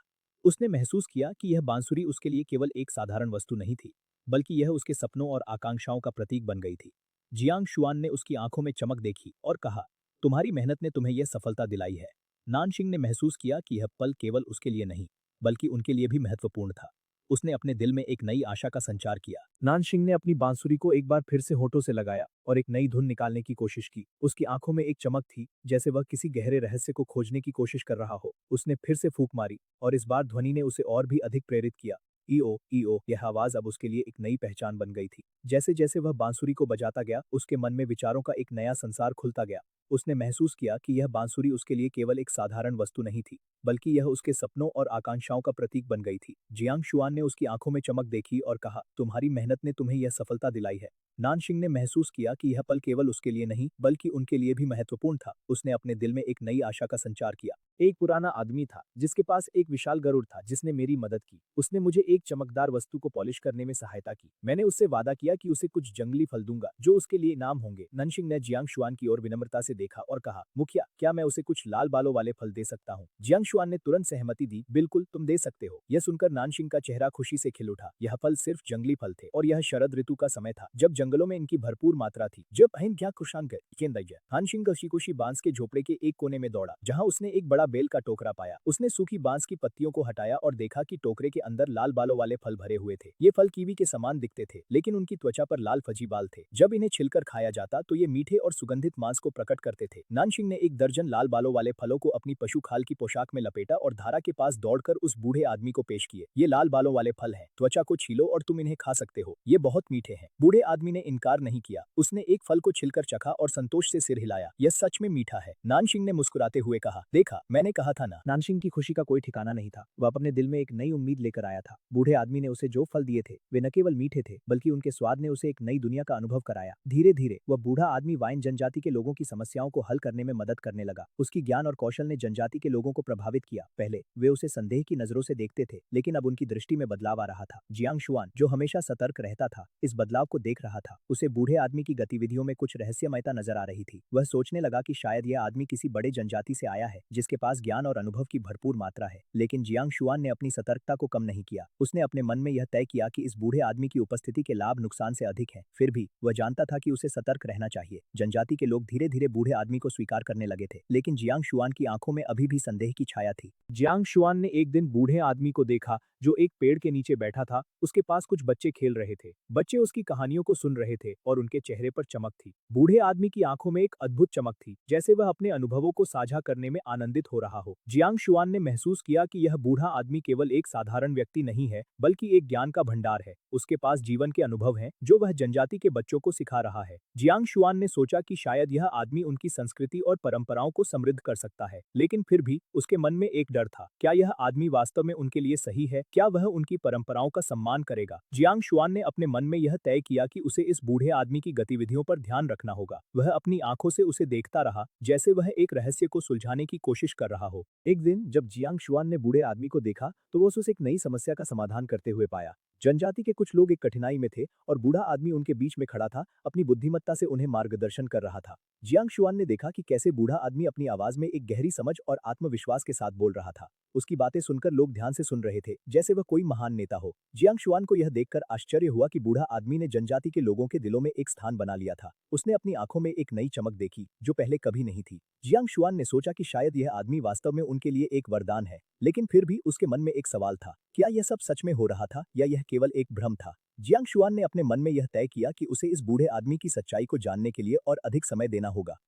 उसने महसूस किया कि यह बांसुरी उसके लिए केवल एक साधारण वस्तु नहीं थी, बल्कि यह उसके सपनों और आकांक्षाओं का प्रतीक बन गई थी। जियांग शुआन ने उसकी आंखों में चमक देखी और कहा, तुम्हारी मेहनत ने तुम्हें यह सफलता दिलाई है। नानशिंग ने महसूस किया कि यह पल केवल उसके लिए नहीं, बल्कि उनके लिए भी महत्वपूर्ण था। उसने अपने दिल में एक नई आशा का संचार किया। नानशिंग ने अपनी बांसुरी को एक बार फिर से होठों से लगाया और एक नई धुन निकालने की कोशिश की। उसकी आंखों में एक चमक थी, जैसे वह किसी गहरे रहस्य को खोजने की कोशिश कर रहा हो। उसने फिर से फूंक मारी और इस बार ध्वनि ने उसे और भी अधिक प्रेरित किया। ईओ, यह आवाज अब उसके लिए एक नई पहचान बन गई थी। जैसे जैसे वह बांसुरी को बजाता गया, उसके मन में विचारों का एक नया संसार खुलता गया। उसने महसूस किया कि यह बांसुरी उसके लिए केवल एक साधारण वस्तु नहीं थी, बल्कि यह उसके सपनों और आकांक्षाओं का प्रतीक बन गई थी। जियांग शुआन ने उसकी आंखों में चमक देखी और कहा, तुम्हारी मेहनत ने तुम्हें यह सफलता दिलाई है। नानशिंग ने महसूस किया कि यह पल केवल उसके लिए नहीं, बल्कि उनके लिए भी महत्वपूर्ण था। उसने अपने दिल में एक नई आशा का संचार किया। एक पुराना आदमी था, जिसके पास एक विशाल गरुड़ था, जिसने मेरी मदद की। उसने मुझे एक चमकदार वस्तु को पॉलिश करने में सहायता की। मैंने उससे वादा किया कि उसे कुछ जंगली फल दूंगा, जो उसके लिए इनाम होंगे। नानशिंग ने जियांग शुआन की ओर विनम्रता से देखा और कहा, मुखिया, क्या मैं उसे कुछ लाल बालों वाले फल दे सकता हूँ? जियांग शुआन ने तुरंत सहमति दी, बिल्कुल, तुम दे सकते हो। यह सुनकर नानशिंग का चेहरा खुशी से खिल उठा। यह फल सिर्फ जंगली फल थे और यह शरद ऋतु का समय था, जब जंगलों में इनकी भरपूर मात्रा थी। जब अहिन क्या खुशांग नानशिंग कशी बांस के झोपड़े के एक कोने में दौड़ा, जहाँ उसने एक बड़ा बेल का टोकरा पाया। उसने सूखी बांस की पत्तियों को हटाया और देखा कि टोकरे के अंदर लाल बालों वाले फल भरे हुए थे। ये फल कीवी के समान दिखते थे, लेकिन उनकी त्वचा पर लाल फजी बाल थे। जब इन्हें छिलकर खाया जाता तो ये मीठे और सुगंधित मांस को प्रकट करते थे। नानशिंग ने एक दर्जन लाल बालों वाले फलों को अपनी पशु खाल की पोशाक में लपेटा और धारा के पास दौड़कर उस बूढ़े आदमी को पेश किए। ये लाल बालों वाले फल हैं, त्वचा को छीलो और तुम इन्हें खा सकते हो, ये बहुत मीठे हैं। बूढ़े आदमी ने इनकार नहीं किया। उसने एक फल को छिलकर चखा और संतोष से सिर हिलाया। यह सच में मीठा है। नानशिंग ने मुस्कुराते हुए कहा, देखा, मैंने कहा था ना। नानशिंग की खुशी का कोई ठिकाना नहीं था। वह अपने दिल में एक नई उम्मीद लेकर आया था। बूढ़े आदमी ने उसे जो फल दिए थे, वे न केवल मीठे थे, बल्कि उनके स्वाद ने उसे एक नई दुनिया का अनुभव कराया। धीरे धीरे वह बूढ़ा आदमी वाइन जनजाति के लोगों की समस्याओं को हल करने में मदद करने लगा। उसकी ज्ञान और कौशल ने जनजाति के लोगों को प्रभावित किया। पहले वे उसे संदेह की नजरों से देखते थे, लेकिन अब उनकी दृष्टि में बदलाव आ रहा था। जियांग शुआन, जो हमेशा सतर्क रहता था, इस बदलाव को देख रहा था। उसे बूढ़े आदमी की गतिविधियों में कुछ रहस्यमयता नजर आ रही थी। वह सोचने लगा कि शायद यह आदमी किसी बड़े जनजाति से आया है, जिसके पास ज्ञान और अनुभव की भरपूर मात्रा है। लेकिन जियांग शुआन ने अपनी सतर्कता को कम नहीं किया। उसने अपने मन में यह तय किया कि इस बूढ़े आदमी की उपस्थिति के लाभ नुकसान से अधिक हैं। फिर भी वह जानता था कि उसे सतर्क रहना चाहिए। जनजाति के लोग धीरे धीरे बूढ़े आदमी को स्वीकार करने लगे थे, लेकिन जियांग शुआन की आंखों में अभी भी संदेह की छाया थी। जियांग शुआन ने एक दिन बूढ़े आदमी को देखा, जो एक पेड़ के नीचे बैठा था। उसके पास कुछ बच्चे खेल रहे थे। बच्चे उसकी कहानियों को सुन रहे थे और उनके चेहरे पर चमक थी। बूढ़े आदमी की आंखों में एक अद्भुत चमक थी, जैसे वह अपने अनुभवों को साझा करने में आनंदित हो रहा हो। जियांग शुआन ने महसूस किया कि यह बूढ़ा आदमी केवल एक साधारण व्यक्ति नहीं है, बल्कि एक ज्ञान का भंडार है। उसके पास जीवन के अनुभव हैं, जो वह जनजाति के बच्चों को सिखा रहा है। जियांग शुआन ने सोचा कि शायद यह आदमी उनकी संस्कृति और परंपराओं को समृद्ध कर सकता है, लेकिन फिर भी उसके मन में एक डर था। क्या यह आदमी वास्तव में उनके लिए सही है? क्या वह उनकी परंपराओं का सम्मान करेगा? जियांग शुआन ने अपने मन में यह तय किया कि उसे इस बूढ़े आदमी की गतिविधियों पर ध्यान रखना होगा। वह अपनी आंखों से उसे देखता रहा, जैसे वह एक रहस्य को सुलझाने की कोशिश कर रहा हो। एक दिन जब जियांग शुआन ने बूढ़े आदमी को देखा, तो वो उसे एक नई समस्या का समाधान करते हुए पाया। जनजाति के कुछ लोग एक कठिनाई में थे और बूढ़ा आदमी उनके बीच में खड़ा था, अपनी बुद्धिमत्ता से उन्हें मार्गदर्शन कर रहा था। जियांग शुआन ने देखा कि कैसे बूढ़ा आदमी अपनी आवाज में एक गहरी समझ और आत्मविश्वास के साथ बोल रहा था। उसकी बातें सुनकर लोग ध्यान से सुन रहे थे, जैसे वह कोई महान नेता हो। जियांग शुआन को यह देखकर आश्चर्य हुआ कि बूढ़ा आदमी ने जनजाति के लोगों के दिलों में एक स्थान बना लिया था। उसने अपनी आंखों में एक नई चमक देखी, जो पहले कभी नहीं थी। जियांग शुआन ने सोचा कि शायद यह आदमी वास्तव में उनके लिए एक वरदान है, लेकिन फिर भी उसके मन में एक सवाल था, क्या यह सब सच में हो रहा था या यह केवल एक भ्रम था? जियांग शुआन ने अपने मन में यह तय किया कि उसे इस बूढ़े आदमी की सच्चाई को जानने के लिए और अधिक समय देना होगा।